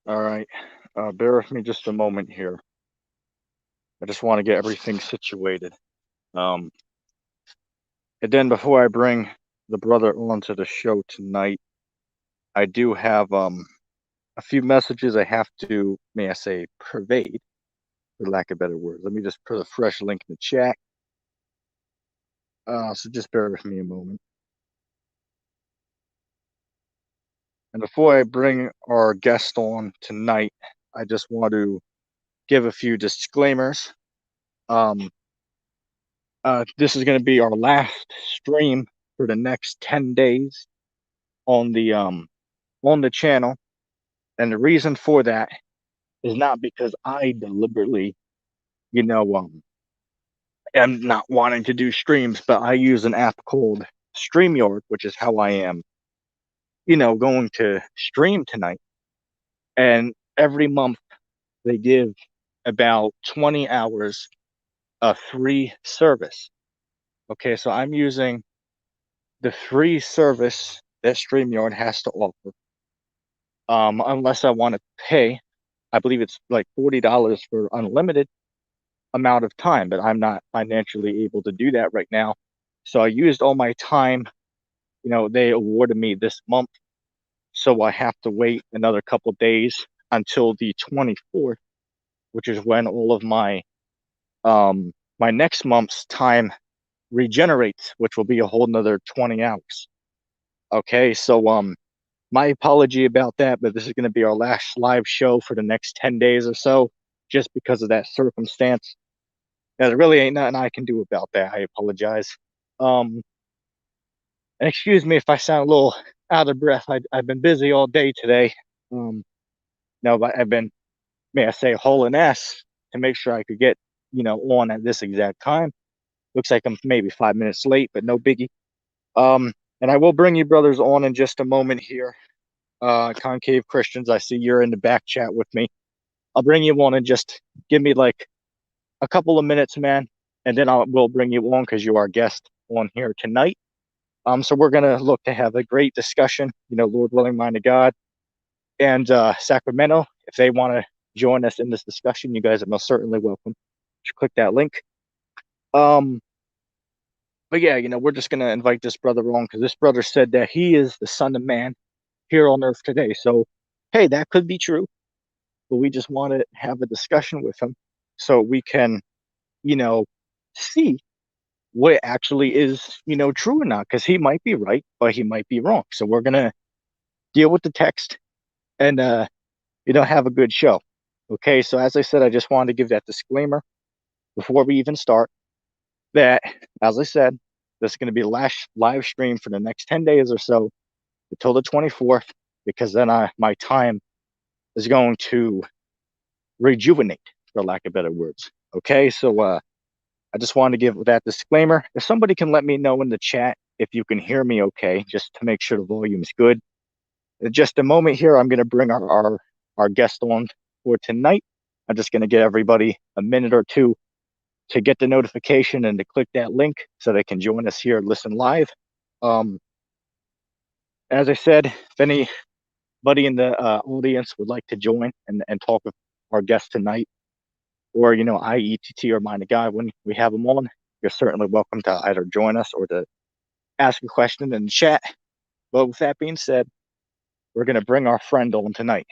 All right. Bear with me just a moment here. I just want to get everything situated. And then before I bring the brother onto the show tonight, I do have a few messages I have to, may I say, pervade, for lack of better words. Let me just put a fresh link in the chat. So just bear with me a moment. And before I bring our guest on tonight, I just want to give a few disclaimers. This is going to be our last stream for the next 10 days on the channel, and the reason for that is not because I deliberately, am not wanting to do streams, but I use an app called StreamYard, which is how I am, going to stream tonight. And every month they give about 20 hours of free service. Okay, so I'm using the free service that StreamYard has to offer. Unless I want to pay, I believe it's like $40 for unlimited amount of time, but I'm not financially able to do that right now. So I used all my time, they awarded me this month. So I have to wait another couple days until the 24th, which is when all of my my next month's time regenerates, which will be a whole nother 20 hours. Okay, so my apology about that, but this is going to be our last live show for the next 10 days or so, just because of that circumstance. There really ain't nothing I can do about that. I apologize. And excuse me if I sound a little out of breath. I've been busy all day today. But I've been, may I say, hauling ass to make sure I could get, on at this exact time. Looks like I'm maybe 5 minutes late, but no biggie. And I will bring you brothers on in just a moment here. Concave Christians, I see you're in the back chat with me. I'll bring you on and just give me like a couple of minutes, man, and then we'll bring you on because you are guest on here tonight. So we're gonna look to have a great discussion. Lord willing, mind of God, and Sacramento. If they want to join us in this discussion, you guys are most certainly welcome. Just click that link. But yeah, we're just gonna invite this brother on because this brother said that he is the Son of Man here on Earth today. So, hey, that could be true, but we just want to have a discussion with him so we can, see what actually is, true or not, because he might be right, but he might be wrong. So we're gonna deal with the text and have a good show. Okay, so as I said, I just wanted to give that disclaimer before we even start that, as I said, this is going to be the last live stream for the next 10 days or so until the 24th, because then my time is going to rejuvenate, for lack of better words. Okay, so I just wanted to give that disclaimer. If somebody can let me know in the chat if you can hear me okay, just to make sure the volume is good. In just a moment here, I'm going to bring our guest on for tonight. I'm just going to get everybody a minute or two to get the notification and to click that link so they can join us here and listen live. As I said, if anybody in the audience would like to join and talk with our guest tonight, or IETT or Mind of God, when we have them on, you're certainly welcome to either join us or to ask a question in the chat. But with that being said, we're going to bring our friend on tonight.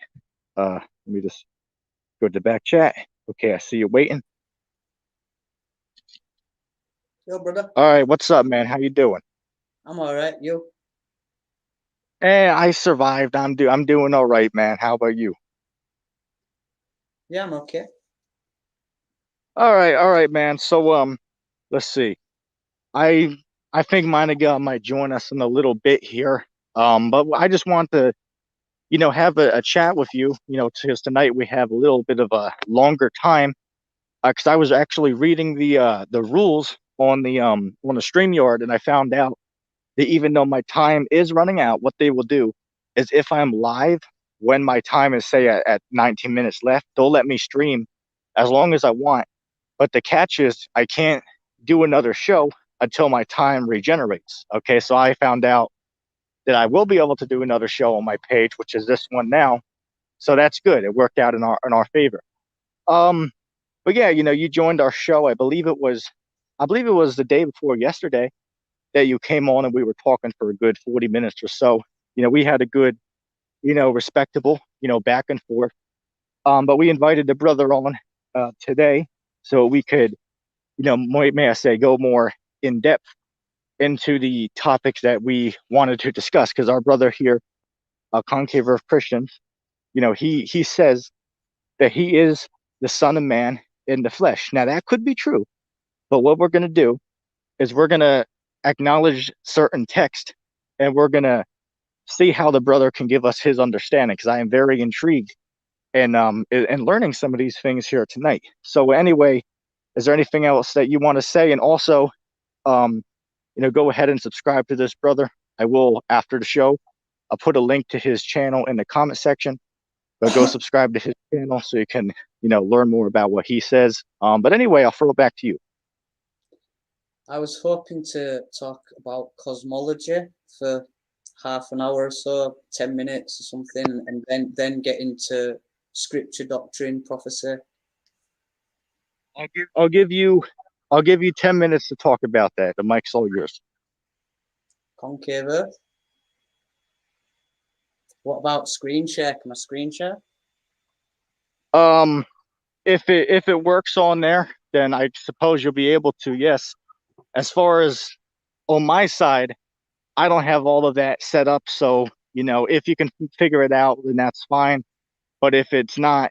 Let me just go to the back chat. Okay, I see you waiting. Yo, brother. All right, what's up, man? How you doing? I'm all right. You? I survived. I'm doing all right, man. How about you? Yeah, I'm okay. All right, man. So let's see. I think Mind of God might join us in a little bit here. But I just want to, have a chat with you, because tonight we have a little bit of a longer time. Because I was actually reading the rules on the StreamYard, and I found out that even though my time is running out, what they will do is if I'm live when my time is, say, at 19 minutes left, they'll let me stream as long as I want. But the catch is I can't do another show until my time regenerates. Okay, so I found out that I will be able to do another show on my page, which is this one now. So that's good. It worked out in our favor. But yeah, you joined our show. I believe it was the day before yesterday that you came on and we were talking for a good 40 minutes or so. We had a good, respectable, back and forth. But we invited the brother on today so we could, may I say, go more in depth into the topics that we wanted to discuss. Because our brother here, Concave Earth Christians, he says that he is the Son of Man in the flesh. Now that could be true, but what we're going to do is we're going to acknowledge certain text, and we're going to see how the brother can give us his understanding, because I am very intrigued and learning some of these things here tonight. So anyway, is there anything else that you want to say? And also, go ahead and subscribe to this brother. I will, after the show, I'll put a link to his channel in the comment section. But go subscribe to his channel so you can, learn more about what he says. But anyway, I'll throw it back to you. I was hoping to talk about cosmology for half an hour or so, 10 minutes or something, and then get into scripture, doctrine, prophecy. I'll give you 10 minutes to talk about that. The mic's all yours. Concave Earth. What about screen share? Can I screen share? If it works on there, then I suppose you'll be able to. Yes. As far as on my side, I don't have all of that set up. So, if you can figure it out, then that's fine. But if it's not,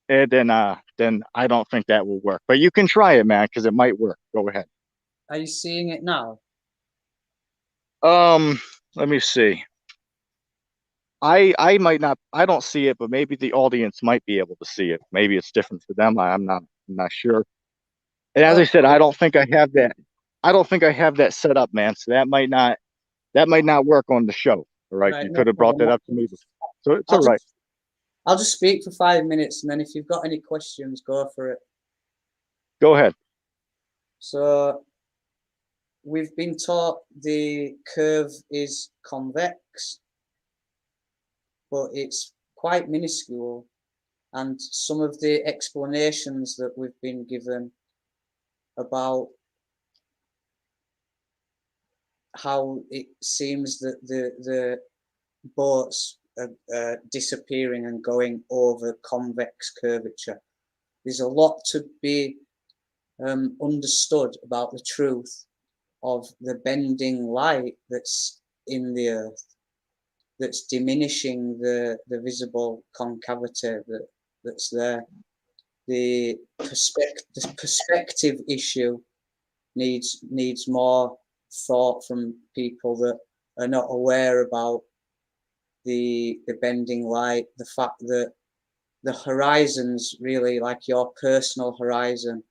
then I don't think that will work. But you can try it, man, because it might work. Go ahead. Are you seeing it now? Let me see. I might not. I don't see it, but maybe the audience might be able to see it. Maybe it's different for them. I'm not sure. And as I said, I don't think I have that. I don't think I have that set up, man. So that might not work on the show. All right. You could have brought that up to me. So it's all right. I'll just speak for 5 minutes, and then if you've got any questions, go for it. Go ahead. So we've been taught the curve is convex, but it's quite minuscule. And some of the explanations that we've been given about how it seems that the boats are disappearing and going over convex curvature. There's a lot to be understood about the truth of the bending light that's in the earth, that's diminishing the visible concavity that's there. The perspective issue needs more thought from people that are not aware about the bending light, the fact that the horizon's really like your personal horizon,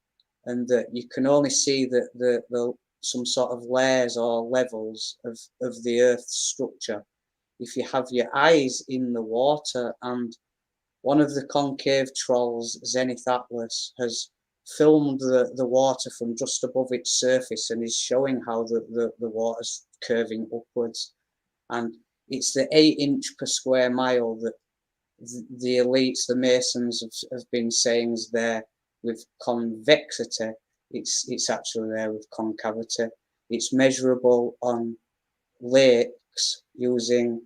and that you can only see the some sort of layers or levels of the Earth's structure if you have your eyes in the water. And one of the concave trolls, Zenith Atlas, has filmed the water from just above its surface and is showing how the water's curving upwards. And it's the 8-inch per square mile that the elites, the Masons, have been saying is there with convexity. It's actually there with concavity. It's measurable on lakes using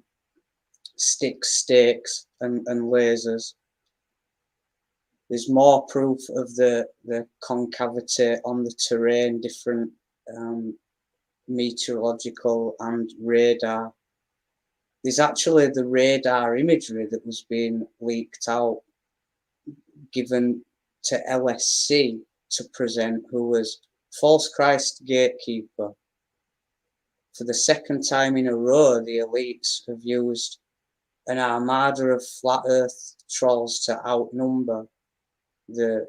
stakes and lasers. There's more proof of the concavity on the terrain, different meteorological and radar. There's actually the radar imagery that was being leaked out, given to LSC to present, who was false Christ gatekeeper. For the second time in a row, the elites have used an armada of flat earth trolls to outnumber the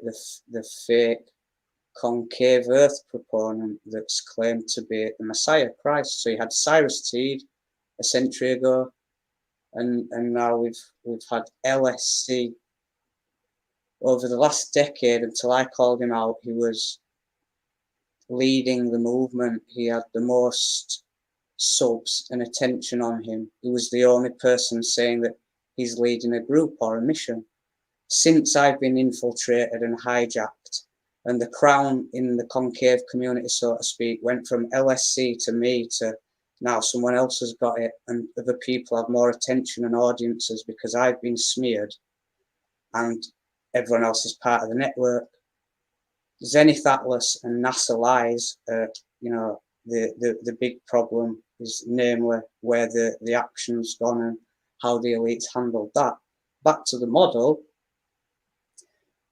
fake concave earth proponent that's claimed to be the Messiah Christ. So you had Cyrus Teed a century ago, and now we've had LSC over the last decade. Until I called him out, he was leading the movement. He had the most subs and attention on him. He was the only person saying that he's leading a group or a mission. Since I've been infiltrated and hijacked, and the crown in the concave community, so to speak, went from LSC to me to now someone else has got it, and other people have more attention and audiences because I've been smeared and everyone else is part of the network. Zenith Atlas and NASA lies, the big problem is namely where the action's gone and how the elites handled that. Back to the model,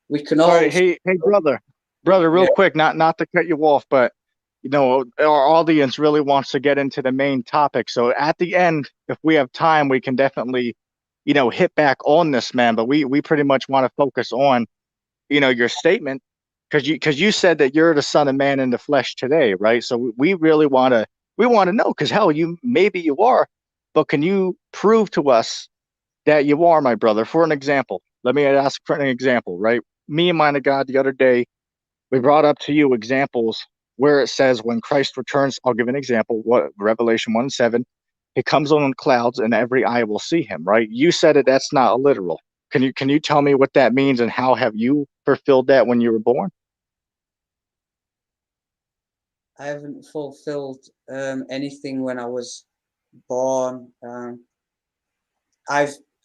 we can all... Hey, brother, real quick, not to cut you off, but our audience really wants to get into the main topic. So at the end, if we have time, we can definitely, hit back on this, man. But we pretty much want to focus on, your statement, because you said that you're the Son of Man in the flesh today, right? So we really want to know, because hell, maybe you are, but can you prove to us that you are, my brother? For an example, let me ask for an example, right? Me and mine of God the other day, we brought up to you examples where it says when Christ returns. I'll give an example. What Revelation 1:7, he comes on clouds and every eye will see him, right? You said it, that's not literal. Can you tell me what that means and how have you fulfilled that when you were born? I haven't fulfilled anything when I was born.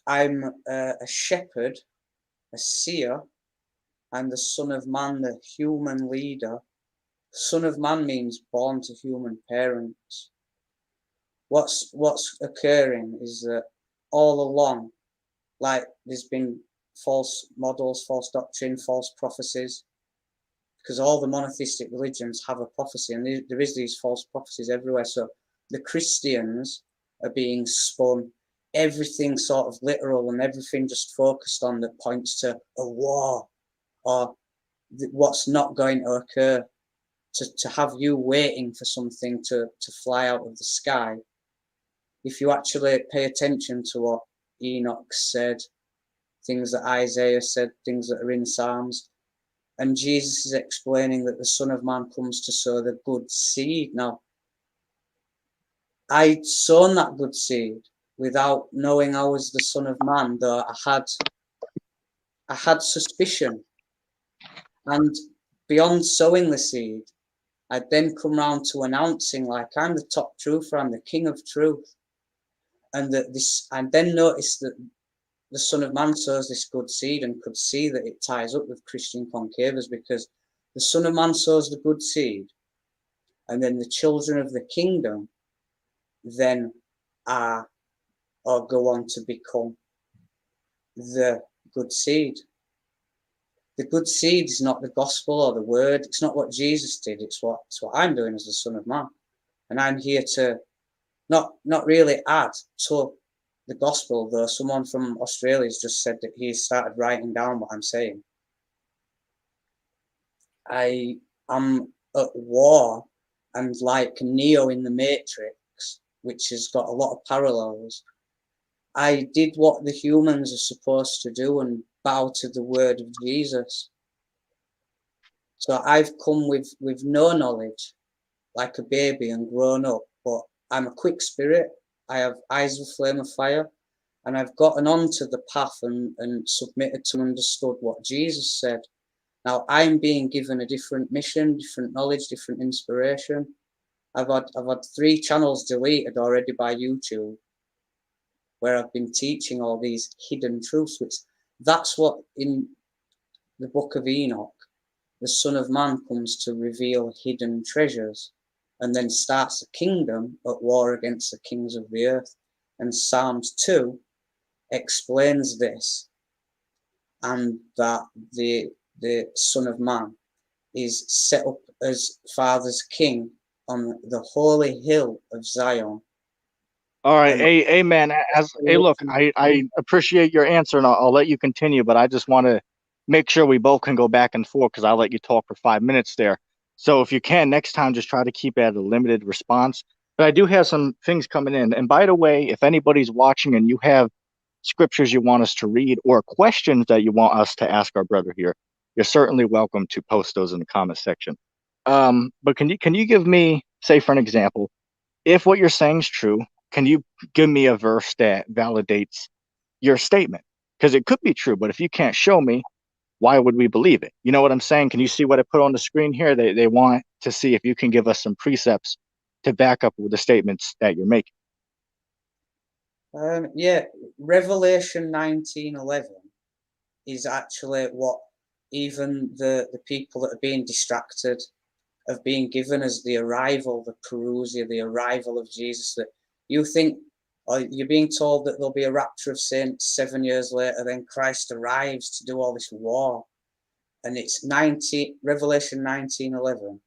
I'm a shepherd, a seer. I'm the Son of Man, the human leader. Son of Man means born to human parents. What's occurring is that all along, like there's been false models, false doctrine, false prophecies, because all the monotheistic religions have a prophecy, and there is these false prophecies everywhere. So the Christians are being spun, everything sort of literal and everything just focused on that points to a war or what's not going to occur, to have you waiting for something to fly out of the sky. If you actually pay attention to what Enoch said, things that Isaiah said, things that are in Psalms, and Jesus is explaining that the Son of Man comes to sow the good seed. Now, I'd sown that good seed without knowing I was the Son of Man, though I had suspicion. And beyond sowing the seed, I'd then come round to announcing, like, I'm the top truther, I'm the King of Truth. And then noticed that the Son of Man sows this good seed, and could see that it ties up with Christian concavers, because the Son of Man sows the good seed, and then the children of the kingdom then are or go on to become the good seed. The good seed is not the gospel or the word. It's not what Jesus did. It's what I'm doing as the Son of Man, and I'm here to not really add to the gospel, though someone from Australia has just said that he started writing down what I'm saying. I am at war, and like Neo in the Matrix, which has got a lot of parallels, I did what the humans are supposed to do and bow to the word of Jesus. So I've come with no knowledge, like a baby, and grown up, but I'm a quick spirit. I have eyes of flame of fire, and I've gotten onto the path and submitted to and understood what Jesus said. Now I'm being given a different mission, different knowledge, different inspiration. I've had 3 channels deleted already by YouTube, where I've been teaching all these hidden truths, which that's what in the book of Enoch, the Son of Man comes to reveal hidden treasures, and then starts a kingdom at war against the kings of the earth. And Psalms 2 explains this, and that the Son of Man is set up as Father's king on the holy hill of Zion. All right, amen. Look, I appreciate your answer, and I'll let you continue, but I just want to make sure we both can go back and forth, because I'll let you talk for 5 minutes there. So if you can, next time, just try to keep it at a limited response. But I do have some things coming in. And by the way, if anybody's watching and you have scriptures you want us to read or questions that you want us to ask our brother here, you're certainly welcome to post those in the comment section. But can you give me, say for an example, if what you're saying is true, can you give me a verse that validates your statement, because it could be true, but if you can't show me, why would we believe it? You know what I'm saying? Can you see what I put on the screen here? They want to see if you can give us some precepts to back up with the statements that you're making. Yeah, Revelation 19:11 is actually what even the people that are being distracted have been given as the arrival, the parousia, the arrival of Jesus. That you think, or you're being told that there'll be a rapture of saints 7 years later, then Christ arrives to do all this war. And it's Revelation 19:11.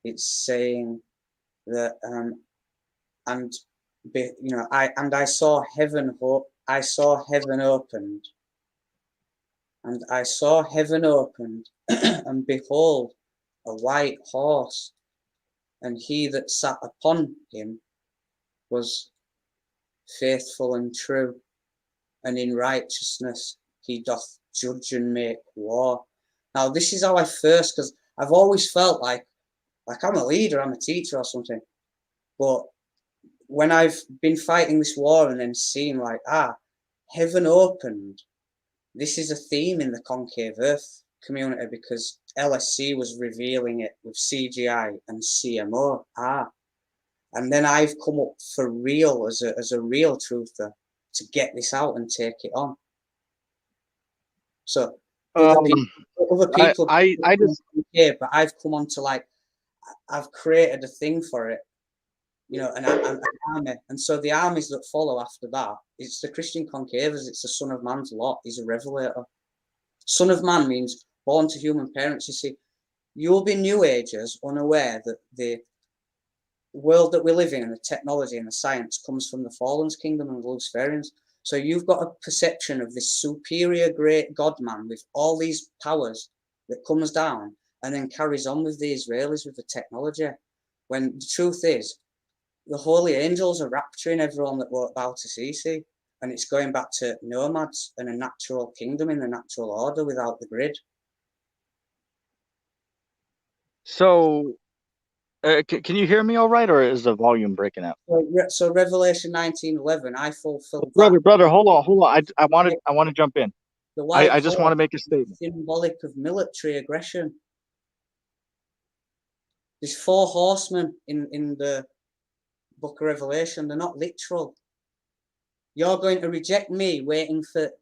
It's saying that, I saw heaven opened, and I saw heaven opened, and behold, a white horse, and he that sat upon him was faithful and true, and in righteousness he doth judge and make war. Now, this is how I first, because I've always felt like I'm a leader, I'm a teacher or something. But when I've been fighting this war and then seeing like, heaven opened, this is a theme in the Concave Earth community, because LSC was revealing it with CGI and CMO. And then I've come up for real as a real truther to get this out and take it on. So other people I just, but I've come on to, like, I've created a thing for it, an army. And so the armies that follow after that, it's the Christian Concavers, it's the Son of Man's lot. He's a revelator. Son of Man means born to human parents. You see, you'll be New Agers unaware that the world that we live in and the technology and the science comes from the Fallen's kingdom and the Luciferians. So you've got a perception of this superior great God man with all these powers that comes down and then carries on with the Israelis with the technology. When the truth is, the holy angels are rapturing everyone that won't bow to CC. And it's going back to nomads and a natural kingdom in the natural order without the grid. so can you hear me all right, or is the volume breaking out? So Revelation 19:11, I fulfilled Brother, hold on. I want to jump in. The white I just want to make a statement. Symbolic of military aggression. There's 4 horsemen in the book of Revelation. They're not literal. You're going to reject me waiting for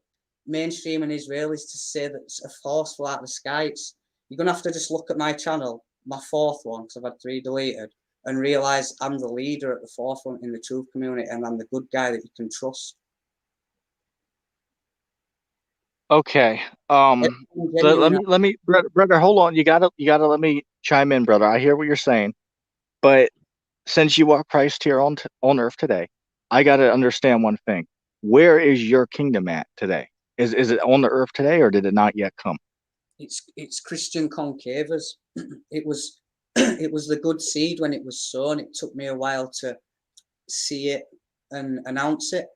mainstream and Israelis to say that a horse fell out of the sky. You're going to have to just look at my channel, my 4th one, because I've had 3 deleted, and realize I'm the leader at the forefront in the truth community, and I'm the good guy that you can trust. Okay. Let me, brother, hold on. You gotta let me chime in, brother. I hear what you're saying, but since you are Christ here on earth today, I gotta understand one thing. Where is your kingdom at today? Is it on the earth today, or did it not yet come? It's Christian Concavers. It was the good seed when it was sown. It took me a while to see it and announce it,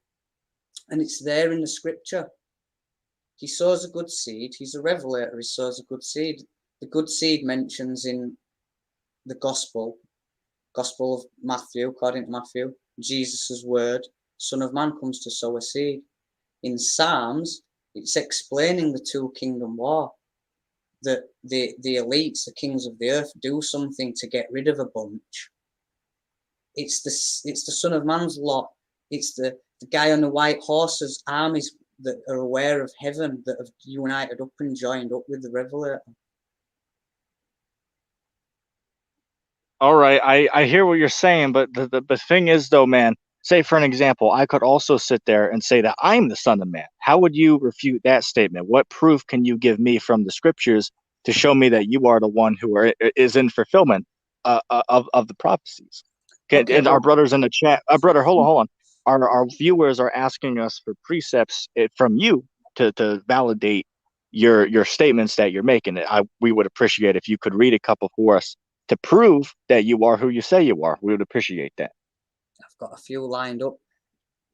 and it's there in the scripture. He sows a good seed. He's a revelator. He sows a good seed. The good seed mentions in the Gospel of Matthew, according to Matthew, Jesus' word, Son of Man comes to sow a seed. In Psalms, it's explaining the 2 kingdom war, that the elites, the kings of the earth, do something to get rid of a bunch. It's the Son of Man's lot. It's the guy on the white horse's armies that are aware of heaven, that have united up and joined up with the revelator. All right, I hear what you're saying, but the thing is, though, man, say for an example, I could also sit there and say that I'm the Son of Man. How would you refute that statement? What proof can you give me from the scriptures to show me that you are the one who is in fulfillment of the prophecies? Okay, and our brothers in the chat, brother, hold on. Our viewers are asking us for precepts from you to validate your statements that you're making. We would appreciate if you could read a couple for us to prove that you are who you say you are. We would appreciate that. I've got a few lined up.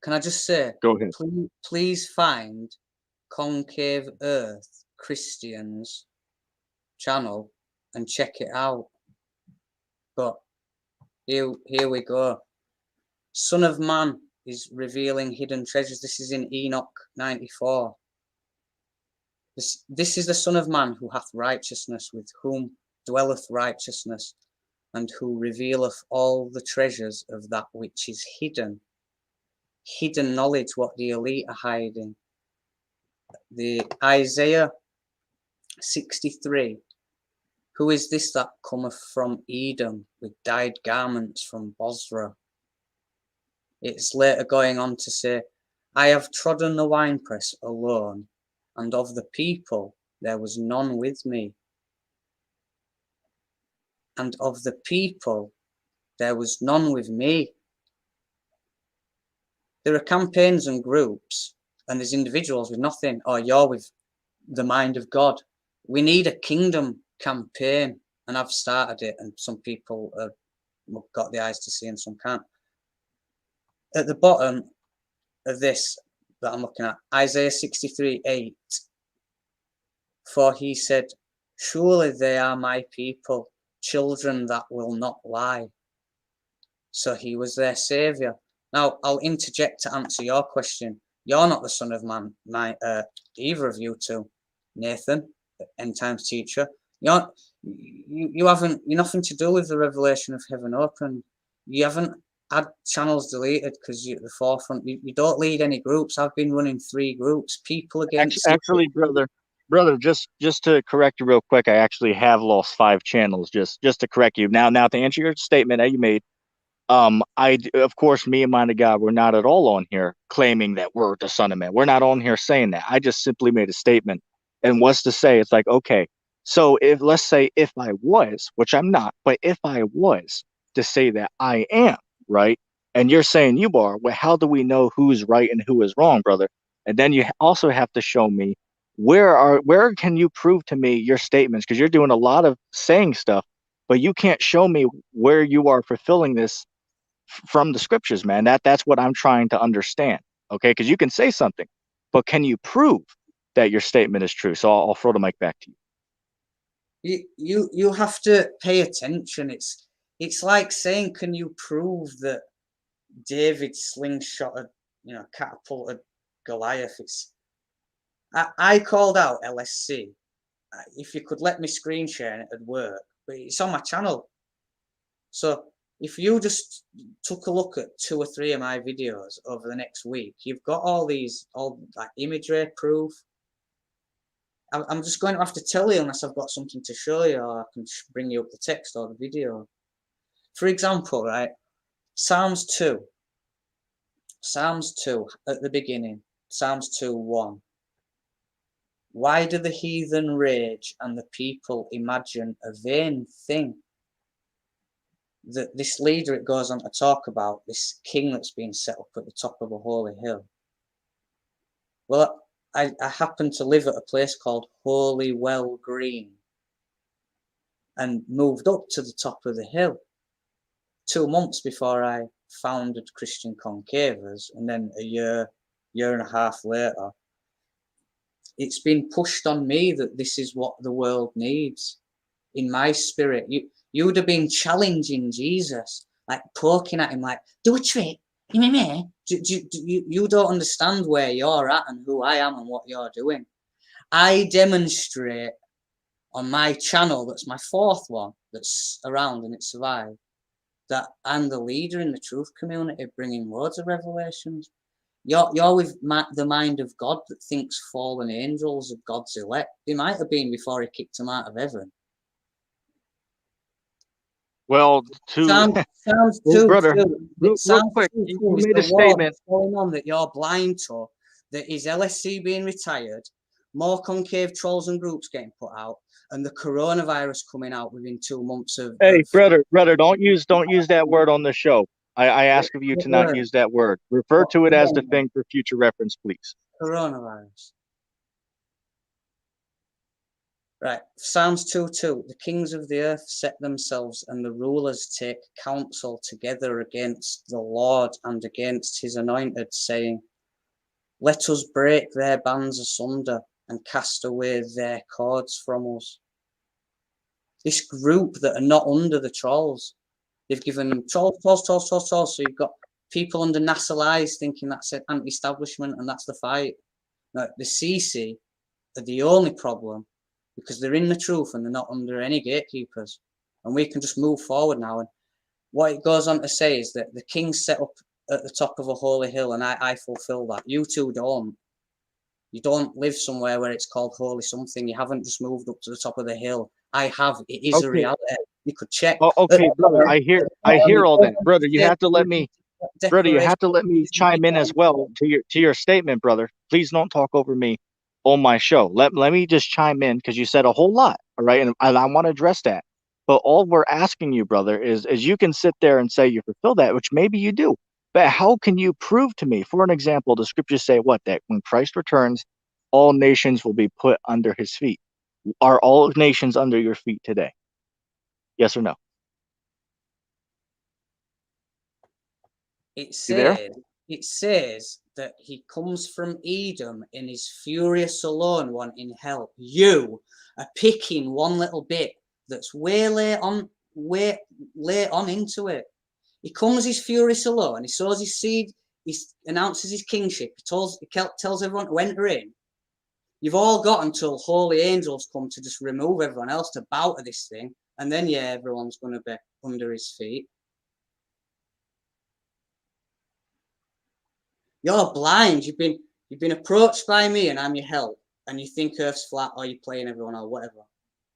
Can I just say, go ahead. Please find Concave Earth Christians channel and check it out. But here we go. Son of Man is revealing hidden treasures. This is in Enoch 94. This is the Son of Man who hath righteousness, with whom dwelleth righteousness, and who revealeth all the treasures of that which is hidden. Hidden knowledge, what the elite are hiding. The Isaiah 63. Who is this that cometh from Edom, with dyed garments from Bozrah? It's later going on to say, I have trodden the winepress alone, and of the people there was none with me. And of the people there was none with me. There are campaigns and groups, and there's individuals with nothing, or you're with the mind of God. We need a kingdom campaign, and I've started it, and some people have got the eyes to see and some can't. At the bottom of this that I'm looking at, Isaiah 63:8. For he said, surely they are my people, children that will not lie. So he was their saviour. Now, I'll interject to answer your question. You're not the Son of Man, either of you two. Nathan, end times teacher. You're nothing to do with the revelation of heaven open. You haven't had channels deleted because you're at the forefront. You don't lead any groups. I've been running 3 groups. People against actually, brother, just to correct you real quick, I actually have lost 5 channels. Just to correct you. Now to answer your statement that you made, of course, me and Mind of God, we're not at all on here claiming that we're the Son of Man. We're not on here saying that. I just simply made a statement. And what's to say? It's like, okay, so let's say if I was, which I'm not, but if I was to say that I am, right? And you're saying you are, well, how do we know who's right and who is wrong, brother? And then you also have to show me where can you prove to me your statements? Because you're doing a lot of saying stuff, but you can't show me where you are fulfilling this from the scriptures, man. That's what I'm trying to understand. Okay, because you can say something, but can you prove that your statement is true? So I'll throw the mic back to you. You have to pay attention. It's like saying, can you prove that David slingshotted, catapulted Goliath? I called out LSC. If you could let me screen share, it'd work. But it's on my channel. So if you just took a look at 2 or 3 of my videos over the next week, you've got all like imagery proof. I'm just going to have to tell you unless I've got something to show you, or I can bring you up the text or the video. For example, right, Psalms 2 at the beginning, Psalms 2:1. Why do the heathen rage and the people imagine a vain thing? This leader, it goes on to talk about this king that's been set up at the top of a holy hill. Well, I happen to live at a place called Holywell Green and moved up to the top of the hill 2 months before I founded Christian Concavers, and then a year and a half later, it's been pushed on me that this is what the world needs. In my spirit, you would have been challenging Jesus, like poking at him, like, do a trick. You don't understand where you're at and who I am and what you're doing. I demonstrate on my channel, that's my 4th one that's around and it survived, that I'm the leader in the truth community, bringing loads of revelations. You're with the mind of God that thinks fallen angels are God's elect. They might have been before he kicked them out of heaven. Well, Sounds brother, real quick, you made a statement going on that you're blind to. That is LSC being retired, more concave trolls and groups getting put out, and the coronavirus coming out within 2 months of. Hey, brother, don't use that word on the show. I ask of you to not use that word. Refer to it as the thing for future reference, please. Coronavirus. Right, Psalms 2:2. The kings of the earth set themselves, and the rulers take counsel together against the Lord and against his anointed, saying, let us break their bands asunder and cast away their cords from us. This group that are not under the trolls, they've given them trolls. So you've got people under NASA lies thinking that's an anti-establishment and that's the fight. No, the CC are the only problem because they're in the truth and they're not under any gatekeepers. And we can just move forward now. And what it goes on to say is that the king's set up at the top of a holy hill, and I fulfill that. You two don't. You don't live somewhere where it's called holy something. You haven't just moved up to the top of the hill. I have. It is a reality. You could check. Oh, okay, brother. I hear all that, brother. You have to let me, brother. You have to let me chime in as well to your statement, brother. Please don't talk over me on my show. Let me just chime in because you said a whole lot. All right, and I want to address that. But all we're asking you, brother, is you can sit there and say you fulfill that, which maybe you do. But how can you prove to me? For an example, the scriptures say what? That when Christ returns, all nations will be put under his feet. Are all nations under your feet today? Yes or no? It You there? says that he comes from Edom and is furious alone, wanting help. You are picking one little bit that's way late on into it. He comes, he's furious alone. He sows his seed. He announces his kingship. He tells everyone to enter in. You've all got until holy angels come to just remove everyone else to bow to this thing, and then yeah, everyone's going to be under his feet. You're blind. You've been approached by me, and I'm your help, and you think Earth's flat, or you're playing everyone, or whatever.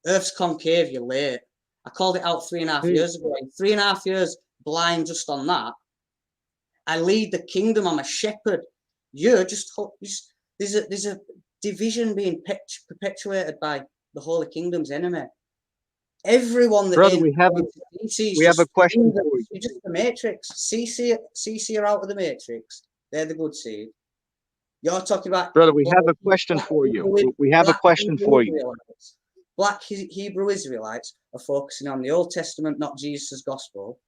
Earth's concave. You're late. I called it out 3.5 years ago. In 3.5 years, blind just on that. I lead the kingdom. I'm a shepherd. You're just there's a division being perpetuated by the Holy Kingdom's enemy. Everyone that brother, we have a question for you. You're just the Matrix. CC are out of the Matrix. They're the good seed. You're talking about brother. We have a question for you. We have a question for you. Black Hebrew Israelites are focusing on the Old Testament, not Jesus' gospel.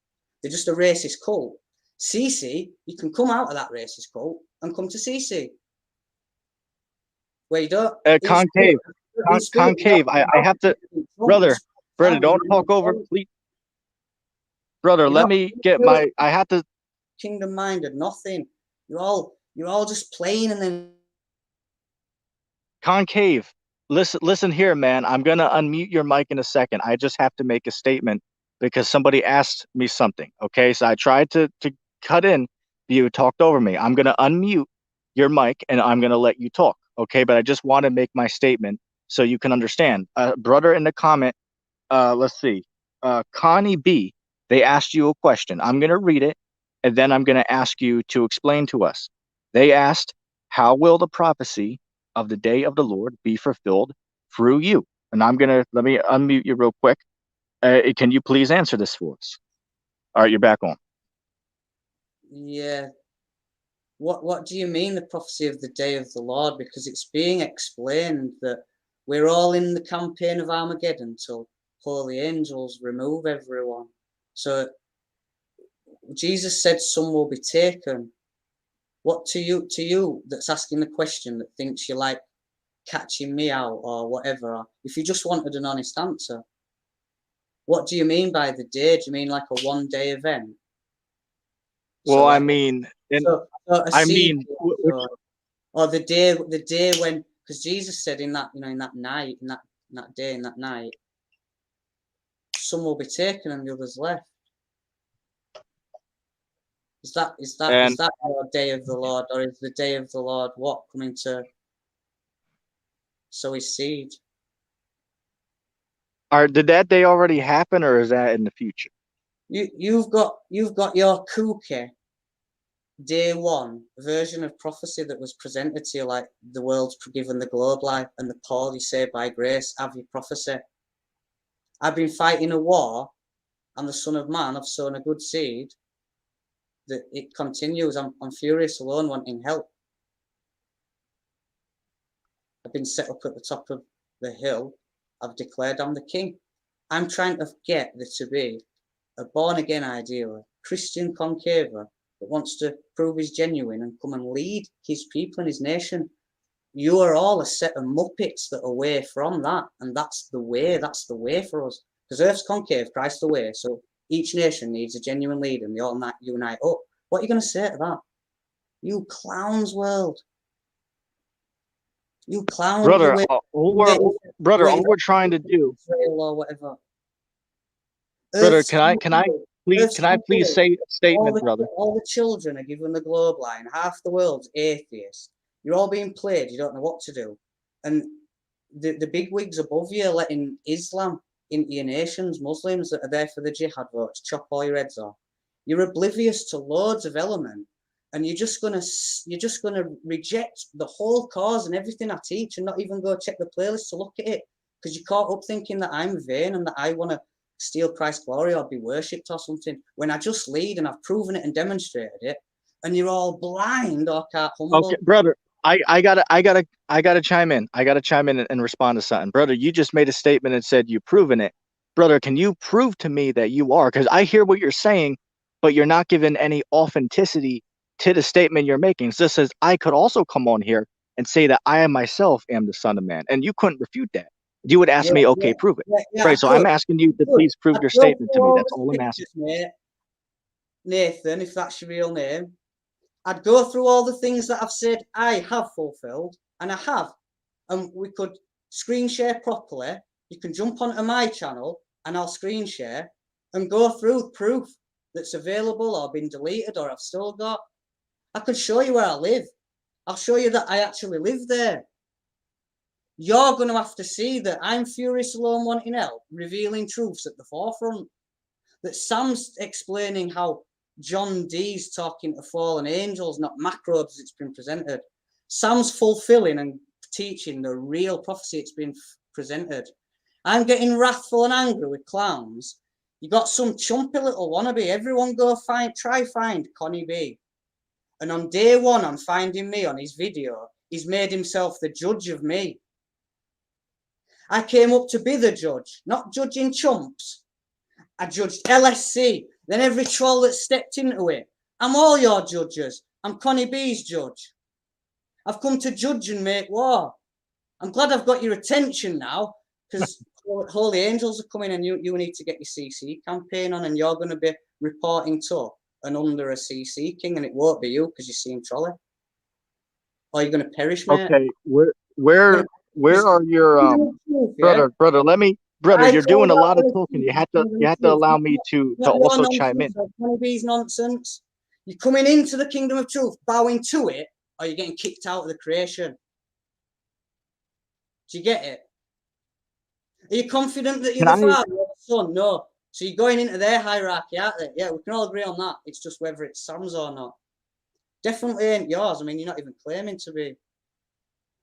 They're just a racist cult. CC, you can come out of that racist cult and come to CC. Where you don't. Concave. I have to, brother, don't talk over, please. Brother, let me get my, I have to. Kingdom minded, nothing. You're all just playing and then. Concave, listen here, man. I'm going to unmute your mic in a second. I just have to make a statement because somebody asked me something. Okay, so I tried to cut in. You talked over me. I'm going to unmute your mic and I'm going to let you talk. Okay, but I just want to make my statement so you can understand. Brother in the comment, let's see, Connie B, they asked you a question. I'm going to read it and then I'm going to ask you to explain to us. They asked, how will the prophecy of the day of the Lord be fulfilled through you? And let me unmute you real quick. Can you please answer this for us? All right, you're back on. Yeah. What do you mean the prophecy of the day of the Lord? Because it's being explained that we're all in the campaign of Armageddon till holy angels remove everyone. So Jesus said some will be taken. What to you that's asking the question that thinks you're like catching me out or whatever, if you just wanted an honest answer, what do you mean by the day? Do you mean like a one-day event? So Well, like, I mean, or the day when, because Jesus said in that night, some will be taken and the others left. Is that our day of the Lord, or is the day of the Lord what coming to sow his seed? Did that day already happen, or is that in the future? You've got your kooky day one version of prophecy that was presented to you, like the world's given the globe life and the poor you say by grace have your prophecy. I've been fighting a war, and the Son of Man, I've sown a good seed. That it continues. I'm furious alone, wanting help. I've been set up at the top of the hill. I've declared I'm the king. I'm trying to get there to be a born-again ideal, Christian concaver that wants to prove he's genuine and come and lead his people and his nation. You are all a set of muppets that are away from that, and that's the way for us. Because Earth's concave, Christ the way. So each nation needs a genuine leader, and they all unite up. What are you going to say to that? You clowns, world. You clown. Brother, all we're trying to do, or whatever. brother, Earth's can I please say a statement, brother? All the children are given the globe line. Half the world's atheist. You're all being played. You don't know what to do. And the big wigs above you are letting Islam into your nations, Muslims that are there for the jihad votes, chop all your heads off. You're oblivious to loads of element, and you're just gonna reject the whole cause and everything I teach, and not even go check the playlist to look at it, because you're caught up thinking that I'm vain and that I want to steal Christ's glory or be worshipped or something, when I just lead and I've proven it and demonstrated it, and you're all blind or can't humble. Okay, brother, I gotta chime in. I gotta chime in and respond to something. Brother, you just made a statement and said you've proven it. Brother, can you prove to me that you are? Because I hear what you're saying, but you're not giving any authenticity to the statement you're making. So this says I could also come on here and say that I myself am the Son of Man, and you couldn't refute that. You would ask me, okay, prove it. Right. So I'm asking you to please prove your statement to me. That's all I'm asking. Mate. Nathan, if that's your real name, I'd go through all the things that I've said I have fulfilled, and I have. And we could screen share properly. You can jump onto my channel and I'll screen share and go through proof that's available or been deleted or I've still got. I could show you where I live. I'll show you that I actually live there. You're going to have to see that I'm furious alone wanting hell, revealing truths at the forefront. That Sam's explaining how John Dee's talking to fallen angels, not macrobes as it's been presented. Sam's fulfilling and teaching the real prophecy it's been presented. I'm getting wrathful and angry with clowns. You got some chumpy little wannabe. Everyone go try find Connie B. And on day one, I'm finding me on his video. He's made himself the judge of me. I came up to be the judge, not judging chumps. I judged LSC, then every troll that stepped into it. I'm all your judges. I'm Connie B's judge. I've come to judge and make war. I'm glad I've got your attention now, because holy angels are coming and you need to get your CC campaign on, and you're going to be reporting to and under a CC king, and it won't be you because you seem trolley. Or you're going to perish, mate. Okay, where are your brother? You're doing a lot of talking. You have to allow me to also chime in. One of these nonsense. You're coming into the kingdom of truth, bowing to it, or you're getting kicked out of the creation. Do you get it? Are you confident that you're the father or the son? No. So you're going into their hierarchy, aren't they? Yeah, we can all agree on that. It's just whether it's Sam's or not. Definitely ain't yours. I mean, you're not even claiming to be.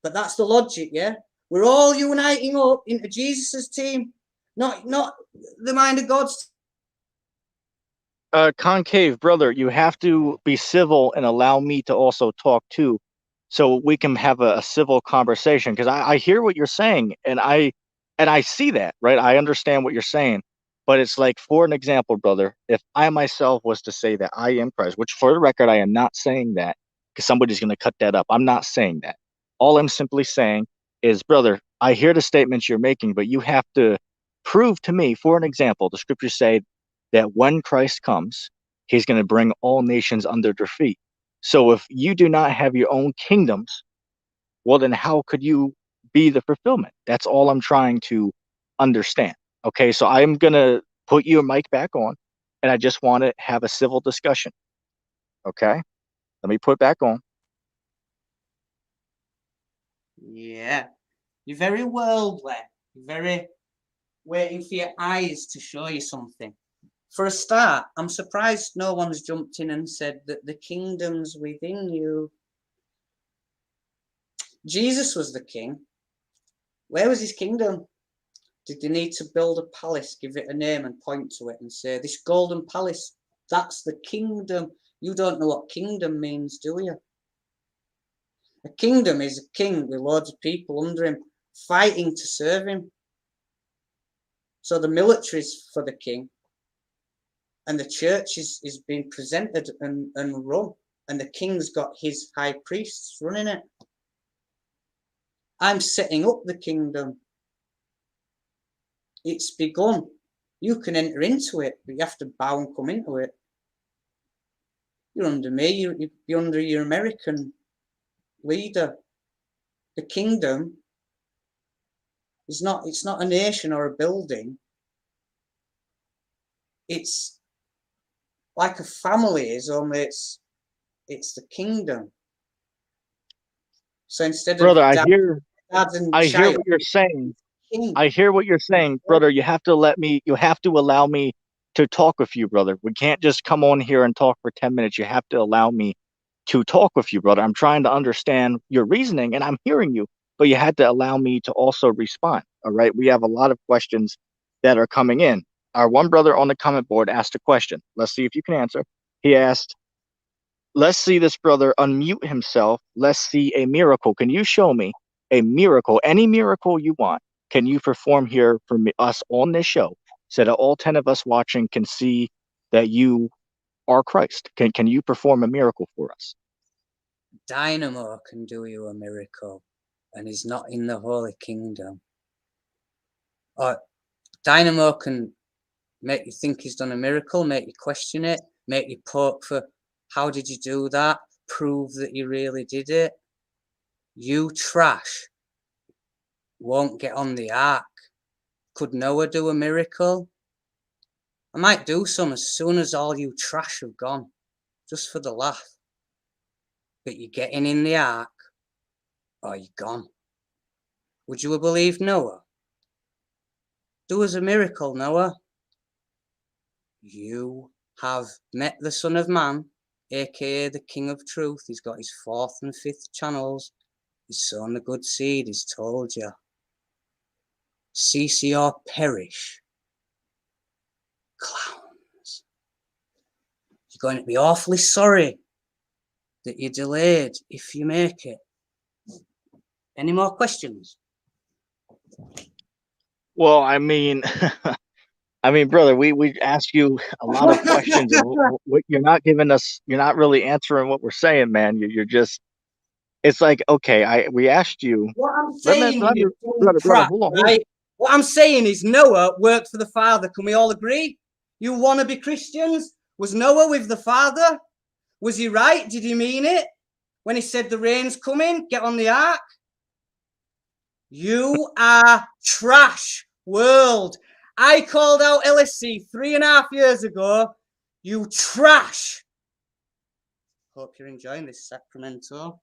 But that's the logic, yeah? We're all uniting up into Jesus' team, not the mind of God's. Concave, brother, you have to be civil and allow me to also talk too, so we can have a civil conversation. Because I hear what you're saying, and I see that, right? I understand what you're saying, but it's like, for an example, brother, if I myself was to say that I am Christ, which for the record, I am not saying that, because somebody's going to cut that up. I'm not saying that. All I'm simply saying is, brother, I hear the statements you're making, but you have to prove to me, for an example, the scriptures say that when Christ comes, he's going to bring all nations under their feet. So if you do not have your own kingdoms, well, then how could you be the fulfillment? That's all I'm trying to understand. Okay, so I'm going to put your mic back on, and I just want to have a civil discussion. Okay, let me put it back on. Yeah, you're very worldly. You're very waiting for your eyes to show you something. For a start, I'm surprised no one's jumped in and said that the kingdom's within you. Jesus was the king. Where was his kingdom? Did they need to build a palace, give it a name and point to it and say, this golden palace, that's the kingdom? You don't know what kingdom means, do you? A kingdom is a king with loads of people under him fighting to serve him. So the military's for the king. And the church is being presented and run. And the king's got his high priests running it. I'm setting up the kingdom. It's begun. You can enter into it, but you have to bow and come into it. You're under me. You're under your American leader. The kingdom is not. It's not a nation or a building. It's like a family is, only it's the kingdom. So instead Brother, of I dad hear and I hear child, what you're saying. king. I hear what you're saying, brother. You have to allow me to talk with you, brother. We can't just come on here and talk for 10 minutes. You have to allow me to talk with you, brother. I'm trying to understand your reasoning and I'm hearing you, but you had to allow me to also respond. All right. We have a lot of questions that are coming in. Our one brother on the comment board asked a question. Let's see if you can answer. He asked, let's see this brother unmute himself. Let's see a miracle. Can you show me a miracle, any miracle you want? Can you perform here for us on this show so that all 10 of us watching can see that you are Christ? Can you perform a miracle for us? Dynamo can do you a miracle, and he's not in the Holy Kingdom. Or Dynamo can make you think he's done a miracle, make you question it, make you poke for, how did you do that? Prove that you really did it. You trash won't get on the ark. Could Noah do a miracle? I might do some as soon as all you trash have gone, just for the laugh. But you're getting in the ark, or you're gone. Would you have believed Noah? Do us a miracle, Noah. You have met the Son of Man, aka the King of Truth. He's got his 4th and 5th channels. He's sown the good seed. He's told you. Cease or perish. Clowns. You're going to be awfully sorry that you're delayed if you make it. Any more questions? Well, I mean, brother, we asked you a lot of questions, and you're not giving us, you're not really answering what we're saying, man. You're just, it's like, okay, we asked you. What I'm Let me, saying, you brother, crap, hold on. right? What I'm saying is Noah worked for the Father. Can we all agree? You want to be Christians? Was Noah with the Father? Was he right? Did he mean it? When he said the rain's coming, get on the ark? You are trash, world. I called out LSC 3.5 years ago. You trash. Hope you're enjoying this, Sacramento.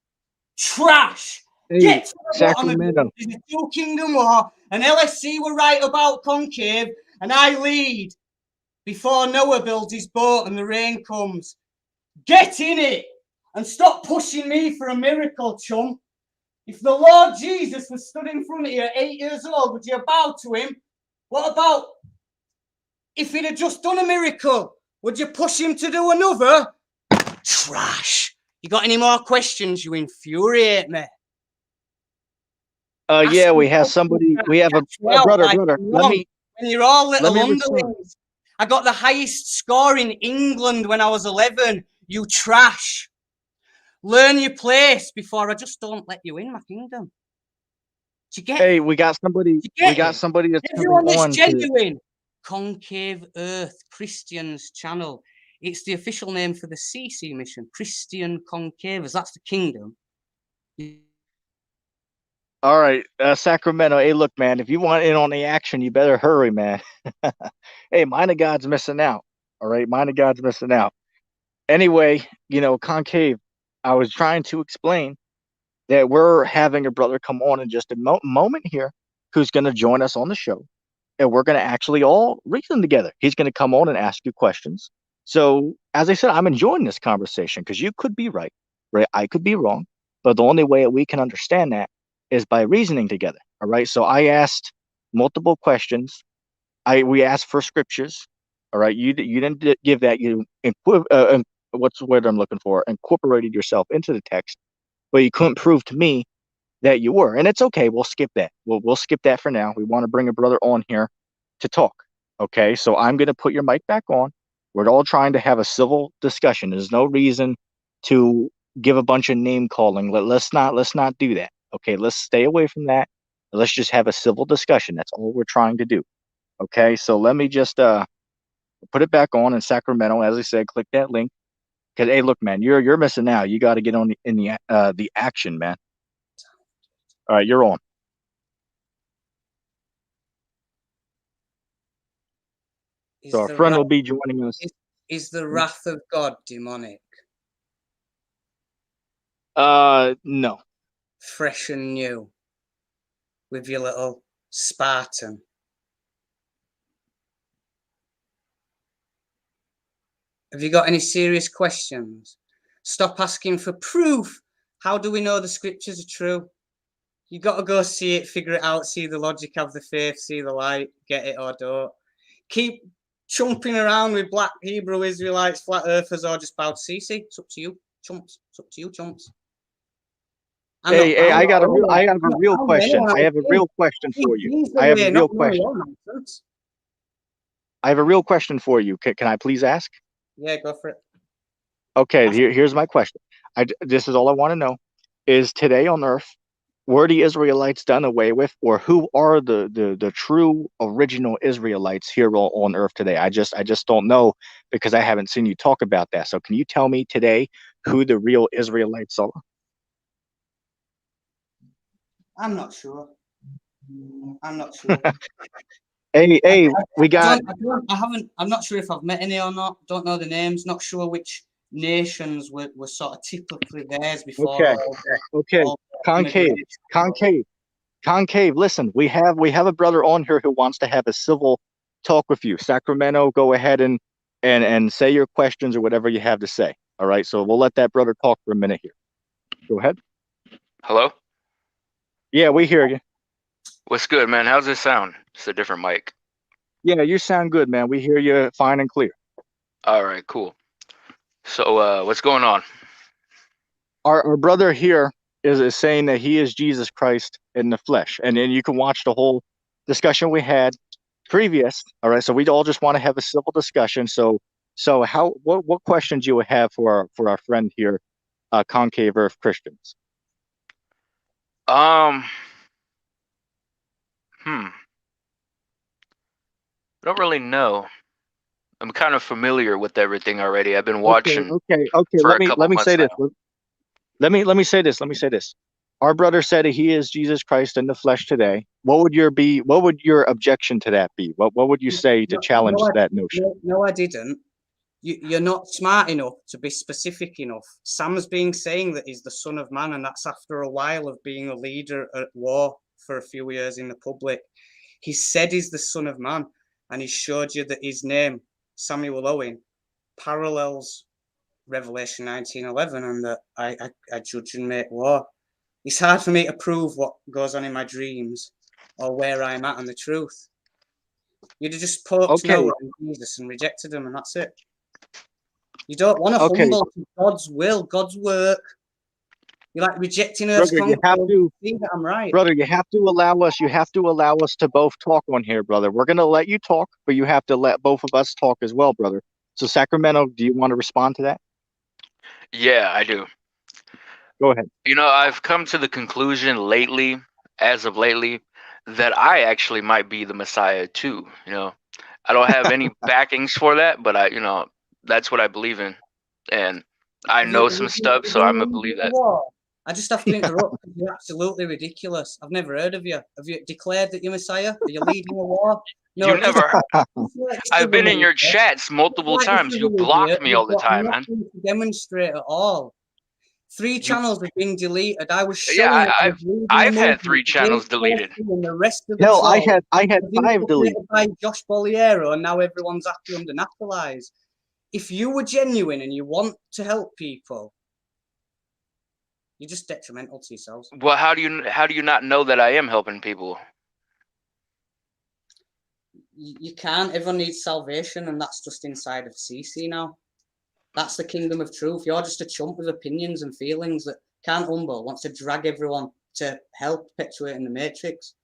Trash. Hey, get to the Sacramento. There's a 2 Kingdom War, and LSC were right about Concave, and I lead before Noah builds his boat and the rain comes. Get in it and stop pushing me for a miracle, chum. If the Lord Jesus was stood in front of you at 8 years old, would you bow to him? What about if he'd have just done a miracle? Would you push him to do another? Trash. You got any more questions? You infuriate me. Yeah, we have somebody. We have a brother. Let me. When you're all little underlings. I got the highest score in England when I was 11. You trash. Learn your place before I just don't let you in my kingdom. Do you get Hey, it? we got somebody. We got somebody that's everyone coming that's on genuine. Concave Earth Christians channel. It's the official name for the CC mission. Christian Concavers. That's the kingdom. All right, Sacramento. Hey, look, man. If you want in on the action, you better hurry, man. Hey, Mind of God's missing out. All right, Mind of God's missing out. Anyway, Concave. I was trying to explain that we're having a brother come on in just a moment here, who's going to join us on the show, and we're going to actually all reason together. He's going to come on and ask you questions. So, as I said, I'm enjoying this conversation because you could be right? I could be wrong, but the only way we can understand that is by reasoning together. All right. So I asked multiple questions. We asked for scriptures. All right. You didn't give that. What's the word I'm looking for? Incorporated yourself into the text, but you couldn't prove to me that you were. And it's okay. We'll skip that. We'll skip that for now. We want to bring a brother on here to talk. Okay. So I'm going to put your mic back on. We're all trying to have a civil discussion. There's no reason to give a bunch of name calling. Let's not do that. Okay, let's stay away from that. Let's just have a civil discussion. That's all we're trying to do. Okay, so let me just put it back on in Sacramento. As I said, click that link. Because hey, look, man, you're missing out. You got to get on the action, man. All right, you're on. So our friend will be joining us. Is the wrath of God demonic? No. Fresh and new, with your little Spartan. Have you got any serious questions? Stop asking for proof. How do we know the scriptures are true? You got to go see it, figure it out, see the logic, have the faith, see the light, get it or don't. Keep chumping around with black Hebrew Israelites, flat earthers, or just bow to CC. It's up to you, chumps. It's up to you, chumps. Hey, I have a real question. I have a real question for you. I have a real question. I have a real question for you. Can I please ask? Yeah, go for it. Okay, here's my question. This is all I want to know. Is today on earth, were the Israelites done away with, or who are the true original Israelites here on earth today? I just don't know, because I haven't seen you talk about that. So can you tell me today who the real Israelites are? I'm not sure. I'm not sure. Hey, we got. I'm not sure if I've met any or not. Don't know the names. Not sure which nations were sort of typically theirs before. Okay. Concave. Listen, we have a brother on here who wants to have a civil talk with you. Sacramento, go ahead and say your questions or whatever you have to say. All right. So we'll let that brother talk for a minute here. Go ahead. Hello? Yeah, we hear you. What's good, man? How's this sound? It's a different mic. Yeah, you sound good, man. We hear you fine and clear. All right, cool. So what's going on? Our brother here is saying that he is Jesus Christ in the flesh. And then you can watch the whole discussion we had previous. All right. So we all just want to have a civil discussion. So what questions you would have for our friend here, Concave Earth Christians? I don't really know. I'm kind of familiar with everything already. I've been watching Okay. for a couple months now. Let me say this. Our brother said that he is Jesus Christ in the flesh today. What would your objection to that be? What would you say to challenge that notion? No, I didn't. You're not smart enough to be specific enough. Sam's saying that he's the Son of Man, and that's after a while of being a leader at war for a few years in the public. He said he's the Son of Man, and he showed you that his name, Samuel Owen, parallels Revelation 19:11, and that I judge and make war. It's hard for me to prove what goes on in my dreams or where I'm at and the truth. You'd have just poked Noah and Jesus and rejected him, and that's it. You don't want to humble to God's will, God's work. You're like rejecting Earth's I'm right. Brother, you have to allow us to both talk on here, brother. We're gonna let you talk, but you have to let both of us talk as well, brother. So Sacramento, do you want to respond to that? Yeah, I do. Go ahead. I've come to the conclusion as of lately, that I actually might be the Messiah too. I don't have any backings for that, but that's what I believe in, and I know some stuff, so I'm gonna believe that. I just have to interrupt. You're absolutely ridiculous. I've never heard of you. Have you declared that you're Messiah? Are you leading a war? No, you never. I've been in your chats multiple times. You block me all the time, man. To demonstrate at all. 3 channels have been deleted. I was showing. Yeah, I've had 3 channels deleted. And the rest of the hell, I had 5 deleted by Josh Bolliero, and now everyone's happy under naturalized. If you were genuine and you want to help people, you're just detrimental to yourselves. Well, how do you not know that I am helping people? You can't. Everyone needs salvation, and that's just inside of CC now. That's the kingdom of truth. You're just a chump with opinions and feelings that can't humble, wants to drag everyone to hell perpetuating the matrix.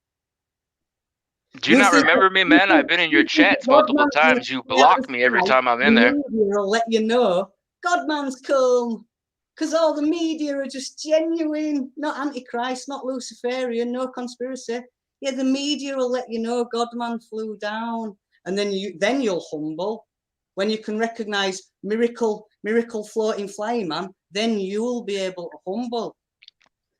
Do you not remember me, man? I've been in your chats multiple times. You block me every time I'm in there. I'll let you know Godman's come, because all the media are just genuine, not antichrist, not Luciferian, no conspiracy. Yeah, the media will let you know God-man flew down, and then you'll humble when you can recognize miracle miracle floating flying man, then you'll be able to humble.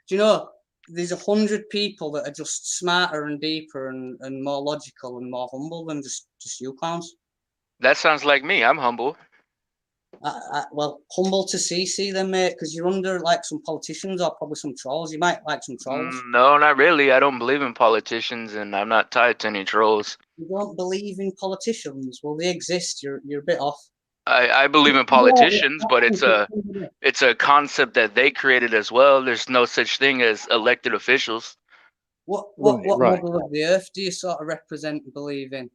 Do you know, there's 100 people that are just smarter and deeper and more logical and more humble than just you clowns. That sounds like me. I'm humble. Well, humble to CC then, mate, because you're under like some politicians or probably some trolls. You might like some trolls. No, not really. I don't believe in politicians, and I'm not tied to any trolls. You don't believe in politicians? Well, they exist. You're a bit off. I believe in politicians, but it's a concept that they created as well. There's no such thing as elected officials. What model of the earth do you sort of represent and believe in?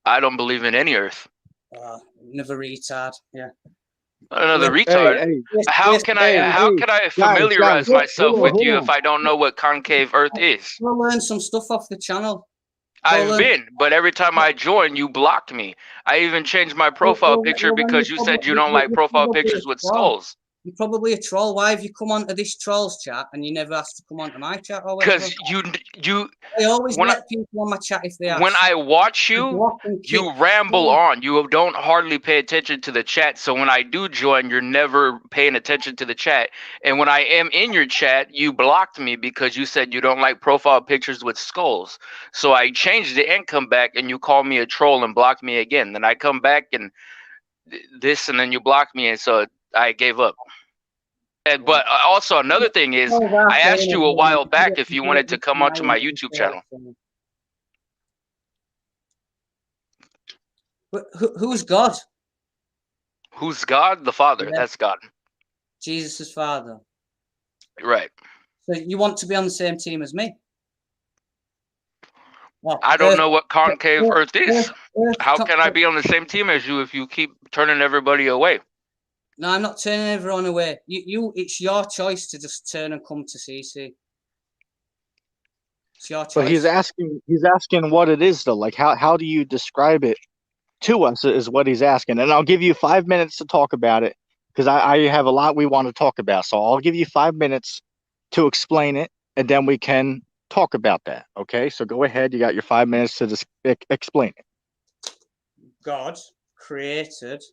I don't believe in any earth. Another retard. Yeah. Another retard. How can I familiarize myself with you if I don't know what concave Earth is? We'll learn some stuff off the channel. I've been, but every time I join, you blocked me. I even changed my profile picture because you said you don't like profile pictures with skulls. You're probably a troll. Why have you come onto this trolls chat and you never asked to come onto my chat? Because I always let people on my chat if they ask. When I watch you, you ramble on. You don't hardly pay attention to the chat. So when I do join, you're never paying attention to the chat. And when I am in your chat, you blocked me because you said you don't like profile pictures with skulls. So I changed it and come back, and you call me a troll and block me again. Then I come back and this, and then you block me, and so I gave up. But also another thing is, I asked you a while back if you wanted to come onto my YouTube channel. Who's God? Who's God? The Father. Yeah. That's God. Jesus' Father. Right. So you want to be on the same team as me? Well, I don't know what concave Earth is. How can I be on the same team as you if you keep turning everybody away? No, I'm not turning everyone away. It's your choice to just turn and come to CC. It's your choice. But he's asking what it is though. Like how do you describe it to us is what he's asking. And I'll give you 5 minutes to talk about it because I have a lot we want to talk about. So I'll give you 5 minutes to explain it, and then we can talk about that. Okay, so go ahead. You got your 5 minutes to just explain it. God created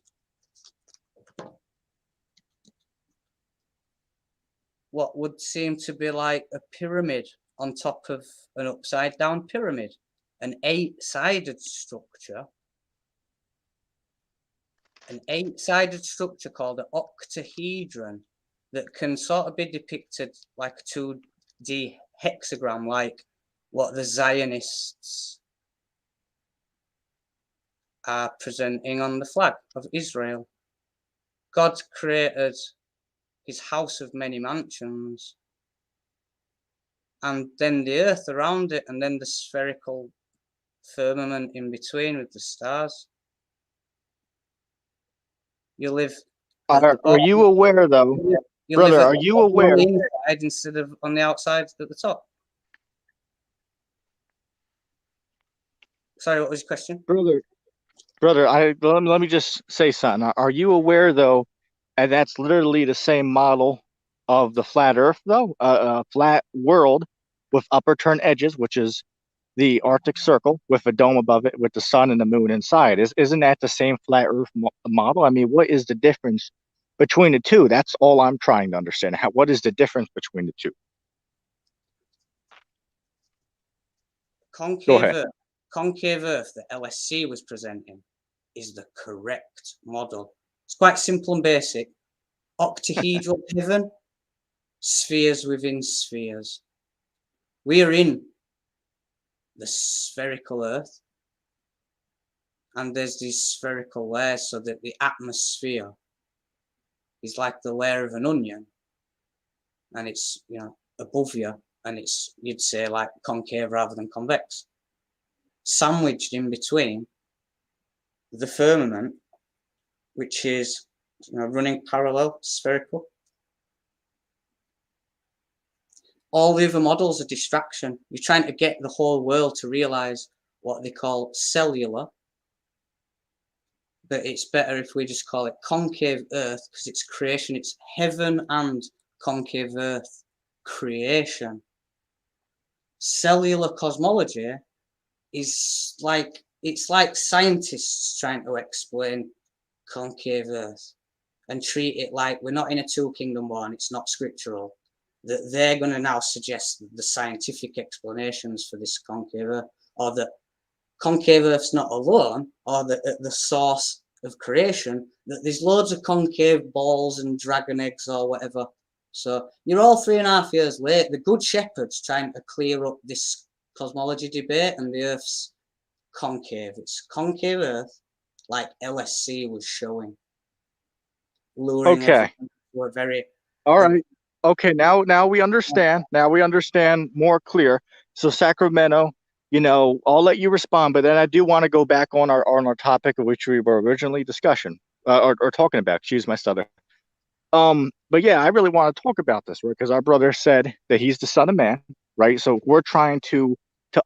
what would seem to be like a pyramid on top of an upside down pyramid, an 8-sided structure. An 8-sided structure called an octahedron that can sort of be depicted like a 2D hexagram, like what the Zionists are presenting on the flag of Israel. God created his house of many mansions, and then the earth around it, and then the spherical firmament in between with the stars. You live. Are you aware, though, brother? Are you aware? Inside instead of on the outside at the top. Sorry, what was your question, brother? Let me just say something. Are you aware, though, and that's literally the same model of the flat Earth, though, flat world with upper turn edges, which is the Arctic Circle with a dome above it with the sun and the moon inside. Isn't that the same flat Earth model? I mean, what is the difference between the two? That's all I'm trying to understand. What is the difference between the two? Concave Earth that LSC was presenting is the correct model. It's quite simple and basic. Octahedral heaven, spheres within spheres. We are in the spherical Earth, and there's these spherical layers, so that the atmosphere is like the layer of an onion, and it's, you know, above you, and it's, you'd say, like concave rather than convex. Sandwiched in between the firmament, which is, you know, running parallel, spherical. All the other models are distraction. You're trying to get the whole world to realize what they call cellular, but it's better if we just call it concave Earth, because it's creation. It's heaven and concave Earth creation. Cellular cosmology is like, it's like scientists trying to explain concave Earth. and treat it like we're not in a two-kingdom war and it's not scriptural, that they're going to now suggest the scientific explanations for this concave Earth, or that concave Earth's not alone, or that at the source of creation, that there's loads of concave balls and dragon eggs or whatever. So you're all 3.5 years late. The Good Shepherd's trying to clear up this cosmology debate, and the Earth's concave. It's concave Earth, like LSC was showing, luring Okay. everyone to a very. All right. Okay. Now we understand. Now we understand more clear. So Sacramento, I'll let you respond, but then I do want to go back on our topic of which we were originally discussing or talking about. Excuse my stutter. But yeah, I really want to talk about this, right? Because our brother said that he's the Son of Man, right? So we're trying to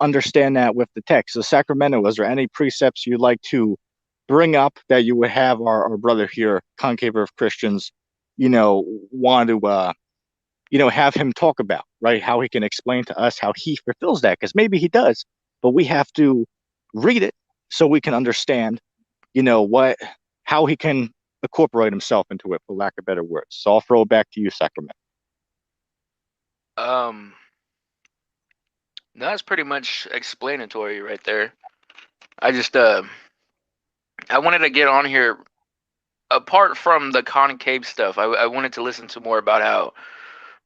understand that with the text. So Sacramento, is there any precepts you'd like to bring up that you would have our brother here, Concave Earth Christians, want to have him talk about, right? How he can explain to us how he fulfills that, because maybe he does, but we have to read it so we can understand, how he can incorporate himself into it, for lack of better words. So I'll throw it back to you, Sacramento. That's pretty much explanatory right there. I just I wanted to get on here. Apart from the concave stuff, I wanted to listen to more about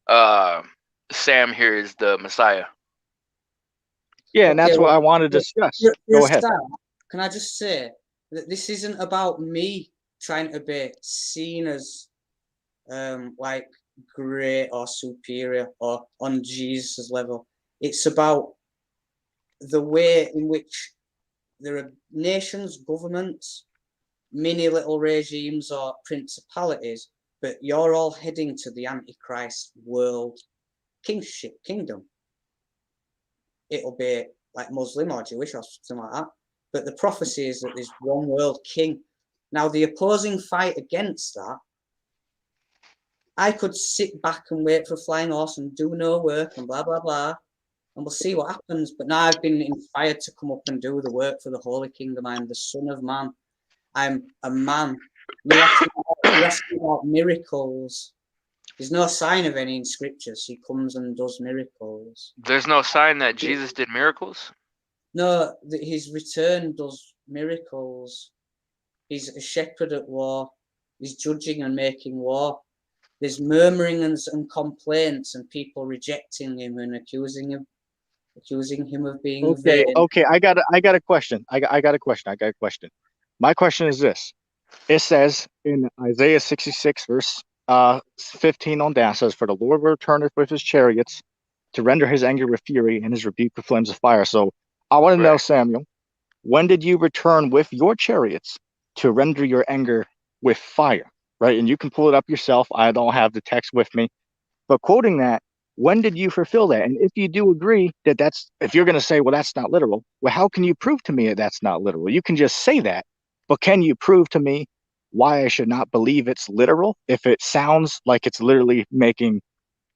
how Sam here is the Messiah. Yeah, and that's what I want to discuss. Go ahead. Can I just say that this isn't about me trying to be seen as like great or superior or on Jesus' level. It's about the way in which there are nations, governments, many little regimes or principalities, but you're all heading to the Antichrist world kingdom. It'll be like Muslim or Jewish or something like that. But the prophecy is that there's one world king. Now, the opposing fight against that, I could sit back and wait for a flying horse and do no work and blah, blah, blah, and we'll see what happens. But now I've been inspired to come up and do the work for the Holy Kingdom. I'm the Son of Man. I'm a man. You're asking about miracles. There's no sign of any in scriptures. He comes and does miracles. There's no sign that Jesus did miracles? No, his return does miracles. He's a shepherd at war. He's judging and making war. There's murmurings and complaints and people rejecting him and accusing him of being vain. Okay. I got a question. I got a question. My question is this. It says in Isaiah 66, verse 15 on down, says, "For the Lord returneth with his chariots to render his anger with fury and his rebuke with flames of fire." So I want to know, Samuel, when did you return with your chariots to render your anger with fire? Right? And you can pull it up yourself. I don't have the text with me. But quoting that, when did you fulfill that? And if you do agree that if you're going to say, well, that's not literal, well, how can you prove to me that that's not literal? You can just say that, but can you prove to me why I should not believe it's literal if it sounds like it's literally making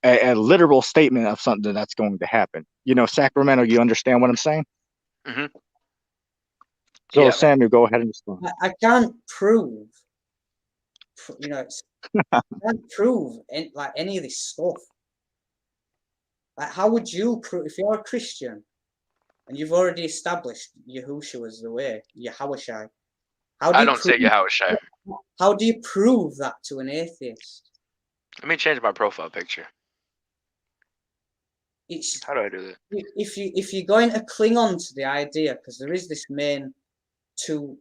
a literal statement of something that's going to happen? Sacramento, you understand what I'm saying? Mm-hmm. So, yeah. Samuel, go ahead and respond. I can't prove, I can't prove any of this stuff. Like, how would you prove, if you're a Christian and you've already established Yahushua as the way, Yahushai? I don't say Yahushai. How do you prove that to an atheist? Let me change my profile picture. How do I do that? If you're going to cling on to the idea, because there is this main two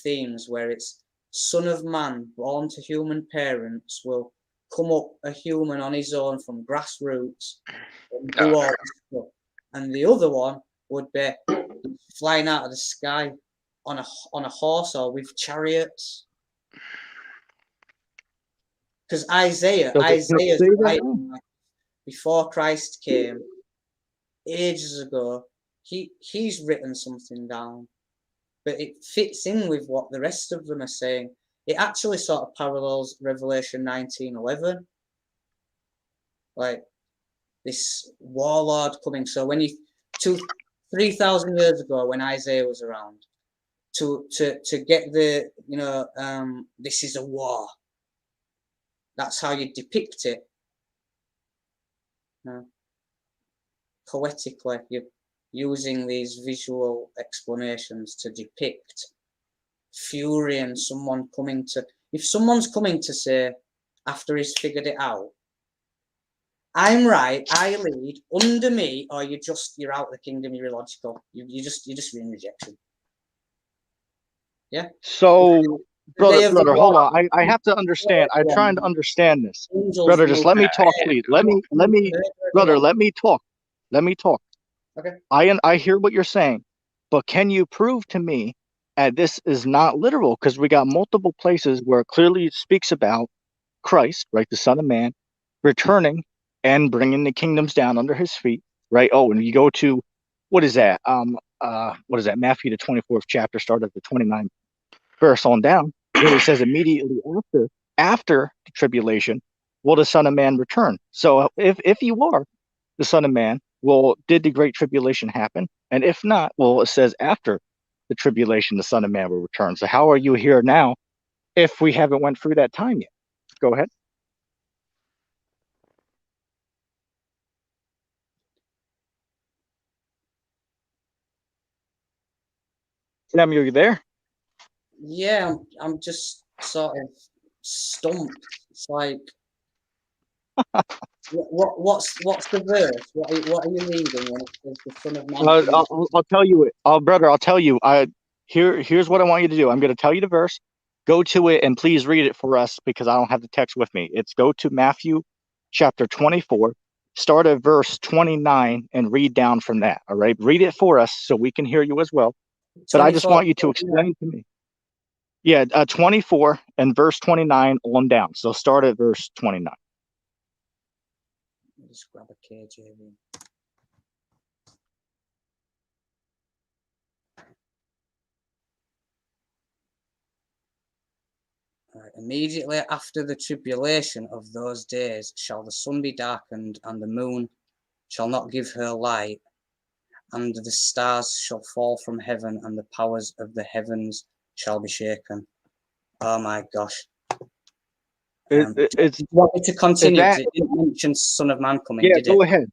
themes where it's Son of Man born to human parents will come up a human on his own from grassroots and do all this stuff. And the other one would be flying out of the sky on a horse or with chariots. Because Isaiah's writing before Christ came, ages ago, he's written something down, but it fits in with what the rest of them are saying. It actually sort of parallels Revelation 19:11, like this warlord coming. So when 3,000 years ago, when Isaiah was around, to get the, you know, this is a war. That's how you depict it. Poetically, you're using these visual explanations to depict fury and someone coming to, if someone's coming to say after he's figured it out, I'm right, I lead, under me, or you're out of the kingdom, you're illogical, you're just in rejection. Yeah. So, brother, hold on. I have to understand. I'm trying to understand this. Brother, just let me talk, please. Brother, let me talk. Let me talk. Okay. I hear what you're saying, but can you prove to me that this is not literal? Because we got multiple places where it clearly speaks about Christ, right, the Son of Man, returning and bringing the kingdoms down under his feet, right? Oh, and you go to, what is that? Matthew the 24th chapter, start at the 29th verse on down, where it says immediately after the tribulation will the Son of Man return. So if you are the Son of Man, well, did the great tribulation happen? And if not, well, it says after the tribulation the Son of Man will return. So how are you here now if we haven't went through that time yet? Go ahead. Samuel, you there? Yeah, I'm just sort of stumped. It's like, what's the verse? What are you reading when it says the Son of Man? I'll tell you it. Brother, I'll tell you. Here's what I want you to do. I'm going to tell you the verse. Go to it and please read it for us because I don't have the text with me. It's go to Matthew chapter 24, start at verse 29 and read down from that. All right. Read it for us so we can hear you as well. But I just want you to explain to me. Yeah, 24 and verse 29 on down. So start at verse 29. Just grab a KJV. Right. Immediately after the tribulation of those days shall the sun be darkened, and the moon shall not give her light, and the stars shall fall from heaven, and the powers of the heavens shall be shaken. Oh my gosh. It's you want me to continue? that, it didn't mention Son of Man coming, yeah, did go it? ahead.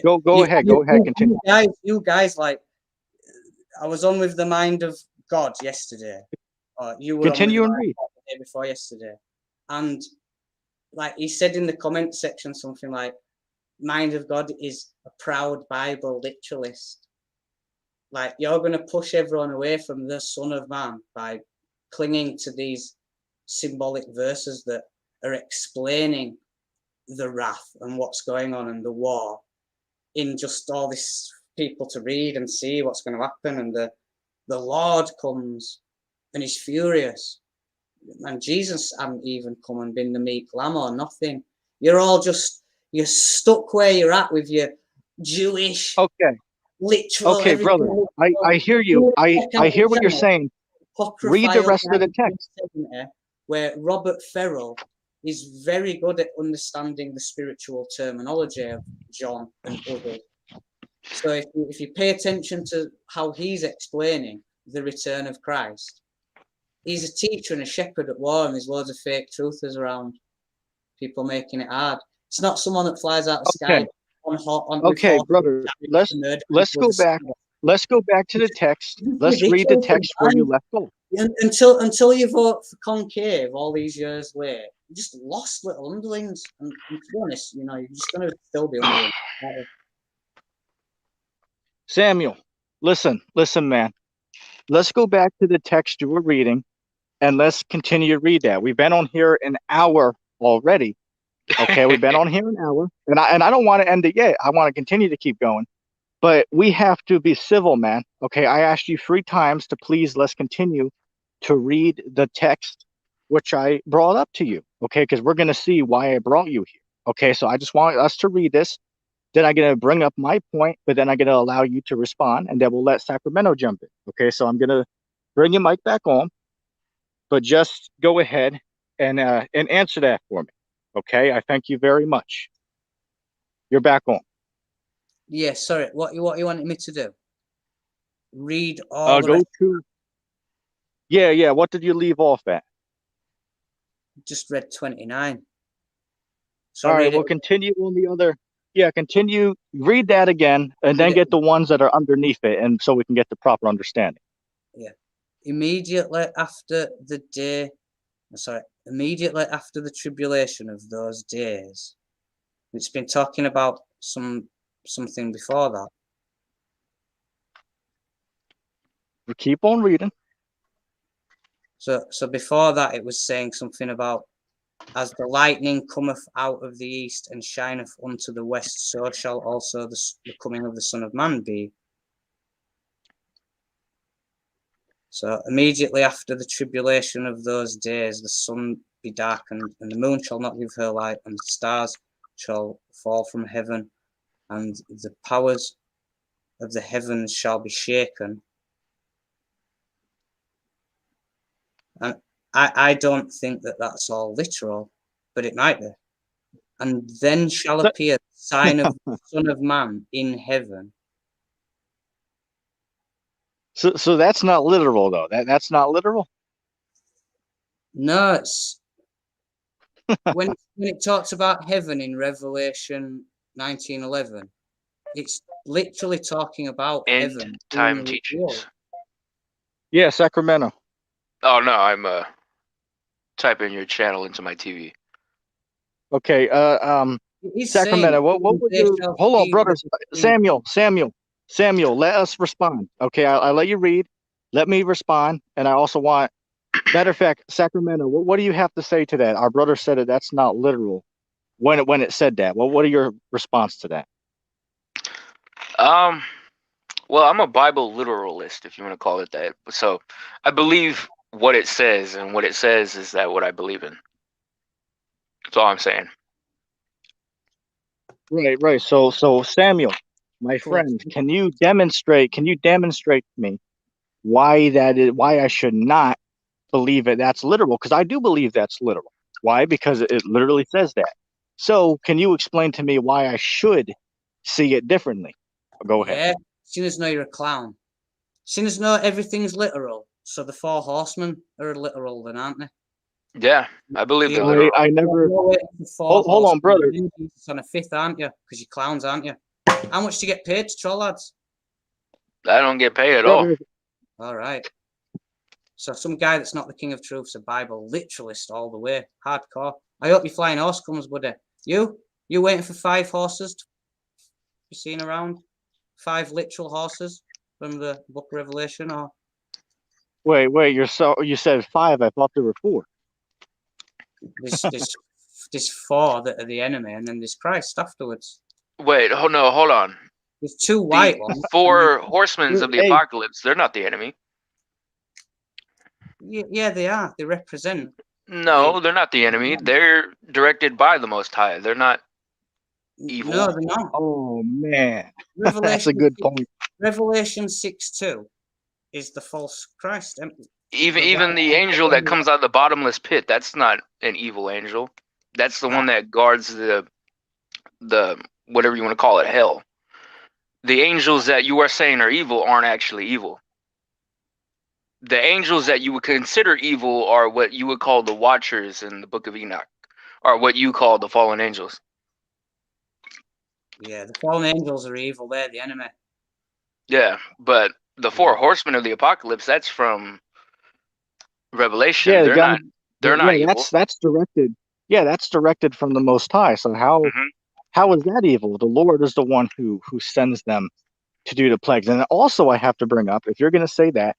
Go ahead. Go ahead. Continue. You guys, like, I was on with the mind of God yesterday. You were continue on and read. the day before yesterday. And like he said in the comment section, something like, mind of God is a proud Bible literalist. Like, you're going to push everyone away from the Son of Man by clinging to these symbolic verses that are explaining the wrath and what's going on and the war in just all this people to read and see what's going to happen. And the Lord comes and he's furious. And Jesus hadn't even come and been the meek lamb or nothing. You're all just, you're stuck where you're at with your Jewish, literal. Okay, brother. I hear you. I hear what you're saying. Read the rest of the text. Where Robert Ferrell is very good at understanding the spiritual terminology of John and others. So if you pay attention to how he's explaining the return of Christ, he's a teacher and a shepherd at war, and there's loads of fake truthers around, people making it hard. It's not someone that flies out of the sky okay, brother. Let's go back. Let's go back to the text. Let's read the text where you left off. Until you vote for Concave all these years later, you just lost little underlings. And to be honest, you know, you're just going to still be underlings. Samuel, listen, man. Let's go back to the text you were reading, and let's continue to read that. We've been on here an hour already. Okay, we've been on here an hour, and I don't want to end it yet. I want to continue to keep going, but we have to be civil, man. Okay, I asked you 3 times to please let's continue to read the text which I brought up to you. Okay, because we're going to see why I brought you here. Okay, so I just want us to read this. Then I'm going to bring up my point, but then I'm going to allow you to respond, and then we'll let Sacramento jump in. Okay, so I'm going to bring your mic back on, but just go ahead and answer that for me. Okay, I thank you very much. You're back on. Yeah, sorry. What you wanted me to do? Read all. Yeah. What did you leave off at? Just read 29. So All right, read it. we'll continue on the other. Yeah, continue. Read that again, and then Read it. get the ones that are underneath it, and so we can get the proper understanding. Yeah. Immediately after the tribulation of those days. It's been talking about something before that. We keep on reading. So before that, it was saying something about, as the lightning cometh out of the east and shineth unto the west, so shall also the coming of the Son of Man be. So immediately after the tribulation of those days, the sun be darkened, and the moon shall not give her light, and the stars shall fall from heaven, and the powers of the heavens shall be shaken. And I don't think that that's all literal, but it might be. And then shall appear the sign of the Son of Man in heaven. So that's not literal, though. That's not literal. No, it's when it talks about heaven in Revelation 19:11, it's literally talking about End heaven. time teachings. Yeah, Sacramento. Oh no, I'm typing your channel into my TV. Okay. Sacramento. What would you? Hold on, brothers. Samuel. Let us respond. Okay, I let you read. Let me respond, and I also want. Matter of fact, Sacramento. What do you have to say to that? Our brother said that that's not literal. When it said that, well, what are your response to that? Well, I'm a Bible literalist, if you want to call it that. So I believe what it says, and what it says is that what I believe in. That's all I'm saying. Right. So Samuel, my friend, can you demonstrate to me why I should not believe it that's literal? Because I do believe that's literal. Why? Because it literally says that. So can you explain to me why I should see it differently? Go ahead. Yeah, sinners know you're a clown. Sinners know everything's literal. So the four horsemen are literal then, aren't they? Yeah, I believe they're literal. I never. Hold on, brother. On a fifth, aren't you? Because you're clowns, aren't you? How much do you get paid to troll, lads? I don't get paid at all. All right. So some guy that's not the king of truth's a Bible literalist all the way, hardcore. I hope your flying horse comes, buddy. You waiting for 5 horses to be seen around? 5 literal horses from the Book of Revelation, or? Wait. You said 5. I thought there were 4. There's 4 that are the enemy, and then there's Christ afterwards. Wait, hold on. There's 2 white ones. 4 horsemen of the apocalypse. They're not the enemy. Yeah, they are. They represent. No, they're not the enemy. They're directed by the Most High. They're not evil. No, they're not. Oh man, that's a good point. Revelation 6:2 is the false Christ. Even the angel that comes out of the bottomless pit, that's not an evil angel. That's the one that guards the whatever you want to call it, hell. The angels that you are saying are evil aren't actually evil. The angels that you would consider evil are what you would call the watchers in the book of Enoch, or what you call the fallen angels. Yeah, the fallen angels are evil. They're the enemy. Yeah, but the 4 horsemen of the apocalypse, that's from Revelation. Yeah, they're not evil. That's directed. Yeah, that's directed from the Most High. So how is that evil? The Lord is the one who sends them to do the plagues. And also, I have to bring up, if you're going to say that,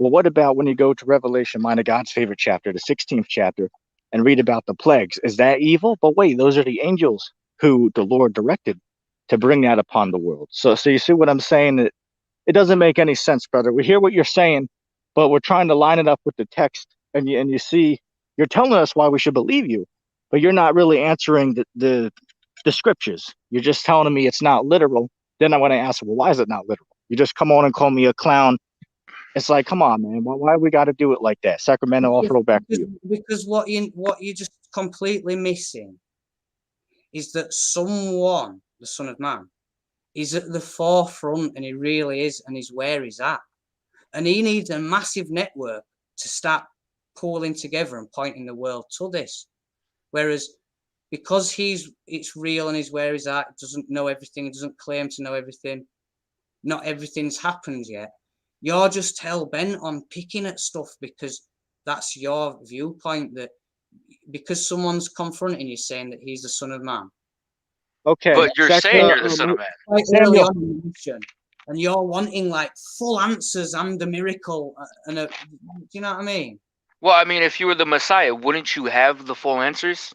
well, what about when you go to Revelation, mine of God's favorite chapter, the 16th chapter, and read about the plagues? Is that evil? But wait, those are the angels who the Lord directed to bring that upon the world. So you see what I'm saying? It doesn't make any sense, brother. We hear what you're saying, but we're trying to line it up with the text. And you see, you're telling us why we should believe you, but you're not really answering the scriptures. You're just telling me it's not literal. Then I want to ask, well, why is it not literal? You just come on and call me a clown. It's like, come on, man. Why we got to do it like that? Sacramento, I'll throw back to you. Because what you're just completely missing is that someone, the Son of Man, is at the forefront, and he really is, and he's where he's at. And he needs a massive network to start pulling together and pointing the world to this. Whereas because it's real and he's where he's at, doesn't know everything, he doesn't claim to know everything, not everything's happened yet, you're just hell-bent on picking at stuff because that's your viewpoint, that because someone's confronting you saying that he's the Son of Man. Okay. But you're saying you're the Son of Man. Quite early on in the mission, and you're wanting like full answers and a miracle, do you know what I mean? Well, I mean, if you were the Messiah, wouldn't you have the full answers?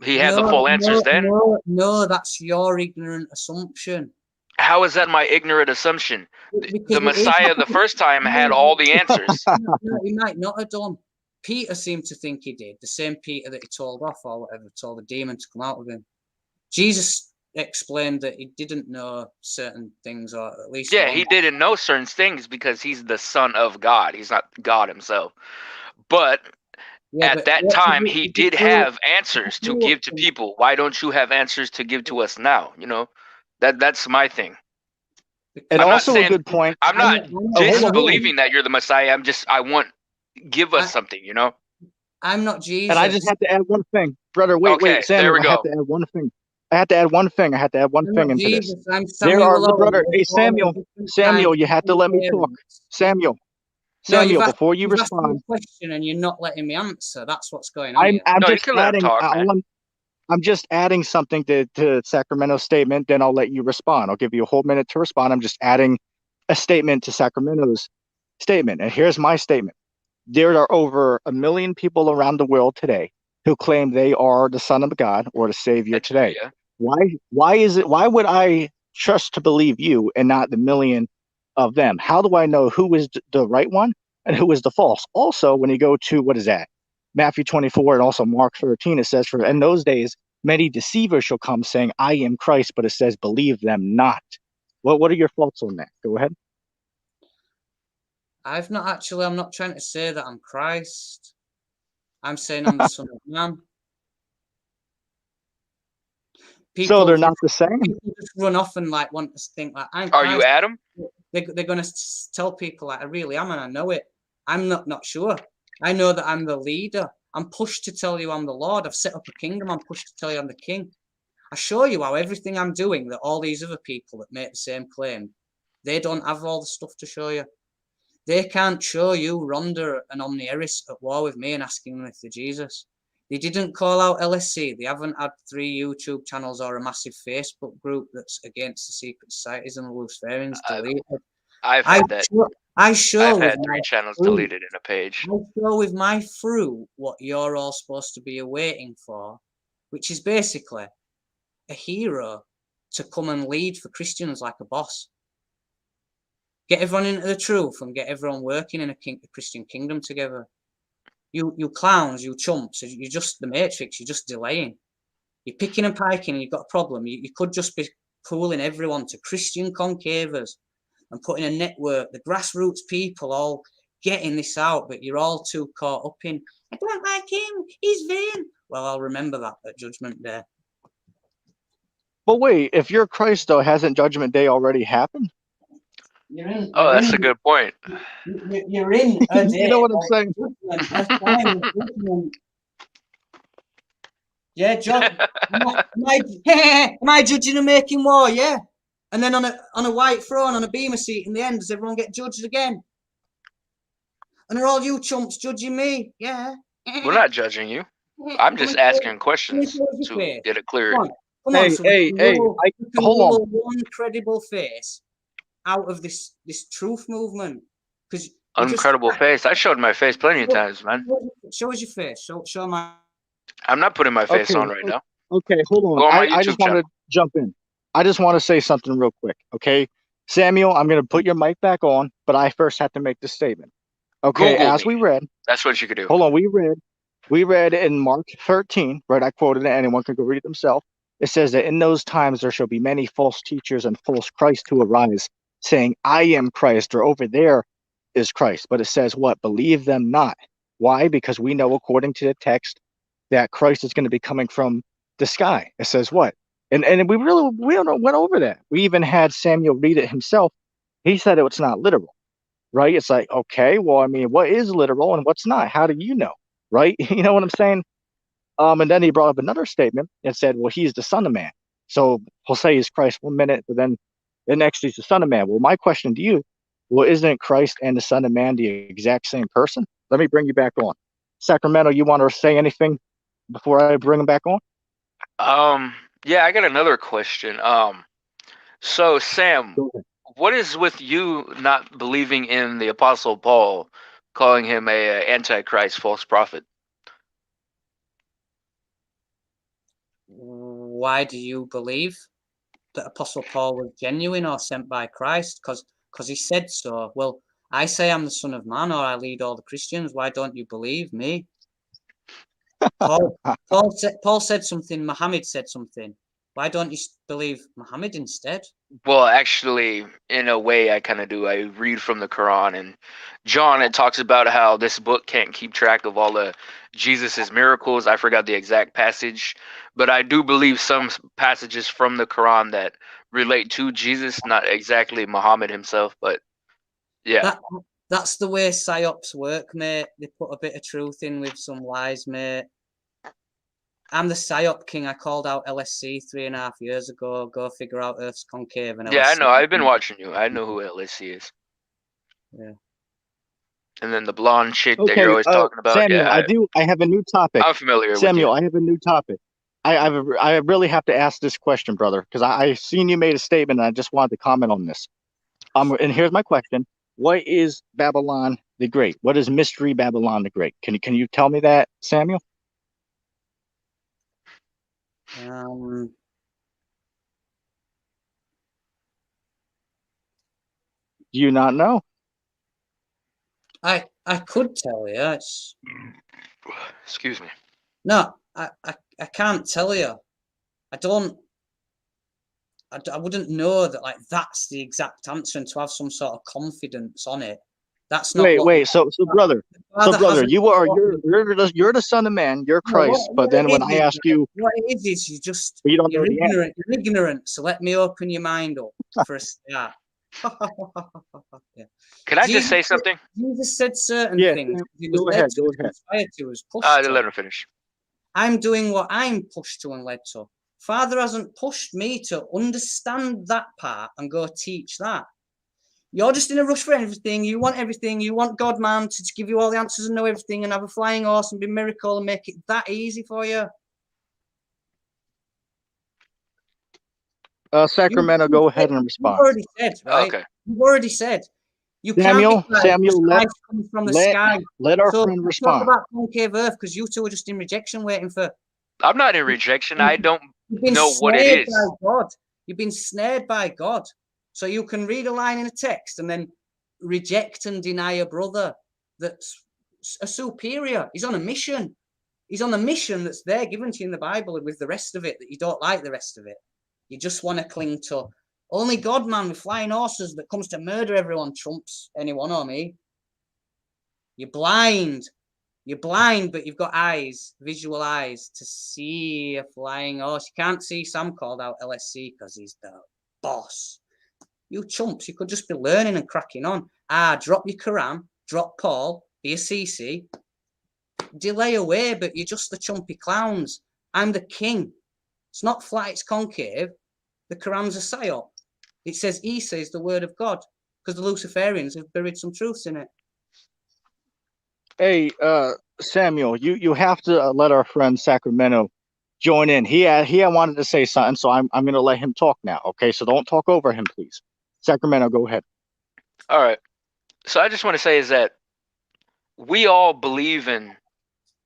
He had the full answers then? No, that's your ignorant assumption. How is that my ignorant assumption? The Messiah the first time had all the answers. No, he might not have done. Peter seemed to think he did. The same Peter that he told off or whatever, told the demon to come out of him. Jesus explained that he didn't know certain things, or at least... Yeah, he didn't know certain things because he's the Son of God. He's not God himself. But... Yeah, at that time, he did have answers to give to people. Why don't you have answers to give to us now? You know, that's my thing. And also a good point. I'm not disbelieving that you're the Messiah. Give us something, you know? I'm not Jesus. And I just have to add one thing. Brother, wait, Samuel, there we go. I have to add one thing. I have to add one thing into Jesus, this. Brother, hey, Samuel, you have to let me talk. Samuel, before you respond, question and you're not letting me answer. That's what's going on. I'm just adding something to Sacramento's statement. Then I'll let you respond. I'll give you a whole minute to respond. I'm just adding a statement to Sacramento's statement. And here's my statement: there are over 1 million people around the world today who claim they are the Son of God or the Savior today. Yeah. Why would I trust to believe you and not the million of them? How do I know who is the right one and who is the false? Also, when you go to, what is that? Matthew 24 and also Mark 13, it says, for in those days, many deceivers shall come saying, I am Christ, but it says, believe them not. What are your thoughts on that? Go ahead. I'm not trying to say that I'm Christ. I'm saying I'm the Son of Man. So they're not the same? People just run off and like want to think like, I'm Are Christ. you Adam? They're going to tell people like, I really am, and I know it. I'm not sure. I know that I'm the leader. I'm pushed to tell you I'm the Lord. I've set up a kingdom. I'm pushed to tell you I'm the king. I show you how everything I'm doing, that all these other people that make the same claim, they don't have all the stuff to show you. They can't show you Rhonda and 𝘿𝙞𝙨𝙘𝙪 at war with me and asking them if they're Jesus. They didn't call out LSC. They haven't had 3 YouTube channels or a massive Facebook group that's against the secret societies and the 𝘿𝙞𝙨 deleted. I've had that. I've had 3 channels deleted in a page. I show with my fruit what you're all supposed to be waiting for, which is basically a hero to come and lead for Christians like a boss. Get everyone into the truth and get everyone working in a Christian kingdom together. You clowns, you chumps, you're just the Matrix, you're just delaying. You're picking and piking and you've got a problem. You could just be pooling everyone to Christian concavers and putting a network, the grassroots people all getting this out, but you're all too caught up in, I don't like him, he's vain. Well, I'll remember that at Judgment Day. But wait, if you're Christ, though, hasn't Judgment Day already happened? That's a good point. You're in a day. You know what I'm saying? Yeah, am I judging and making war? Yeah. And then on a white throne, on a beamer seat in the end, does everyone get judged again? And are all you chumps judging me? Yeah. We're not judging you. I'm just asking questions to get it cleared. Come on, hold on. One credible face out of this truth movement. Uncredible face. I showed my face plenty of times, man. Show us your face. Show my. I'm not putting my face on right now. Okay, hold on. I just want to jump in. I just want to say something real quick. Okay, Samuel, I'm going to put your mic back on, but I first have to make this statement. Okay, we read. That's what you could do. Hold on, we read in Mark 13, right? I quoted it. Anyone can go read it themselves. It says that in those times there shall be many false teachers and false Christ who arise, saying, I am Christ, or over there is Christ. But it says what? Believe them not. Why? Because we know, according to the text, that Christ is going to be coming from the sky. It says what? And we went over that. We even had Samuel read it himself. He said it's not literal. right? It's like, okay, well, I mean, what is literal and what's not? How do you know, right? You know what I'm saying? And then he brought up another statement and said, well, he's the Son of Man. So he'll say he's Christ 1 minute, but then the next he's the Son of Man. Well, my question to you, well, isn't Christ and the Son of Man the exact same person? Let me bring you back on. Sacramento, you want to say anything before I bring him back on? Yeah, I got another question. So Sam, Go ahead. what is with you not believing in the Apostle Paul, calling him a antichrist, false prophet? Why do you believe that Apostle Paul was genuine or sent by Christ? Because he said so. Well, I say I'm the Son of Man, or I lead all the Christians. Why don't you believe me? Paul said something. Muhammad said something. Why don't you believe Muhammad instead? Well, actually, in a way, I kind of do. I read from the Quran, and John, it talks about how this book can't keep track of all of Jesus's miracles. I forgot the exact passage, but I do believe some passages from the Quran that relate to Jesus, not exactly Muhammad himself, but yeah. That's the way psyops work, mate. They put a bit of truth in with some lies, mate. I'm the psyop king. I called out LSC 3.5 years ago. Go figure out Earth's concave and Yeah, I LSC. know. I've been watching you. I know who LSC is. Yeah. And then the blonde chick that Okay, you're always talking about. Samuel, Yeah, I have a new topic. I'm familiar with you. Samuel, I have a new topic. I really have to ask this question, brother, because I seen you made a statement and I just wanted to comment on this. And here's my question: what is Babylon the Great? What is Mystery Babylon the Great? Can you tell me that, Samuel? Do you not know? I could tell you. It's... Excuse me. No, I can't tell you. I don't. I wouldn't know that like that's the exact answer, and to have some sort of confidence on it. That's not. Wait. So brother, you're the Son of Man. You're Christ. No, but then when I ask you, what it is you don't know you're the answer. ignorant. You're ignorant. So let me open your mind up for a start. Yeah. Can I just say something? Jesus said certain things. He was go led ahead. to, Go ahead. inspired to, was pushed to. Let him finish. I'm doing what I'm pushed to and led to. Father hasn't pushed me to understand that part and go teach that. You're just in a rush for everything. You want everything. You want God, man, to give you all the answers and know everything and have a flying horse and be a miracle and make it that easy for you. Sacramento, go ahead and respond. You've already said, right? Okay. You've already said. You Samuel, can't be Samuel, comes from the sky. Let our friend respond. Talk about Concave Earth because you two are just in rejection, waiting for. I'm not in rejection. I don't know what it is. By God. You've been snared by God, so you can read a line in a text and then reject and deny a brother that's a superior. He's on a mission. He's on a mission that's there given to you in the Bible with the rest of it that you don't like the rest of it. You just want to cling to only God, man, with flying horses that comes to murder everyone, trumps anyone or me. You're blind. You're blind, but you've got eyes, visual eyes, to see a flying horse. You can't see Sam called out LSC because he's the boss. You chumps, you could just be learning and cracking on. Drop your Quran, drop Paul, be a CC. Delay away, but you're just the chumpy clowns. I'm the king. It's not flat, it's concave. The Quran's a psyop. It says Isa is the word of God because the Luciferians have buried some truths in it. Hey, Samuel, you have to let our friend Sacramento join in. He wanted to say something, so I'm going to let him talk now. Okay, so don't talk over him, please. Sacramento, go ahead. All right. So I just want to say is that we all believe in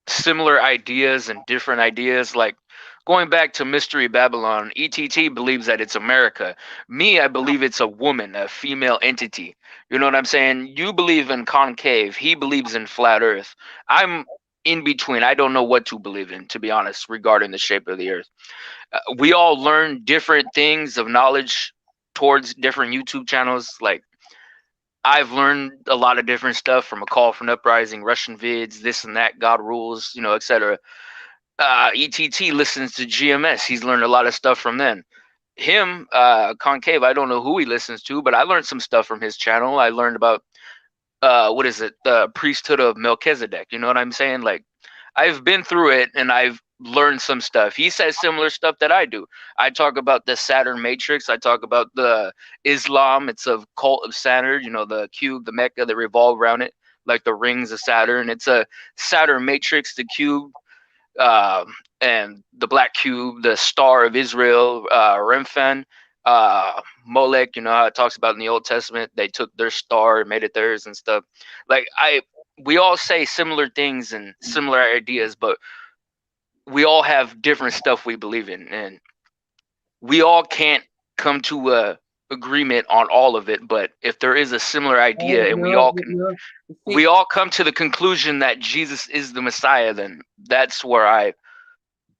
similar ideas and different ideas. Like going back to Mystery Babylon, ETT believes that it's America. Me, I believe it's a woman, a female entity. You know what I'm saying? You believe in concave. He believes in flat earth. I'm in between. I don't know what to believe in, to be honest, regarding the shape of the earth. We all learn different things of knowledge towards different YouTube channels. Like I've learned a lot of different stuff from A Call for an Uprising, Russian vids, this and that, God rules, you know, etc. ETT listens to GMS. He's learned a lot of stuff from them. Him, Concave, I don't know who he listens to, but I learned some stuff from his channel. I learned about what is it? The priesthood of Melchizedek. You know what I'm saying? Like, I've been through it and I've learned some stuff. He says similar stuff that I do. I talk about the Saturn matrix. I talk about the Islam. It's a cult of Saturn. You know, the cube, the Mecca that revolve around it, like the rings of Saturn. It's a Saturn matrix, the cube, and the black cube, the star of Israel, Remphan, Molech. You know how it talks about in the Old Testament. They took their star and made it theirs and stuff. Like, we all say similar things and similar ideas, but we all have different stuff we believe in, and we all can't come to a agreement on all of it. But if there is a similar idea and we all come to the conclusion that Jesus is the Messiah, then that's where I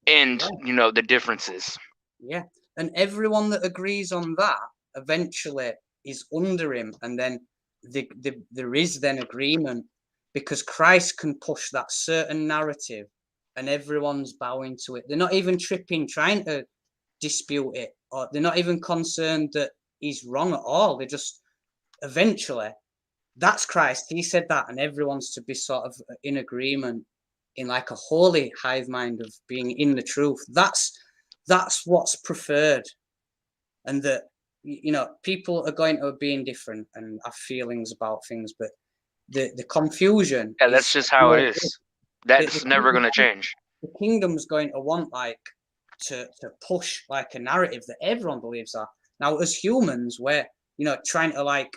end, you know, the differences. Yeah, and everyone that agrees on that eventually is under him, and then there is then agreement, because Christ can push that certain narrative and everyone's bowing to it. They're not even trying to dispute it, or they're not even concerned that he's wrong at all. They just, eventually, that's Christ, he said that, and everyone's to be sort of in agreement, in like a holy hive mind of being in the truth. That's what's preferred. And that, you know, people are going to be indifferent and have feelings about things, but the confusion, yeah, that's just how it is. That's never going to change. The kingdom's going to want, like, to push like a narrative that everyone believes that. Now, as humans, we're, you know, trying to like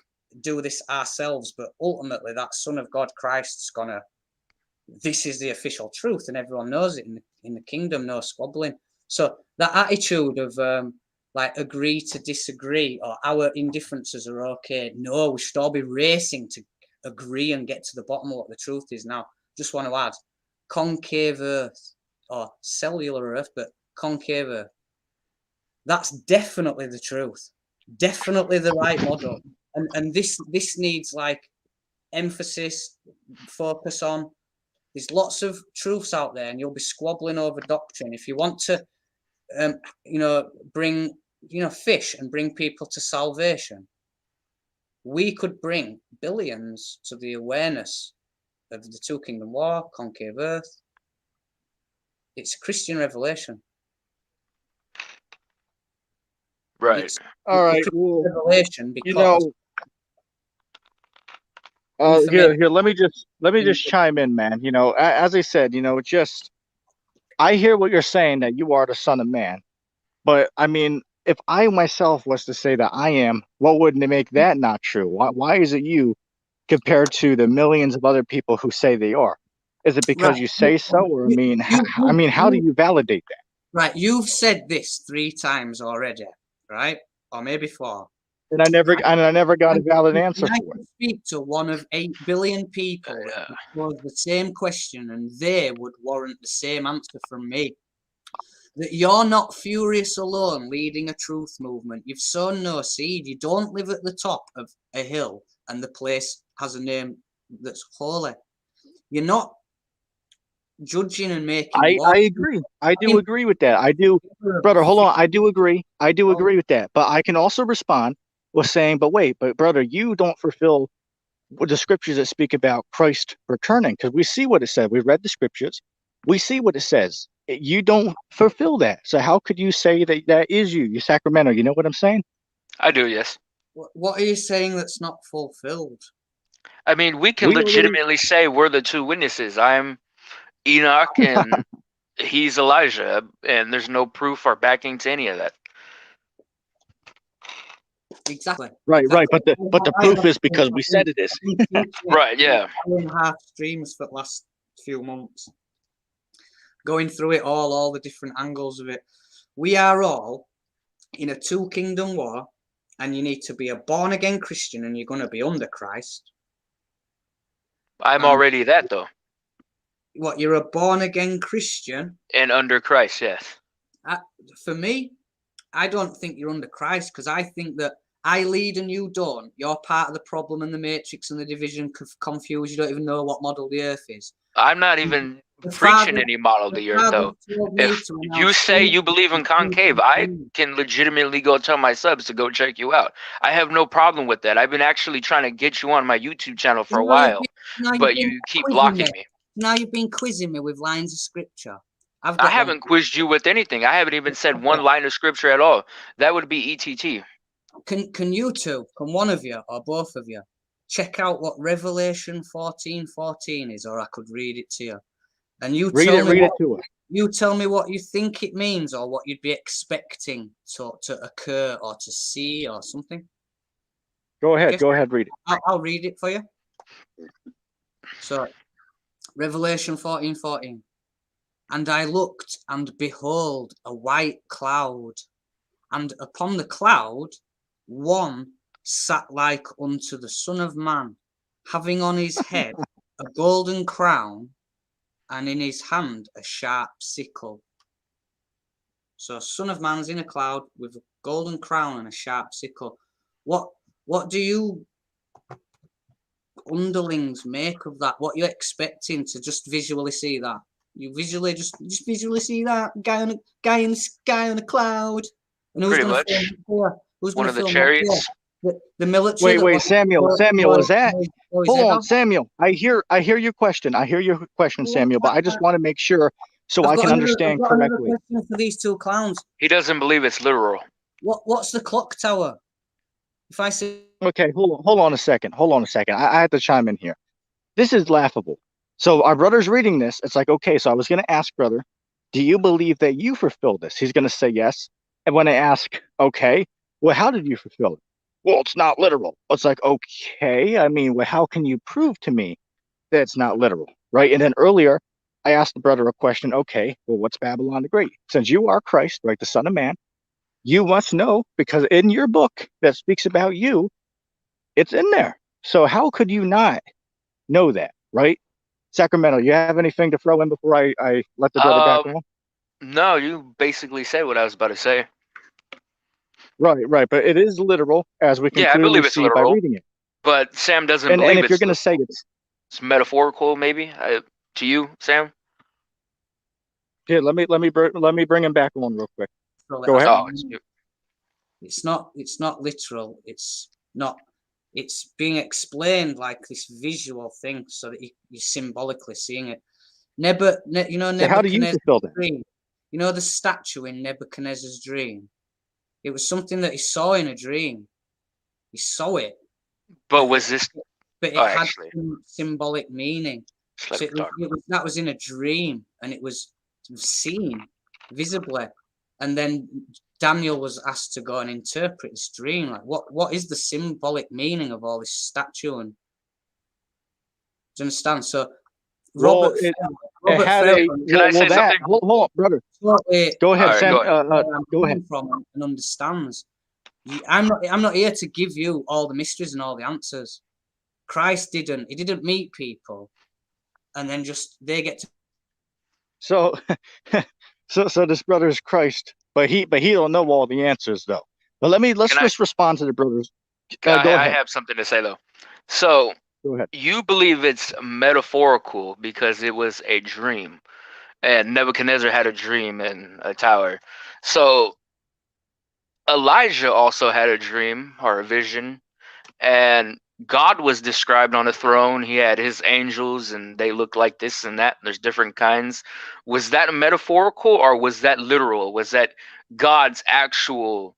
do this ourselves, but ultimately that Son of God, Christ's gonna, this is the official truth, and everyone knows it in the kingdom, no squabbling. So that attitude of like agree to disagree, or our indifferences are okay. No, we should all be racing to agree and get to the bottom of what the truth is. Now, just want to add, concave Earth, or cellular Earth, but concave Earth, that's definitely the truth, definitely the right model. And this needs like emphasis, focus on. There's lots of truths out there, and you'll be squabbling over doctrine. If you want to, you know, bring, you know, fish and bring people to salvation, we could bring billions to the awareness of the Two Kingdom War, Concave Earth. It's a Christian revelation. Right. All right. Well, revelation, because, you know, here, let me just chime in, man. You know, as I said, you know, just, I hear what you're saying, that you are the Son of Man, but I mean, if I myself was to say that I am, what wouldn't it make that not true? Why is it you compared to the millions of other people who say they are? Is it because right, you say so, or I mean, how do you validate that? Right, you've said this 3 times already, right, or maybe 4. And I never got a valid answer I for could it. speak to one of 8 billion people that pose the same question, and they would warrant the same answer from me. That you're not furious alone leading a truth movement. You've sown no seed. You don't live at the top of a hill and the place has a name that's holy. You're not judging and making. I agree. I do agree with that. I do, brother. Hold on. I do agree. I do agree with that. But I can also respond with saying, but wait, but brother, you don't fulfill the scriptures that speak about Christ returning, because we see what it said. We read the scriptures. We see what it says. You don't fulfill that. So how could you say that that is you? You Sacramento. You know what I'm saying? I do, yes. What are you saying that's not fulfilled? I mean, we can legitimately say we're the 2 witnesses. I'm Enoch and he's Elijah, and there's no proof or backing to any of that. Exactly. Right. But the proof is because we said it is. Right. Yeah. 2.5 streams for the last few months, going through it all the different angles of it. We are all in a 2 kingdom war, and you need to be a born again Christian, and you're going to be under Christ. I'm already that, though. What, you're a born again Christian? And under Christ, yes. For me, I don't think you're under Christ, because I think that I lead and you don't. You're part of the problem and the matrix and the division confused. You don't even know what model the earth is. I'm not even preaching any model of the the earth, Father though. told me If to you say you believe in concave, I can legitimately go tell my subs to go check you out. I have no problem with that. I've been actually trying to get you on my YouTube channel for a while, but you keep blocking me. Now you've been quizzing me with lines of scripture. I haven't quizzed you with anything. I haven't even said one line of scripture at all. That would be ETT. Can you two, can one of you or both of you check out what Revelation 14:14 is, or I could read it to you, and you tell me what you think it means, or what you'd be expecting to occur or to see or something. Go ahead. Go ahead. Read it. I'll read it for you. So, Revelation 14:14. And I looked, and behold, a white cloud, and upon the cloud one sat like unto the Son of Man, having on his head a golden crown, and in his hand a sharp sickle. So Son of Man's in a cloud with a golden crown and a sharp sickle. What do you underlings make of that? What are you expecting to just visually see that? You visually just visually see that guy in the sky on a cloud. And who's going to film it? Who's one of the chariots? The military. Wait, Samuel, is that? Hold on, Samuel. I hear your question. Samuel. But I just want to make sure so I can understand correctly. For these two clowns. He doesn't believe it's literal. What's the clock tower? If I say. Okay, hold on a second. I have to chime in here. This is laughable. So our brother's reading this. It's like, okay, so I was going to ask brother, do you believe that you fulfilled this? He's going to say yes. And when I ask, okay, well, how did you fulfill it? Well, it's not literal. It's like, okay, I mean, well, how can you prove to me that it's not literal, right? And then earlier, I asked the brother a question, okay, well, what's Babylon the Great? Since you are Christ, right, the Son of Man, you must know, because in your book that speaks about you, it's in there. So how could you not know that, right? Sacramento, you have anything to throw in before I let the brother back on? No, you basically said what I was about to say. Right. But it is literal, as we can clearly see literal, by reading it. But Sam doesn't believe and if you're going to say it's metaphorical, maybe to you, Sam. Yeah, let me bring him back on real quick. Go ahead. Oh, it's not literal. It's not. It's being explained like this visual thing, so that you're symbolically seeing it. Nebuchadnezzar's how do you fulfill that? Dream. You know the statue in Nebuchadnezzar's dream. It was something that he saw in a dream. He saw it. But was this? But it had some symbolic meaning. So that was in a dream, and it was seen visibly. And then Daniel was asked to go and interpret this dream. Like, what is the symbolic meaning of all this statue? And do you understand? So, Robert, can I say something? Hold on, brother. Go ahead, Sam. Go ahead. From and understands. I'm not here to give you all the mysteries and all the answers. Christ didn't. He didn't meet people, and then just they get to. So this brother is Christ, but he don't know all the answers though. But let's just respond to the brothers. Go ahead. I have something to say though. So go ahead. You believe it's metaphorical because it was a dream, and Nebuchadnezzar had a dream in a tower. So Elijah also had a dream or a vision, and God was described on a throne. He had his angels, and they looked like this and that. There's different kinds. Was that metaphorical, or was that literal? Was that God's actual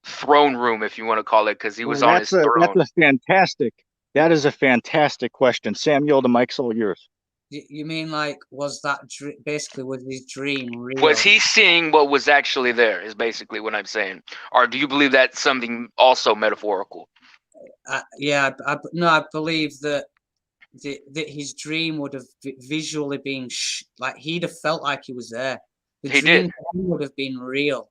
throne room, if you want to call it, because he was on his throne? That is a fantastic question. Samuel, the mic's all yours. You mean like, was that basically, was his dream real? Was he seeing what was actually there is basically what I'm saying. Or do you believe that's something also metaphorical? Yeah, I believe that his dream would have visually been like he'd have felt like he was there. He did. Would have been real.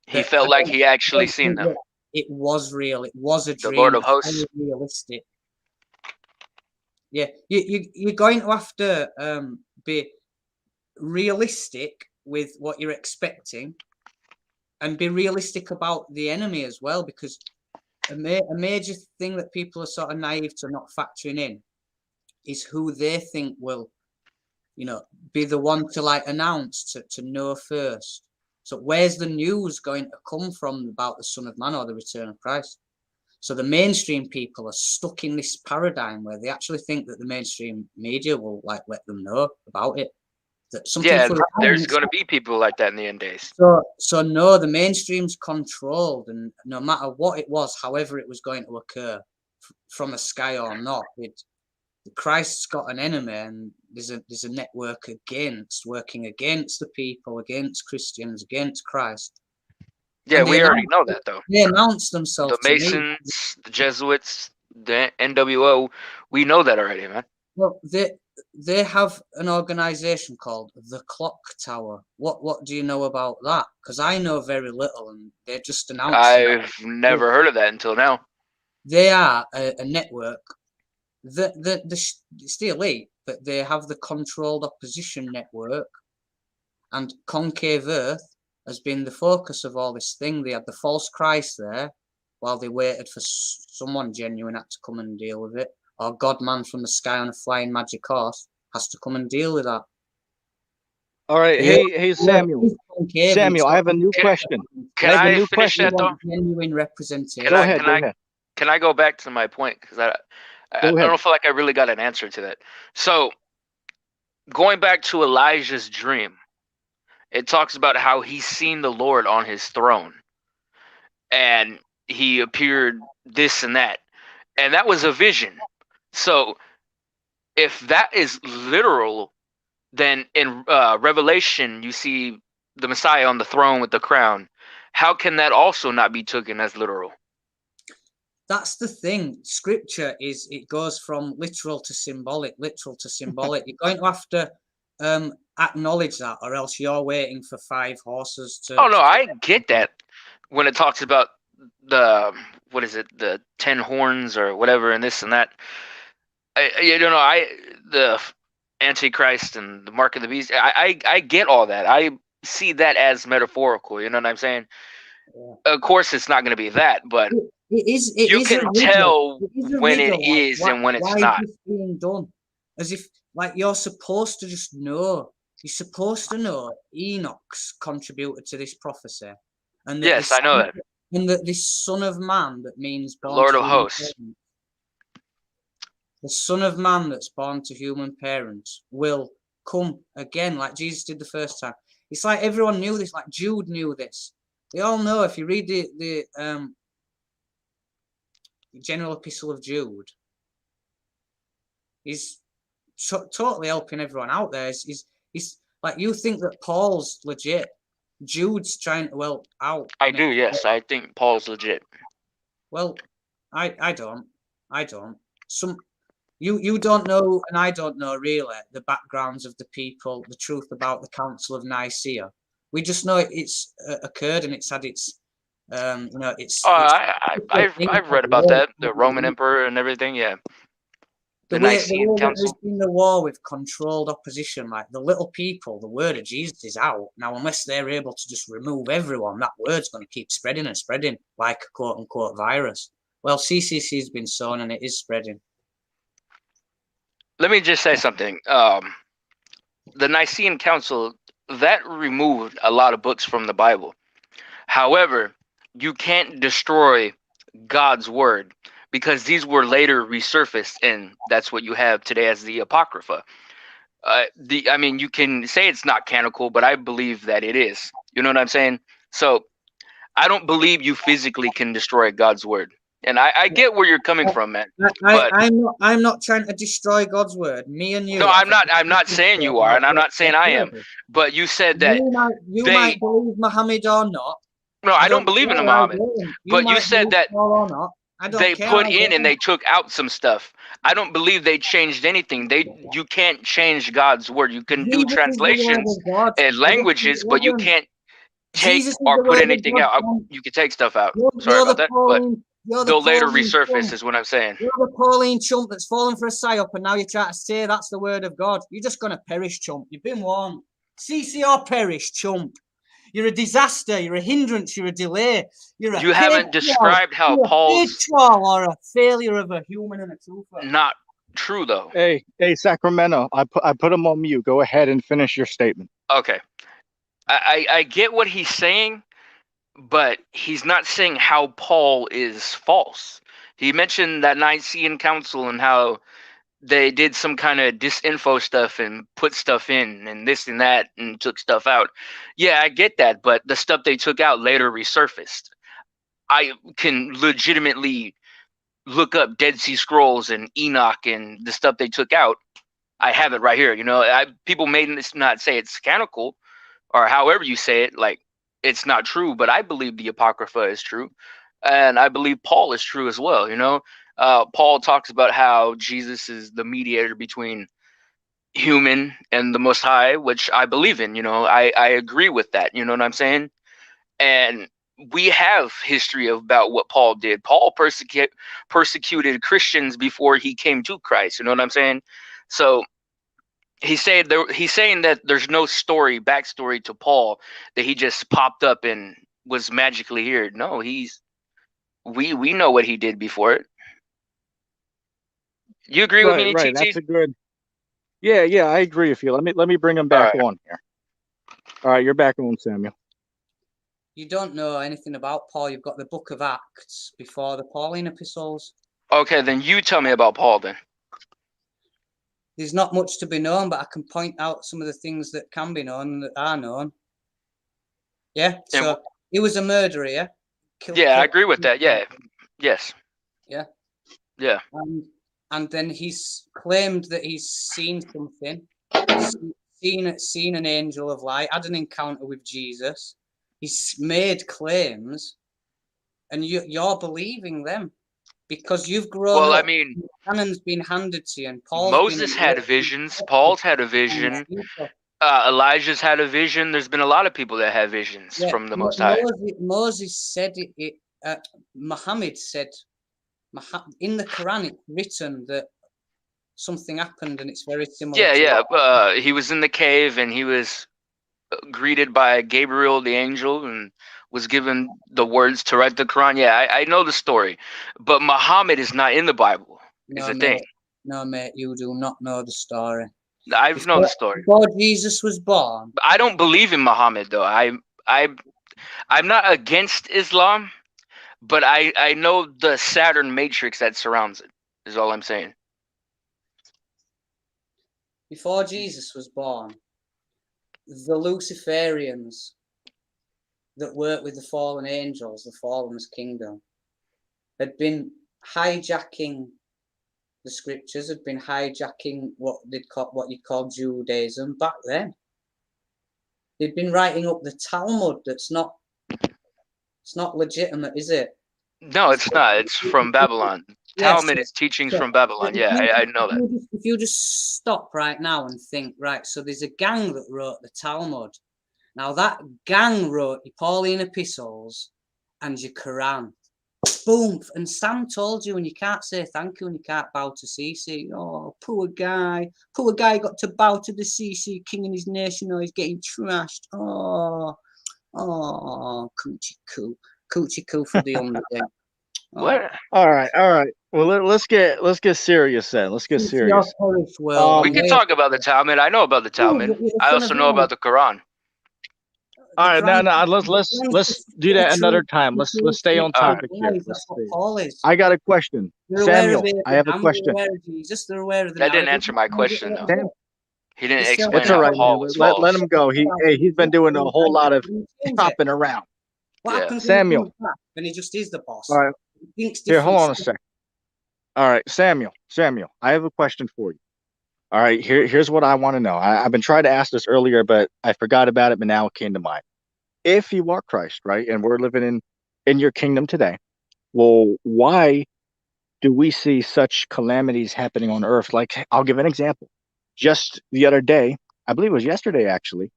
He felt like he actually seen them. It was real. It was a dream. The Lord of Hosts. Realistic. Yeah, you're going to have to be realistic with what you're expecting, and be realistic about the enemy as well, because a major thing that people are sort of naive to not factoring in is who they think will you know, be the one to like announce, to know first. So where's the news going to come from about the Son of Man or the return of Christ? So the mainstream people are stuck in this paradigm where they actually think that the mainstream media will like let them know about it. That something there's going to be people like that in the end days. So no, the mainstream's controlled, and no matter what it was, however it was going to occur, from the sky or not, Christ's got an enemy, and there's a network working against the people, against Christians, against Christ. Yeah, we already know that though. They announce themselves. The Masons, the Jesuits, the NWO. We know that already, man. Well, they have an organization called the Clock Tower. What do you know about that? Because I know very little, and they just announced. I've never heard of that until now. They are a network. It's the elite, but they have the controlled opposition network, and Concave Earth has been the focus of all this thing. They had the false Christ there while they waited for someone genuine had to come and deal with it, or God-man from the sky on a flying magic horse has to come and deal with that. All right, hey Samuel. Samuel, I have a new question. Can I finish that though? Genuine representation. Go ahead. Can I go back to my point? Because I don't feel like I really got an answer to that. So, going back to Elijah's dream, it talks about how he's seen the Lord on his throne, and he appeared this and that, and that was a vision. So, if that is literal, then in Revelation you see the Messiah on the throne with the crown. How can that also not be taken as literal? That's the thing. Scripture it goes from literal to symbolic. You're going to have to acknowledge that, or else you're waiting for 5 horses to. Oh no, I get that. When it talks about the the 10 horns or whatever, and this and that, the Antichrist and the mark of the beast. I get all that. I see that as metaphorical. You know what I'm saying? Yeah. Of course, it's not going to be that, but. You can tell when it is and when it's not. It's being done as if like you're supposed to just know. You're supposed to know Enoch's contributed to this prophecy, and yes, I know that. And that this Son of Man that means Lord of Hosts, the Son of Man that's born to human parents will come again, like Jesus did the first time. It's like everyone knew this. Like Jude knew this. They all know. If you read the General Epistle of Jude, he's totally helping everyone out there. He's like, you think that Paul's legit. Jude's trying to help out. I do, yes. I think Paul's legit. Well, I don't. You don't know, and I don't know really the backgrounds of the people, the truth about the Council of Nicaea. We just know it's occurred and it's had its. I've read about that, the Roman Emperor and everything. Yeah, the Nicene Council. There's been the war with controlled opposition, like the little people. The word of Jesus is out now. Unless they're able to just remove everyone, that word's going to keep spreading and spreading like a quote unquote virus. Well, CCC has been sown and it is spreading. Let me just say something. The Nicene Council that removed a lot of books from the Bible. However, you can't destroy God's word because these were later resurfaced, and that's what you have today as the Apocrypha. I mean, you can say it's not canonical, but I believe that it is. You know what I'm saying? So I don't believe you physically can destroy God's word. And I get where you're coming from, man. I'm not trying to destroy God's word. Me and you. No, I'm not saying you are, and I'm not saying I am. But you said that you might believe Muhammad or not. No, I don't believe in Muhammad. But you said that they put in and they took out some stuff. I don't believe they changed anything. You can't change God's word. You can do translations and languages, but you can't take or put anything out. You can take stuff out. Sorry about that, but they'll later resurface is what I'm saying. You're the Pauline chump that's fallen for a psyop, and now you try to say that's the word of God. You're just going to perish, chump. You've been warned. CC or perish, chump. You're a disaster. You're a hindrance. You're a delay. You haven't described how Paul's or a failure of a human and a truther. Not true though. Hey, Sacramento, I put him on mute. Go ahead and finish your statement. Okay. I get what he's saying, but he's not saying how Paul is false. He mentioned that Nicene Council and how they did some kind of disinfo stuff and put stuff in and this and that and took stuff out. Yeah, I get that, but the stuff they took out later resurfaced. I can legitimately look up Dead Sea Scrolls and Enoch and the stuff they took out. I have it right here. You know, people may not say it's canonical or however you say it, like it's not true, but I believe the Apocrypha is true. And I believe Paul is true as well. You know, Paul talks about how Jesus is the mediator between human and the Most High, which I believe in. You know, I agree with that. You know what I'm saying? And we have history about what Paul did. Paul persecuted Christians before he came to Christ. You know what I'm saying? So he's saying that there's no backstory to Paul, that he just popped up and was magically here. No, we know what he did before it. You agree with me, Right. TT? That's a good. Yeah, I agree with you. Let me bring him back on here. All right, you're back on, Samuel. You don't know anything about Paul. You've got the book of Acts before the Pauline epistles. Okay, then you tell me about Paul then. There's not much to be known, but I can point out some of the things that can be known, that are known. Yeah, so he was a murderer, yeah? I agree with that, yeah. Yes. Yeah? Yeah. And then he's claimed that he's seen something, seen an angel of light, had an encounter with Jesus. He's made claims, and you're believing them because you've grown up. Well, I mean, canon's been handed to you, and Moses had visions. Paul's had a vision. Elijah's had a vision. There's been a lot of people that have visions from the Most High. Moses said it. Muhammad said, in the Quran, it's written that something happened, and it's very similar. Yeah. He was in the cave, and he was greeted by Gabriel, the angel, and was given the words to write the Quran. Yeah, I know the story, but Muhammad is not in the Bible. Is the thing. No, mate, you do not know the story. I know the story. Before Jesus was born. I don't believe in Muhammad, though. I'm not against Islam, but I know the Saturn matrix that surrounds it, is all I'm saying. Before Jesus was born, the Luciferians that work with the fallen angels, the fallen's kingdom, had been hijacking the scriptures, had been hijacking what you call Judaism back then. They'd been writing up the Talmud. It's not legitimate, is it? No, it's not. It's from Babylon. Talmud is teachings from Babylon. Yeah, I know that. If you just stop right now and think, right, so there's a gang that wrote the Talmud. Now that gang wrote your Pauline epistles and your Quran. Boom. And Sam told you, and you can't say thank you, and you can't bow to CC. Oh, poor guy got to bow to the CC king and his nation, or he's getting trashed. Oh, coochie coo for the underday. What? All right. Well, let's get serious then. Let's get serious. We can talk about the Talmud. I know about the Talmud. I also know about the Quran. All right, no. Let's do that another time. Let's stay on topic here. I got a question, Samuel. I have a question. That didn't answer my question though. He didn't explain. It's all right, man. Let him go. He's been doing a whole lot of hopping around. Samuel. And he just is the boss. All right. Here, hold on a second. All right, Samuel, I have a question for you. All right, here's what I want to know. I've been trying to ask this earlier, but I forgot about it, but now it came to mind. If you are Christ, right, and we're living in your kingdom today, well, why do we see such calamities happening on earth? Like, I'll give an example. Just the other day, I believe it was yesterday, actually,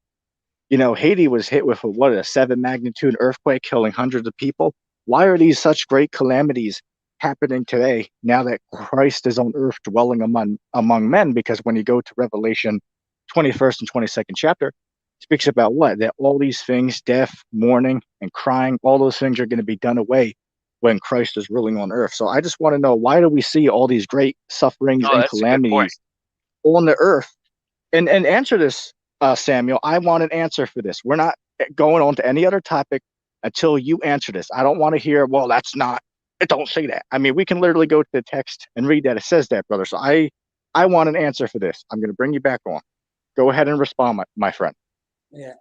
Haiti was hit with a 7 magnitude earthquake, killing hundreds of people. Why are these such great calamities happening today, now that Christ is on earth dwelling among men? Because when you go to Revelation 21st and 22nd chapter, it speaks about what? That all these things, death, mourning, and crying, all those things are going to be done away when Christ is ruling on earth. So I just want to know, why do we see all these great sufferings Oh, and that's a good point. calamities on the earth? And answer this, Samuel. I want an answer for this. We're not going on to any other topic until you answer this. I don't want to hear, well, that's not, it don't say that. I mean, we can literally go to the text and read that. It says that, brother. So I want an answer for this. I'm going to bring you back on. Go ahead and respond, my friend. Yeah,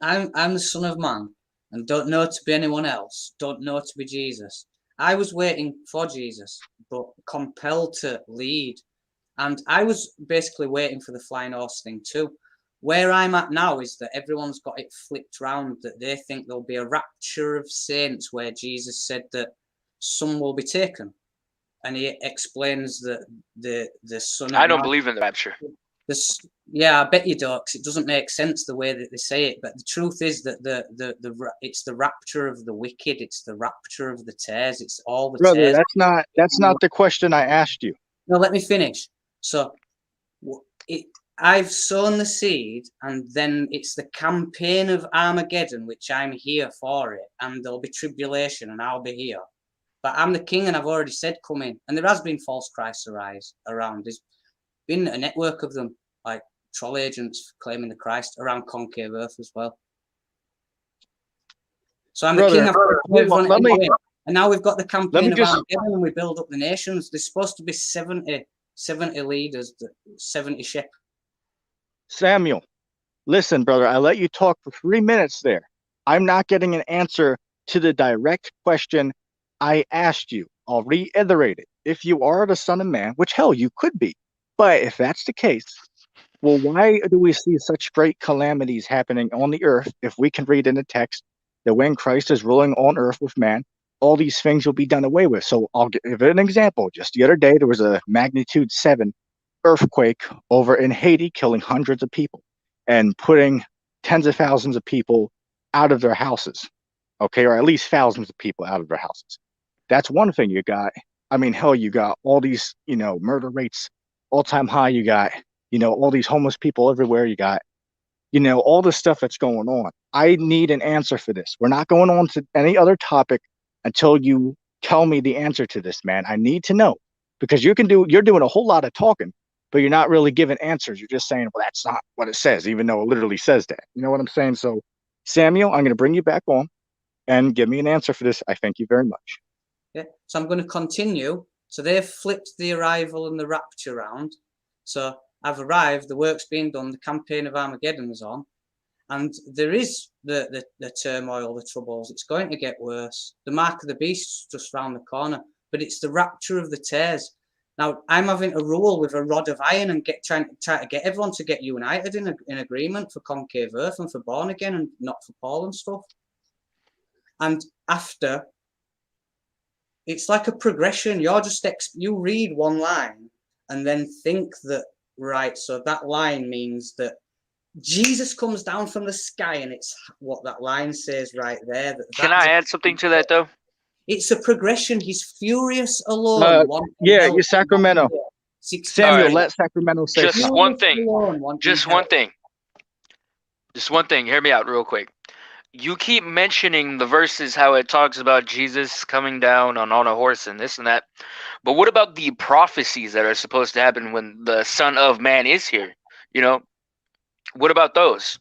I'm the Son of Man and don't know to be anyone else, don't know to be Jesus. I was waiting for Jesus, but compelled to lead. And I was basically waiting for the flying horse thing too. Where I'm at now is that everyone's got it flipped round, that they think there'll be a rapture of saints where Jesus said that some will be taken. And he explains that the Son of I don't Man, believe in the rapture. yeah, I bet you don't, because it doesn't make sense the way that they say it. But the truth is that it's the rapture of the wicked, it's the rapture of the tares, it's all the Brother, tares. that's not the question I asked you. No, let me finish. So I've sown the seed, and then it's the campaign of Armageddon, which I'm here for it, and there'll be tribulation, and I'll be here. But I'm the king, and I've already said, come in. And there has been false Christs around. There's been a network of them, like troll agents claiming the Christ around Concave Earth as well. So I'm the king. And now we've got the campaign of Armageddon, and we build up the nations. There's supposed to be 70 leaders, 70 shepherds. Samuel, listen, brother, I let you talk for 3 minutes there. I'm not getting an answer to the direct question I asked you. I'll reiterate it. If you are the Son of Man, which hell, you could be, but if that's the case, well, why do we see such great calamities happening on the earth if we can read in the text that when Christ is ruling on earth with man, all these things will be done away with? So I'll give an example. Just the other day, there was a magnitude 7 earthquake over in Haiti, killing hundreds of people and putting tens of thousands of people out of their houses, okay, or at least thousands of people out of their houses. That's one thing you got. I mean, hell, you got all these, murder rates all-time high. You got, all these homeless people everywhere. You got, all this stuff that's going on. I need an answer for this. We're not going on to any other topic until you tell me the answer to this, man. I need to know, because you're doing a whole lot of talking, but you're not really giving answers. You're just saying, well, that's not what it says, even though it literally says that. You know what I'm saying? So, Samuel, I'm going to bring you back on and give me an answer for this. I thank you very much. Yeah. So I'm going to continue. So they've flipped the arrival and the rapture round. So I've arrived, the work's being done, the campaign of Armageddon is on, and there is the turmoil, the troubles. It's going to get worse. The mark of the beast's just round the corner, but it's the rapture of the tares. Now, I'm having to rule with a rod of iron and try to get everyone to get united in agreement for Concave Earth and for born again, and not for Paul and stuff. And after, it's like a progression. You're just you read one line and then think that, right, so that line means that Jesus comes down from the sky, and it's what that line says right there. Can I add something to that, though? It's a progression. He's furious alone. Yeah, you're Sacramento. Samuel, right. Let Sacramento say just something. One thing. Just one thing. Just one thing. Hear me out real quick. You keep mentioning the verses, how it talks about Jesus coming down on a horse and this and that. But what about the prophecies that are supposed to happen when the Son of Man is here? What about those?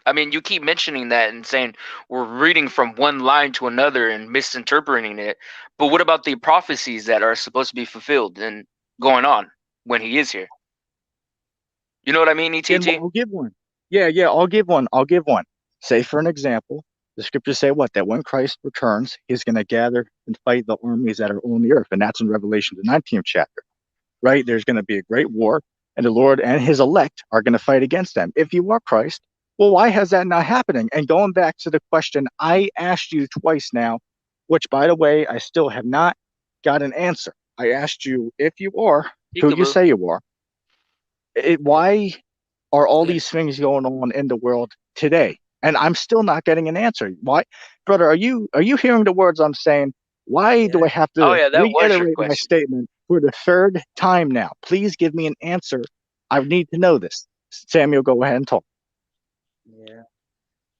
I mean, you keep mentioning that and saying we're reading from one line to another and misinterpreting it. But what about the prophecies that are supposed to be fulfilled and going on when he is here? You know what I mean, ETT? I'll give one. Yeah, I'll give one. Say, for an example, the scriptures say what? That when Christ returns, he's going to gather and fight the armies that are on the earth. And that's in Revelation, the 19th chapter, right? There's going to be a great war, and the Lord and his elect are going to fight against them. If you are Christ, well, why has that not happening? And going back to the question I asked you twice now, which, by the way, I still have not got an answer. I asked you, if you are who you say you are, why are all these things going on in the world today? And I'm still not getting an answer. Why, brother, are you hearing the words I'm saying? Why do I have to reiterate my statement for the third time now? Please give me an answer. I need to know this. Samuel, go ahead and talk. Yeah.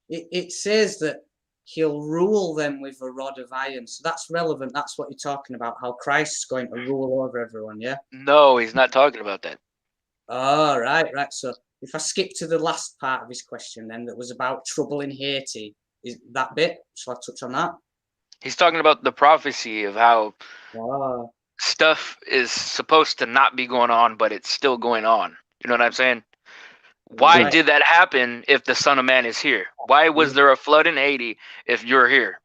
It says that he'll rule them with a rod of iron. So that's relevant. That's what you're talking about, how Christ's going to rule over everyone, yeah? No, he's not talking about that. Oh, right. So if I skip to the last part of his question then, that was about trouble in Haiti, is that bit? Shall I touch on that? He's talking about the prophecy of how Oh. stuff is supposed to not be going on, but it's still going on. You know what I'm saying? Why Right. did that happen if the Son of Man is here? Why was there a flood in Haiti if you're here?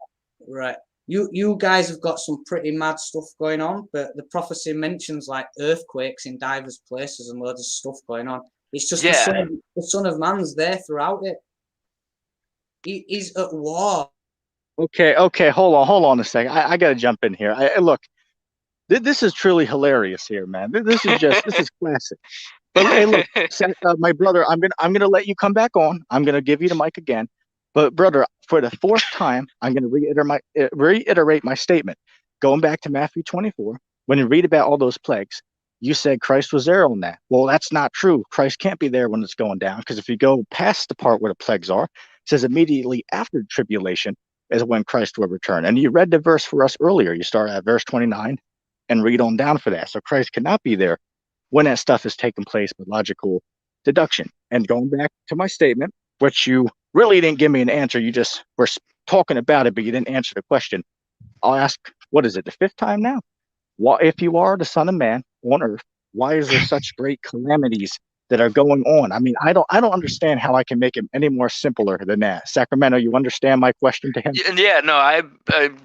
Right. You guys have got some pretty mad stuff going on, but the prophecy mentions like earthquakes in diverse places and loads of stuff going on. It's just Yeah. the son of Man's there throughout it. He's at war. Okay, hold on a second. I got to jump in here. Look, this is truly hilarious here, man. This is classic. But hey, look, my brother, I'm gonna let you come back on. I'm gonna give you the mic again. But brother, for the fourth time, I'm gonna reiterate my statement. Going back to Matthew 24, when you read about all those plagues, you said Christ was there on that. Well, that's not true. Christ can't be there when it's going down, because if you go past the part where the plagues are, it says immediately after the tribulation is when Christ will return. And you read the verse for us earlier. You start at verse 29 and read on down for that. So Christ cannot be there when that stuff is taking place with logical deduction. And going back to my statement, which you really didn't give me an answer, you just were talking about it, but you didn't answer the question. I'll ask, what is it, the fifth time now? Well, if you are the Son of Man on earth, why is there such great calamities that are going on? I mean, I don't understand how I can make it any more simpler than that. Sacramento, you understand my question to him? Yeah, no, I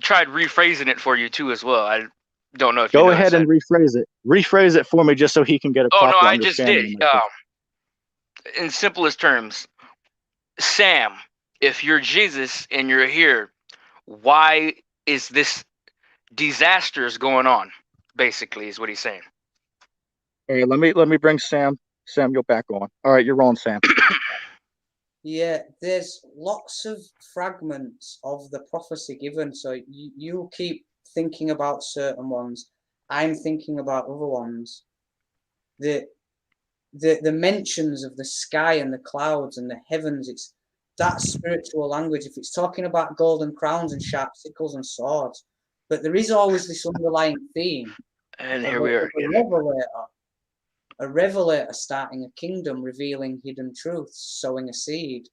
tried rephrasing it for you too as well. I don't know if Go you ahead and rephrase it. Rephrase it for me just so he can get a Oh, no, proper I just did. understanding. In simplest terms, Sam, if you're Jesus and you're here, why is this disasters going on? Basically, is what he's saying. Hey, let me bring Samuel back on. All right, you're on, Sam. Yeah, there's lots of fragments of the prophecy given. So you keep thinking about certain ones. I'm thinking about other ones. The mentions of the sky and the clouds and the heavens, it's that spiritual language. If it's talking about golden crowns and sharp sickles and swords, but there is always this underlying theme. And here we are. A revelator starting a kingdom, revealing hidden truths, sowing a seed.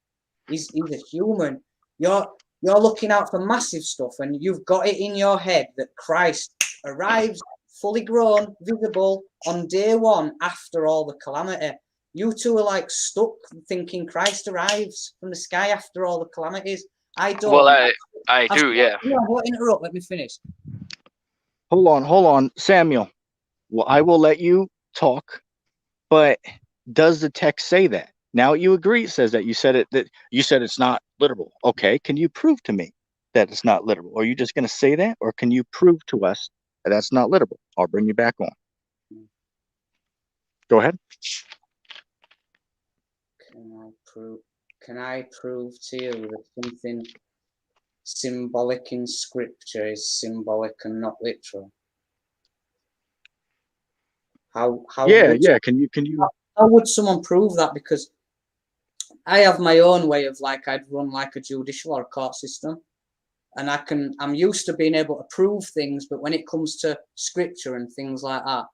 He's a human. You're looking out for massive stuff, and you've got it in your head that Christ arrives fully grown, visible on day one after all the calamity. You two are like stuck thinking Christ arrives from the sky after all the calamities. I don't. Well, I do, yeah. No, I won't interrupt. Let me finish. Hold on, Samuel. Well, I will let you talk, but does the text say that? Now you agree it says that. You said it's not literal. Okay, can you prove to me that it's not literal? Are you just going to say that, or can you prove to us that that's not literal? I'll bring you back on. Go ahead. Can I prove to you that something symbolic in scripture is symbolic and not literal? How can you how would someone prove that? Because I have my own way of, like, I'd run like a judicial or a court system, and I'm used to being able to prove things, but when it comes to scripture and things like that,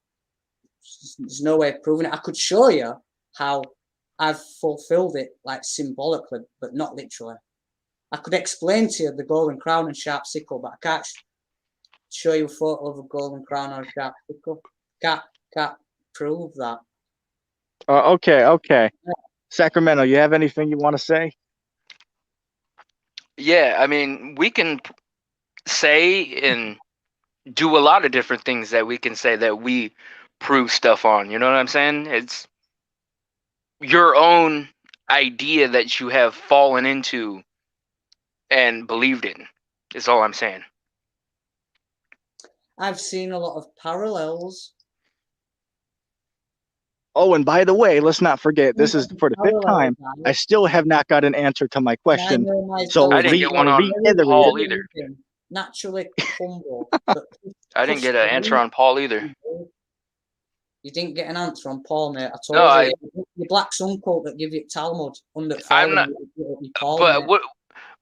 there's no way of proving it. I could show you how I've fulfilled it, like, symbolically, but not literally. I could explain to you the golden crown and sharp sickle, but I can't show you a photo of a golden crown or a sharp sickle. Can't prove that. Okay. Sacramento, you have anything you want to say? Yeah, I mean, we can say and do a lot of different things that we can say that we prove stuff on. You know what I'm saying? It's your own idea that you have fallen into and believed in, is all I'm saying. I've seen a lot of parallels. Oh, and by the way, let's not forget, this is for the fifth time. I still have not got an answer to my question. So I didn't get one on Paul either. Naturally humble. I didn't get an answer on Paul either. You didn't get an answer on Paul, mate. I told you. The black sun cult that give you Talmud under. I'm not.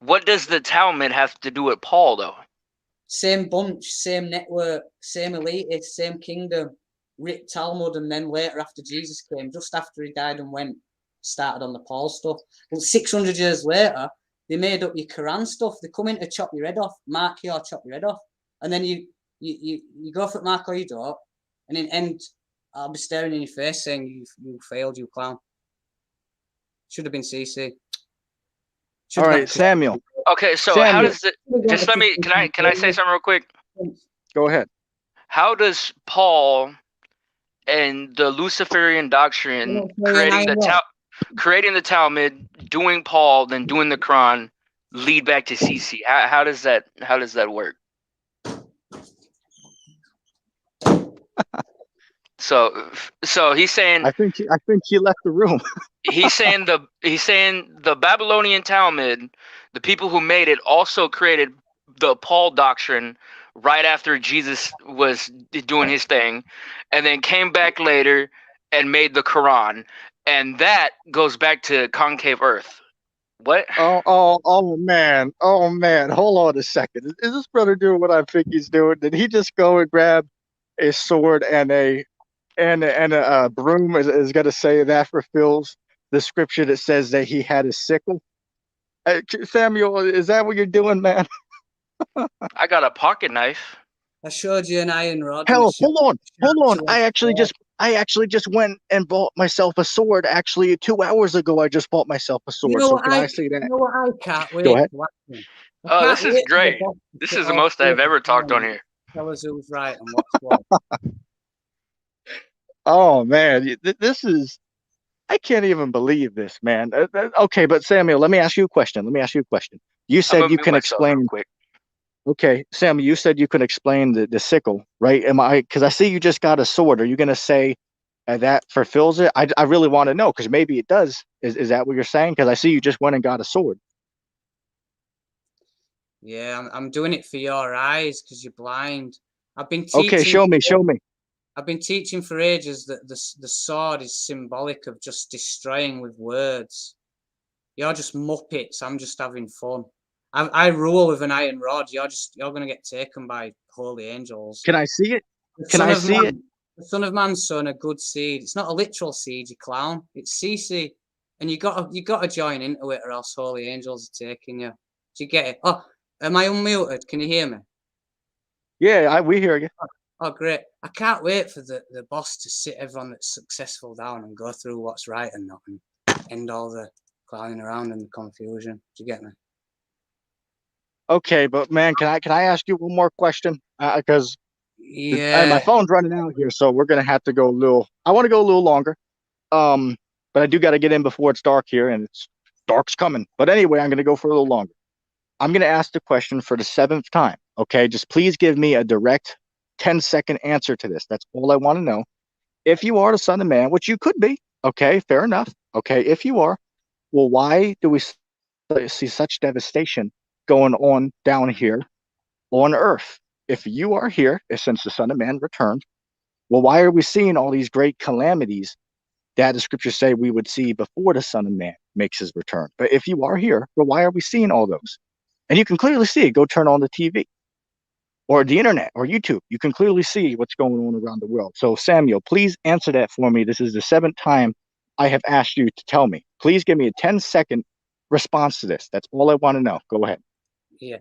But What does the Talmud have to do with Paul, though? Same bunch, same network, same elitist, same kingdom. Ripped Talmud, and then later, after Jesus came, just after he died and went, started on the Paul stuff. Well, 600 years later, they made up your Quran stuff. They come in to chop your head off, mark you or chop your head off, and then you go for it, mark or you don't, and in end, I'll be staring in your face saying you failed, you clown. Should have been CC. All right, Samuel. Okay, so Samuel. how does it? Just let me. Can I say something real quick? Go ahead. How does Paul and the Luciferian doctrine creating the Talmud, doing Paul, then doing the Quran, lead back to CC? How does that work? So he's saying. I think he left the room. he's saying the Babylonian Talmud, the people who made it also created the Paul doctrine right after Jesus was doing his thing, and then came back later and made the Quran, and that goes back to concave Earth. What? Oh man! Hold on a second. Is this brother doing what I think he's doing? Did he just go and grab a sword and a broom? Is going to say that fulfills the scripture that says that he had a sickle? Samuel, is that what you're doing, man? I got a pocket knife. I showed you an iron rod. Hell, hold on. I actually just went and bought myself a sword. Actually, 2 hours ago, I just bought myself a sword. So can I say that? You know what I can't wait? Go ahead. Oh, this is great. This is the most I've ever talked on here. Tell us who's right and what's what. Oh man, this is. I can't even believe this, man. Okay, but Samuel, let me ask you a question. You said you can explain. Quick. Okay, Samuel, you said you could explain the sickle, right? Because I see you just got a sword. Are you going to say that fulfills it? I really want to know, because maybe it does. Is that what you're saying? Because I see you just went and got a sword. Yeah, I'm doing it for your eyes because you're blind. I've been teaching. Okay, show me. I've been teaching for ages that the sword is symbolic of just destroying with words. You're just muppets. I'm just having fun. I rule with an iron rod. You're gonna get taken by holy angels. Can I see it? Can I see it? The Son of Man's sown a good seed. It's not a literal seed, you clown. It's CC, and you gotta join into it, or else holy angels are taking you. Do you get it? Oh, am I unmuted? Can you hear me? Yeah, we hear you. Oh, great. I can't wait for the boss to sit everyone that's successful down and go through what's right and not, and end all the clowning around and the confusion. Do you get me? Okay, but man, can I ask you one more question? Because my phone's running out here, so we're gonna have to go a little. I want to go a little longer. But I do got to get in before it's dark here, and dark's coming. But anyway, I'm gonna go for a little longer. I'm gonna ask the question for the 7th time. Okay, just please give me a direct 10-second answer to this. That's all I want to know. If you are the Son of Man, which you could be, okay, fair enough. Okay, if you are, well, why do we see such devastation going on down here on Earth? If you are here, since the Son of Man returned, well, why are we seeing all these great calamities that the scriptures say we would see before the Son of Man makes his return? But if you are here, well, why are we seeing all those? And you can clearly see it. Go turn on the TV or the internet or YouTube. You can clearly see what's going on around the world. So Samuel, please answer that for me. This is the 7th time I have asked you to tell me. Please give me a 10-second response to this. That's all I want to know. Go ahead. Yeah.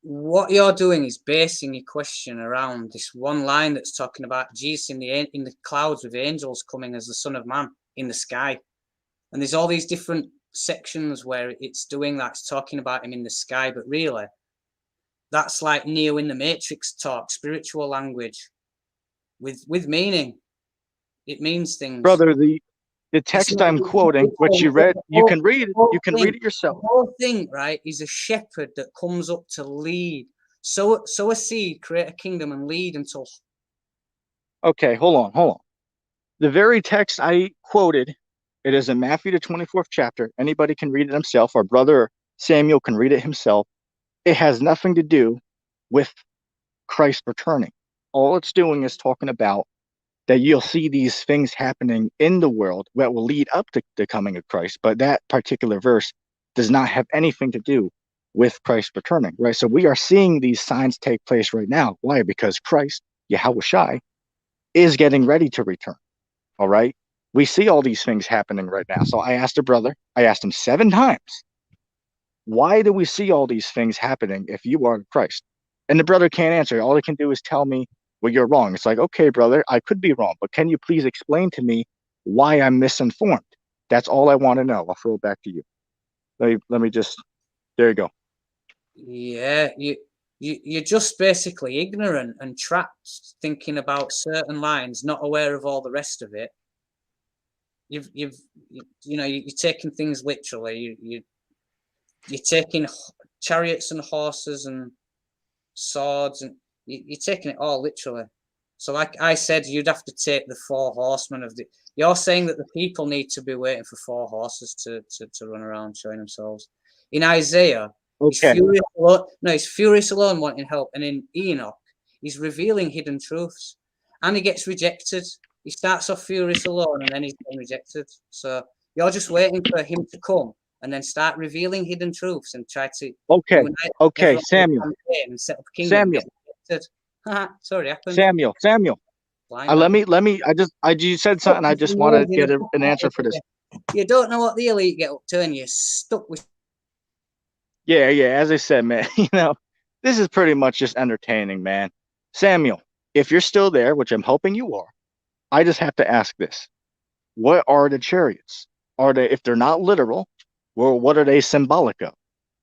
What you're doing is basing your question around this one line that's talking about Jesus in the clouds with angels coming as the Son of Man in the sky. And there's all these different sections where it's doing that. It's talking about him in the sky, but really, that's like Neo in the Matrix talk, spiritual language with meaning. It means things. Brother, the text I'm quoting, which you read, you can read it. You can read it yourself. The whole thing, right, is a shepherd that comes up to lead. Sow a seed, create a kingdom, and lead until. Okay, hold on. The very text I quoted, it is in Matthew the 24th chapter. Anybody can read it himself. Our brother Samuel can read it himself. It has nothing to do with Christ returning. All it's doing is talking about that you'll see these things happening in the world that will lead up to the coming of Christ. But that particular verse does not have anything to do with Christ returning, right? So we are seeing these signs take place right now. Why? Because Christ, 𝘿𝙞𝙨, is getting ready to return. All right. We see all these things happening right now. So I asked a brother, I asked him 7 times, why do we see all these things happening if you are Christ? And the brother can't answer. All he can do is tell me, well, you're wrong. It's like, okay, brother, I could be wrong, but can you please explain to me why I'm misinformed? That's all I want to know. I'll throw it back to you. Let me just, there you go. Yeah, you're just basically ignorant and trapped, thinking about certain lines, not aware of all the rest of it. You're taking things literally. You're taking chariots and horses and swords, and you're taking it all literally. So like I said, you'd have to take the 4 horsemen of the. You're saying that the people need to be waiting for 4 horses to run around showing themselves. In Isaiah, okay, he's furious alone wanting help. And in Enoch, he's revealing hidden truths. And he gets rejected. He starts off furious alone and then he's getting rejected. So you're just waiting for him to come and then start revealing hidden truths and try to okay, Samuel, and set up a kingdom. Sorry, happened. Samuel. You said something. I just want to get an answer for this. You don't know what the elite get up to, and you're stuck with. Yeah. As I said, man, this is pretty much just entertaining, man. Samuel, if you're still there, which I'm hoping you are, I just have to ask this: what are the chariots? Are they, if they're not literal, well, what are they symbolic of?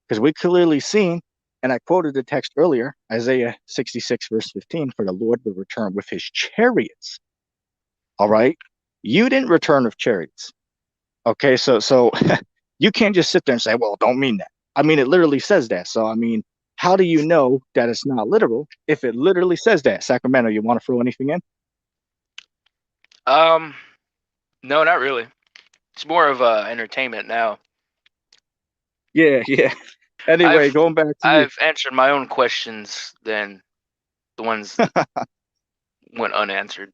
Because we clearly seen, and I quoted the text earlier, Isaiah 66, verse 15, for the Lord will return with his chariots. All right? You didn't return with chariots. Okay, so you can't just sit there and say, well, don't mean that. I mean, it literally says that. So, I mean, how do you know that it's not literal if it literally says that? Sacramento, you want to throw anything in? No, not really. It's more of entertainment now. Yeah. Anyway, going back to I've answered my own questions than the ones that went unanswered.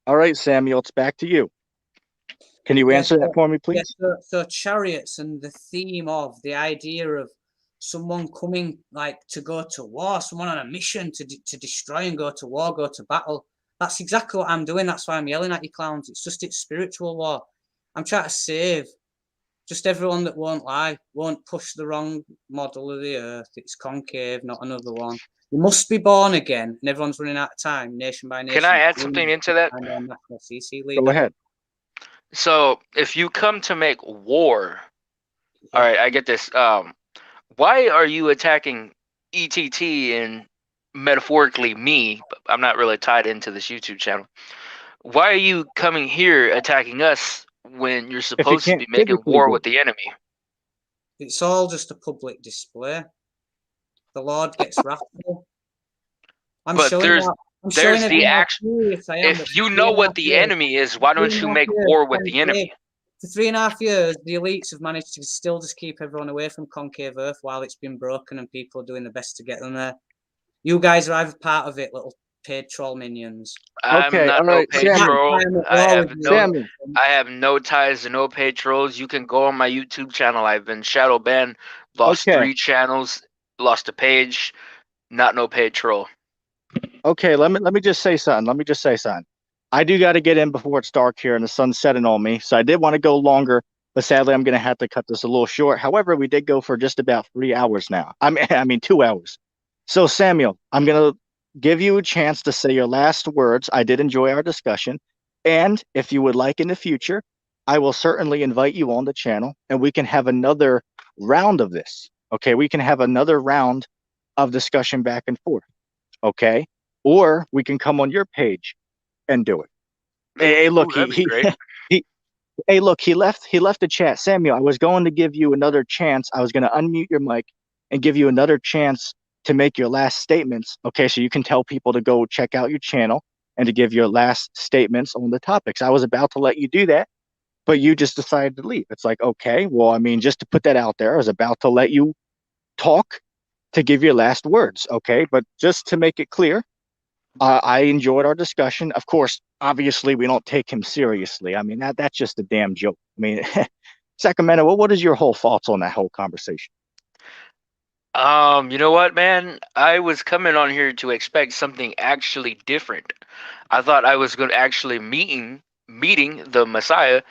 All right, Samuel, it's back to you. Can you answer that for me, please? Yeah, so chariots and the theme of the idea of someone coming to go to war, someone on a mission to destroy and go to war, go to battle. That's exactly what I'm doing. That's why I'm yelling at you clowns. It's spiritual war. I'm trying to save just everyone that won't lie, won't push the wrong model of the earth. It's concave, not another one. You must be born again, and everyone's running out of time, nation by nation. Can I add something into that? Go ahead. So, if you come to make war, all right, I get this. Why are you attacking ETT and metaphorically me? I'm not really tied into this YouTube channel. Why are you coming here attacking us when you're supposed to be making war with the enemy? It's all just a public display. The Lord gets wrathful. There's the action. If you know what the enemy is, why don't you make war with the enemy? For 3.5 years, the elites have managed to still just keep everyone away from Concave Earth while it's been broken and people are doing the best to get them there. You guys are either part of it, little paid troll minions. Okay, all right, paid troll. I have no ties to no paid trolls. You can go on my YouTube channel. I've been shadow banned, lost 3 channels, lost a page, not no paid troll. Okay, let me just say something. I do got to get in before it's dark here and the sun's setting on me. So I did want to go longer, but sadly I'm going to have to cut this a little short. However, we did go for just about 3 hours now. I mean 2 hours. So Samuel, I'm going to give you a chance to say your last words. I did enjoy our discussion. And if you would like in the future, I will certainly invite you on the channel and we can have another round of this. Okay, we can have another round of discussion back and forth. Okay, or we can come on your page and do it. Hey, look, he left the chat. Samuel, I was going to give you another chance. I was going to unmute your mic and give you another chance to make your last statements. Okay, so you can tell people to go check out your channel and to give your last statements on the topics. I was about to let you do that, but you just decided to leave. It's like, okay, well, I mean, just to put that out there, I was about to let you talk to give your last words. Okay, but just to make it clear, I enjoyed our discussion. Of course, obviously, we don't take him seriously. I mean, that's just a damn joke. I mean, Sacramento, what is your whole thoughts on that whole conversation? You know what, man? I was coming on here to expect something actually different. I thought I was going to actually meeting the Messiah,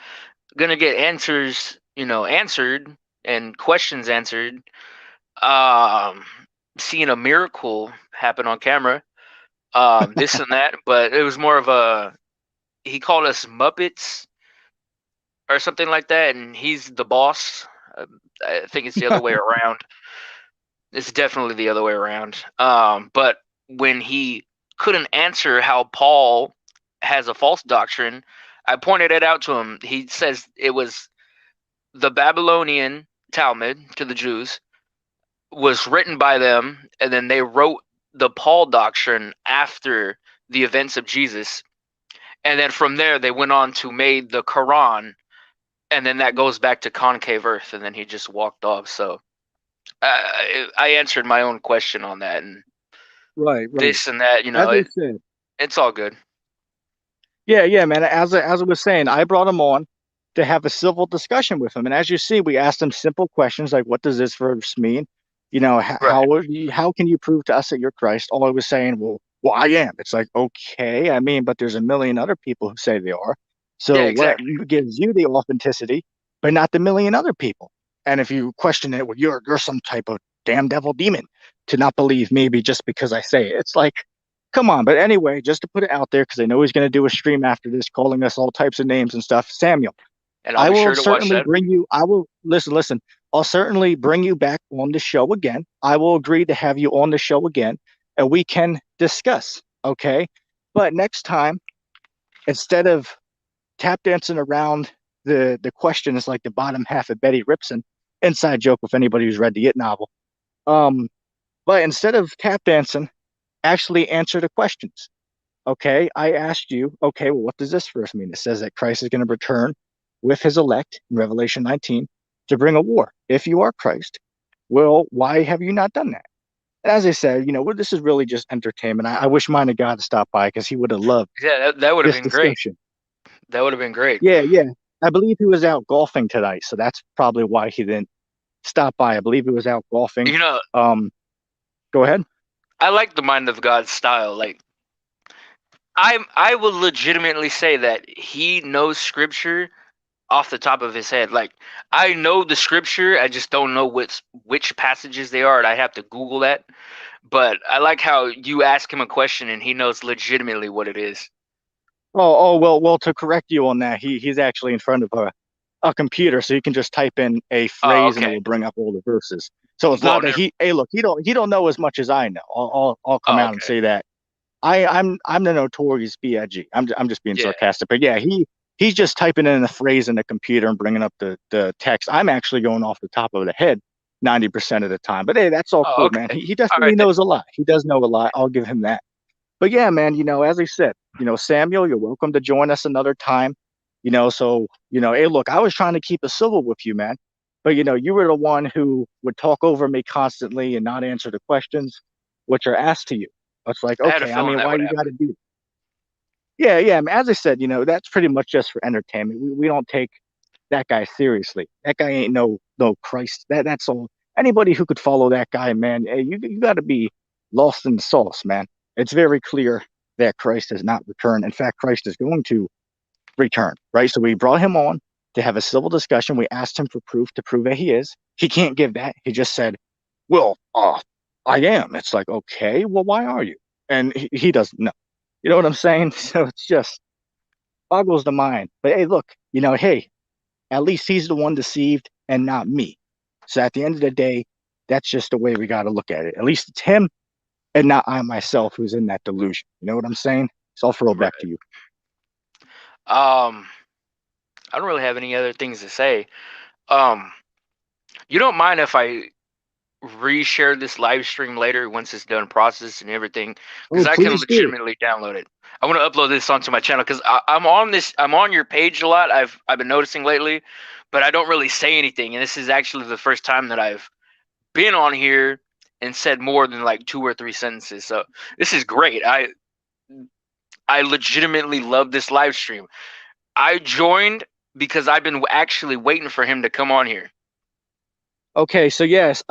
gonna get answers, answered and questions answered. Um, Seeing a miracle happen on camera. This and that, but it was more of a. He called us Muppets or something like that, and he's the boss. I think it's the other way around. It's definitely the other way around. But when he couldn't answer how Paul has a false doctrine, I pointed it out to him. He says it was the Babylonian Talmud to the Jews was written by them, and then they wrote the Paul doctrine after the events of Jesus. And then from there, they went on to made the Quran, and then that goes back to concave Earth, and then he just walked off. So I answered my own question on that, and Right. this and that, As I said, it's all good. yeah, man. As I was saying, I brought him on to have a civil discussion with him, and as you see, we asked him simple questions like, "What does this verse mean? Right. How can you prove to us that you're Christ?" All I was saying, well, I am. It's like, okay, I mean, but there's a million other people who say they are. Yeah, So what exactly. gives you the authenticity, but not the million other people? And if you question it, well, you're some type of damn devil demon to not believe maybe just because I say it. It's like, come on. But anyway, just to put it out there, because I know he's going to do a stream after this, calling us all types of names and stuff. Samuel, And I'll I be will sure to watch certainly that. bring you. I will listen. I'll certainly bring you back on the show again. I will agree to have you on the show again, and we can discuss. Okay, but next time, instead of tap dancing around the questions like the bottom half of Betty Ripson, inside joke if anybody who's read the It novel. Um, but instead of tap dancing, actually answer the questions. Okay, I asked you, okay, well, what does this verse mean? It says that Christ is going to return with his elect in Revelation 19 to bring a war. If you are Christ, well, why have you not done that? And as I said, this is really just entertainment. I wish mine had God to stop by because he would have loved Yeah, that would have this been great. discussion. That would have been great. Yeah. I believe he was out golfing tonight, so that's probably why he didn't stop by. I believe he was out golfing. You know, Go ahead. I like the mind of God style. Like, I will legitimately say that he knows scripture off the top of his head. Like, I know the scripture, I just don't know which passages they are, and I have to Google that. But I like how you ask him a question and he knows legitimately what it is. Well. To correct you on that, he's actually in front of a computer, so you can just type in a Oh, phrase and it okay. will bring up all the verses. So it's Well, not that never. hey, look, he don't know as much as I know. I'll come Oh, out and okay. say that I'm the notorious BIG. I'm just being Yeah. sarcastic, but yeah, he's just typing in a phrase in the computer and bringing up the text. I'm actually going off the top of the head 90% of the time. But hey, that's all Oh, cool, man. okay. He All definitely right then. knows a lot. He does know a lot. I'll give him that. But yeah, man, as I said, Samuel, you're welcome to join us another time. So, hey, look, I was trying to keep it civil with you, man. But you were the one who would talk over me constantly and not answer the questions which are asked to you. It's like, I had a okay, I feeling mean, that why would you got happen. to do that? Yeah. I mean, as I said, that's pretty much just for entertainment. We don't take that guy seriously. That guy ain't no Christ. That's all. Anybody who could follow that guy, man, hey, you got to be lost in the sauce, man. It's very clear that Christ has not returned. In fact, Christ is going to return, right? So we brought him on to have a civil discussion. We asked him for proof to prove that he is. He can't give that. He just said, "Well, I am." It's like, okay, well, why are you? And he doesn't know. You know what I'm saying? So it's just boggles the mind. But hey, look, hey, at least he's the one deceived and not me. So at the end of the day, that's just the way we got to look at it. At least it's him and not I myself who's in that delusion. You know what I'm saying? So I'll throw it back to Right. you. Um, I don't really have any other things to say. Um, you don't mind if I reshare this live stream later once it's done processed and everything, because Oh, I can please do. legitimately download it. I want to upload this onto my channel because I'm on your page a lot. I've been noticing lately, but I don't really say anything. And this is actually the first time that I've been on here and said more than like 2 or 3 sentences. So this is great. I legitimately love this live stream. I joined because I've been actually waiting for him to come on here. Okay, so yes,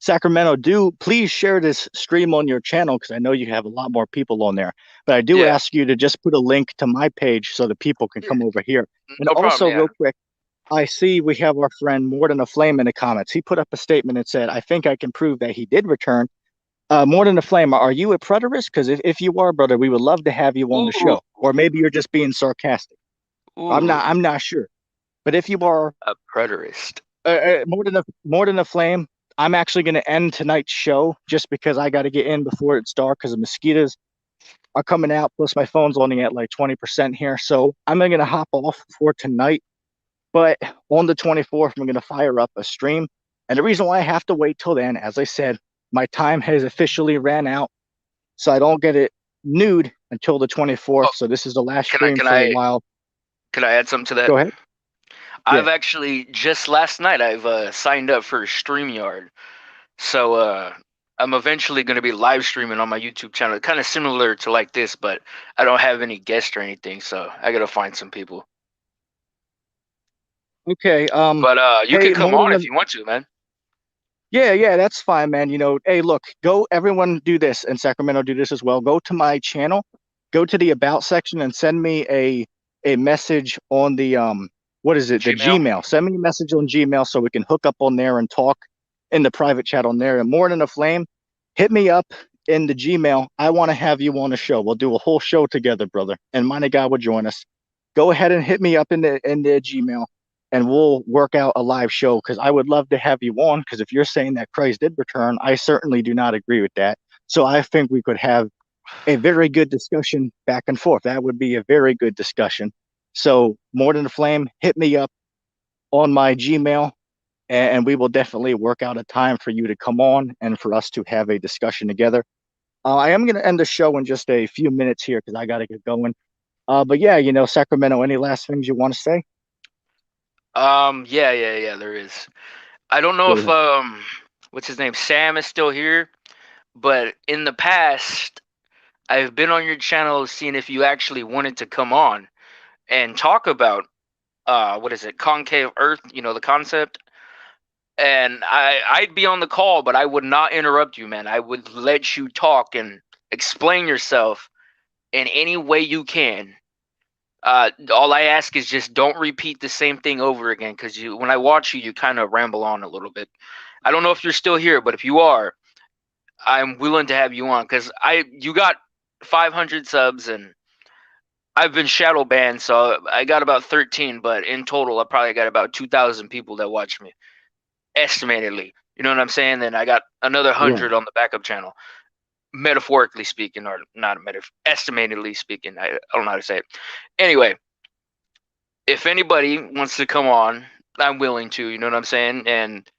Sacramento, do please share this stream on your channel because I know you have a lot more people on there. But I do Yeah, ask you to just put a link to my page so that people can yeah, come over here. And no problem. also, Yeah. real quick, I see we have our friend More Than a Flame in the comments. He put up a statement and said, "I think I can prove that he did return." More Than a Flame, are you a preterist? Because if you are, brother, we would love to have you on the Ooh, show. Or maybe you're just being sarcastic. ooh, I'm not sure. But if you are, a preterist. more than a flame. I'm actually going to end tonight's show just because I got to get in before it's dark because the mosquitoes are coming out. Plus, my phone's only at like 20% here, so I'm going to hop off for tonight. But on the 24th, I'm going to fire up a stream, and the reason why I have to wait till then, as I said, my time has officially ran out, so I don't get it nude until the 24th. Oh, So this is the last can I stream can for a I while. can I add something to that? Go ahead. Yeah. I've actually just last night I've signed up for StreamYard. So I'm eventually going to be live streaming on my YouTube channel, kind of similar to like this, but I don't have any guests or anything, so I got to find some people. Okay. But you Hey, could come more on than a if you want to, man. Yeah, yeah, that's fine, man. Hey, look, go everyone do this in Sacramento, do this as well. Go to my channel, go to the about section and send me a message on the what is it? The Gmail. Gmail. Send me a message on Gmail so we can hook up on there and talk in the private chat on there. And More Than a Flame, hit me up in the Gmail. I want to have you on the show. We'll do a whole show together, brother. And Mighty God will join us. Go ahead and hit me up in the Gmail and we'll work out a live show because I would love to have you on. Because if you're saying that Christ did return, I certainly do not agree with that. So I think we could have a very good discussion back and forth. That would be a very good discussion. So More Than a Flame, hit me up on my Gmail, and we will definitely work out a time for you to come on and for us to have a discussion together. I am going to end the show in just a few minutes here because I got to get going. But yeah, Sacramento, any last things you want to say? Yeah, there is. I don't know Go if ahead. what's his name, Sam is still here, but in the past, I've been on your channel seeing if you actually wanted to come on and talk about what is it, concave Earth, the concept. And I'd be on the call, but I would not interrupt you, man. I would let you talk and explain yourself in any way you can. All I ask is just don't repeat the same thing over again, because when I watch you, you kind of ramble on a little bit. I don't know if you're still here, but if you are, I'm willing to have you on because you got 500 subs and I've been shadow banned, so I got about 13, but in total, I probably got about 2,000 people that watch me, estimatedly. You know what I'm saying? Then I got another Right. 100 on the backup channel, metaphorically speaking, or not estimatedly speaking. I don't know how to say it. Anyway, if anybody wants to come on, I'm willing to. You know what I'm saying? And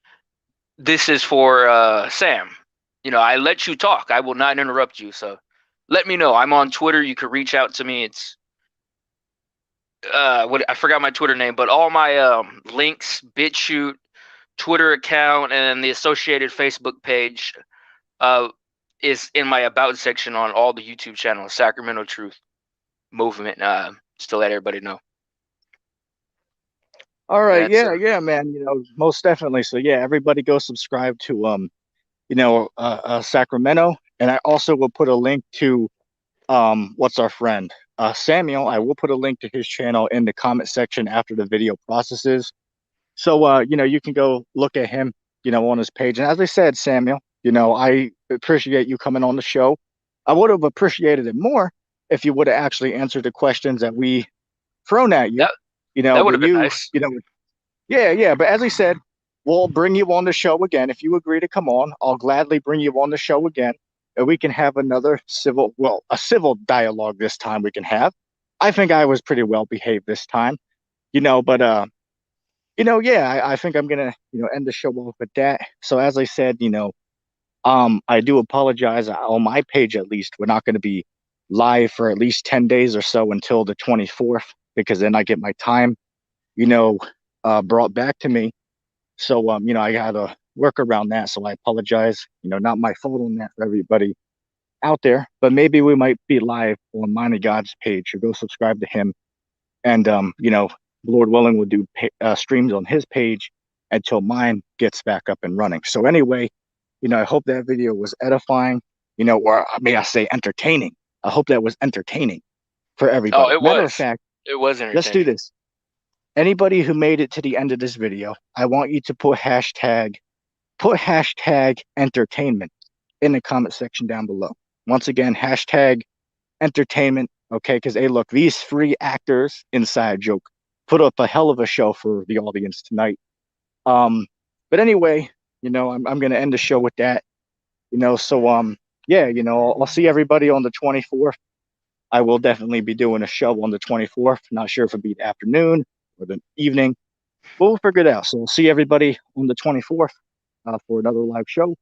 this is for Sam. I let you talk. I will not interrupt you. So let me know. I'm on Twitter. You can reach out to me. It's what I forgot my Twitter name, but all my links, BitChute, Twitter account, and the associated Facebook page is in my about section on all the YouTube channels. Sacramento Truth Movement. Just to let everybody know. All right, That's yeah, man. Most definitely. So yeah, everybody go subscribe to Sacramento, and I also will put a link to what's our friend Samuel. I will put a link to his channel in the comment section after the video processes. So you can go look at him, on his page. And as I said, Samuel, I appreciate you coming on the show. I would have appreciated it more if you would have actually answered the questions that we thrown at you. that. That would But have been nice. yeah. But as I said, we'll bring you on the show again. If you agree to come on, I'll gladly bring you on the show again. And we can have another a civil dialogue this time we can have. I think I was pretty well behaved this time, but yeah, I think I'm gonna, end the show off with that. So as I said, I do apologize on my page at least. We're not gonna be live for at least 10 days or so until the 24th, because then I get my time, brought back to me. So, I gotta work around that. So I apologize. Not my fault on that for everybody out there. But maybe we might be live on Mighty God's page. So go subscribe to him, and Lord willing, we'll do streams on his page, until mine gets back up and running. So anyway, you know, I hope that video was edifying, you know, or may I say entertaining. I hope that was entertaining for everybody. Oh, it Matter was. of fact, It was let's do entertaining. this. Anybody who made it to the end of this video, I want you to put hashtag entertainment in the comment section down below. Once again, hashtag entertainment, okay? Because, hey, look, these three actors, inside joke, put up a hell of a show for the audience tonight. But anyway, you know, I'm going to end the show with that, you know, so, yeah, you know, I'll see everybody on the 24th. I will definitely be doing a show on the 24th. Not sure if it'll be the afternoon or the evening. We'll figure it out. So we'll see everybody on the 24th for another live show.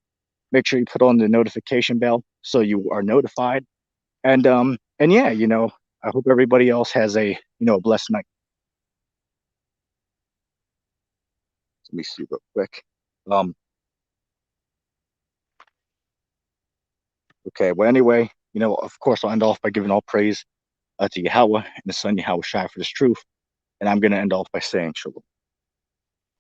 Make sure you put on the notification bell so you are notified. And yeah, you know, I hope everybody else has a, you know, a blessed night. Let me see real quick. Okay, well, anyway, you know, of course, I'll end off by giving all praise to Yahweh and the Son Yahweh Shai for this truth. And I'm going to end off by saying shalom.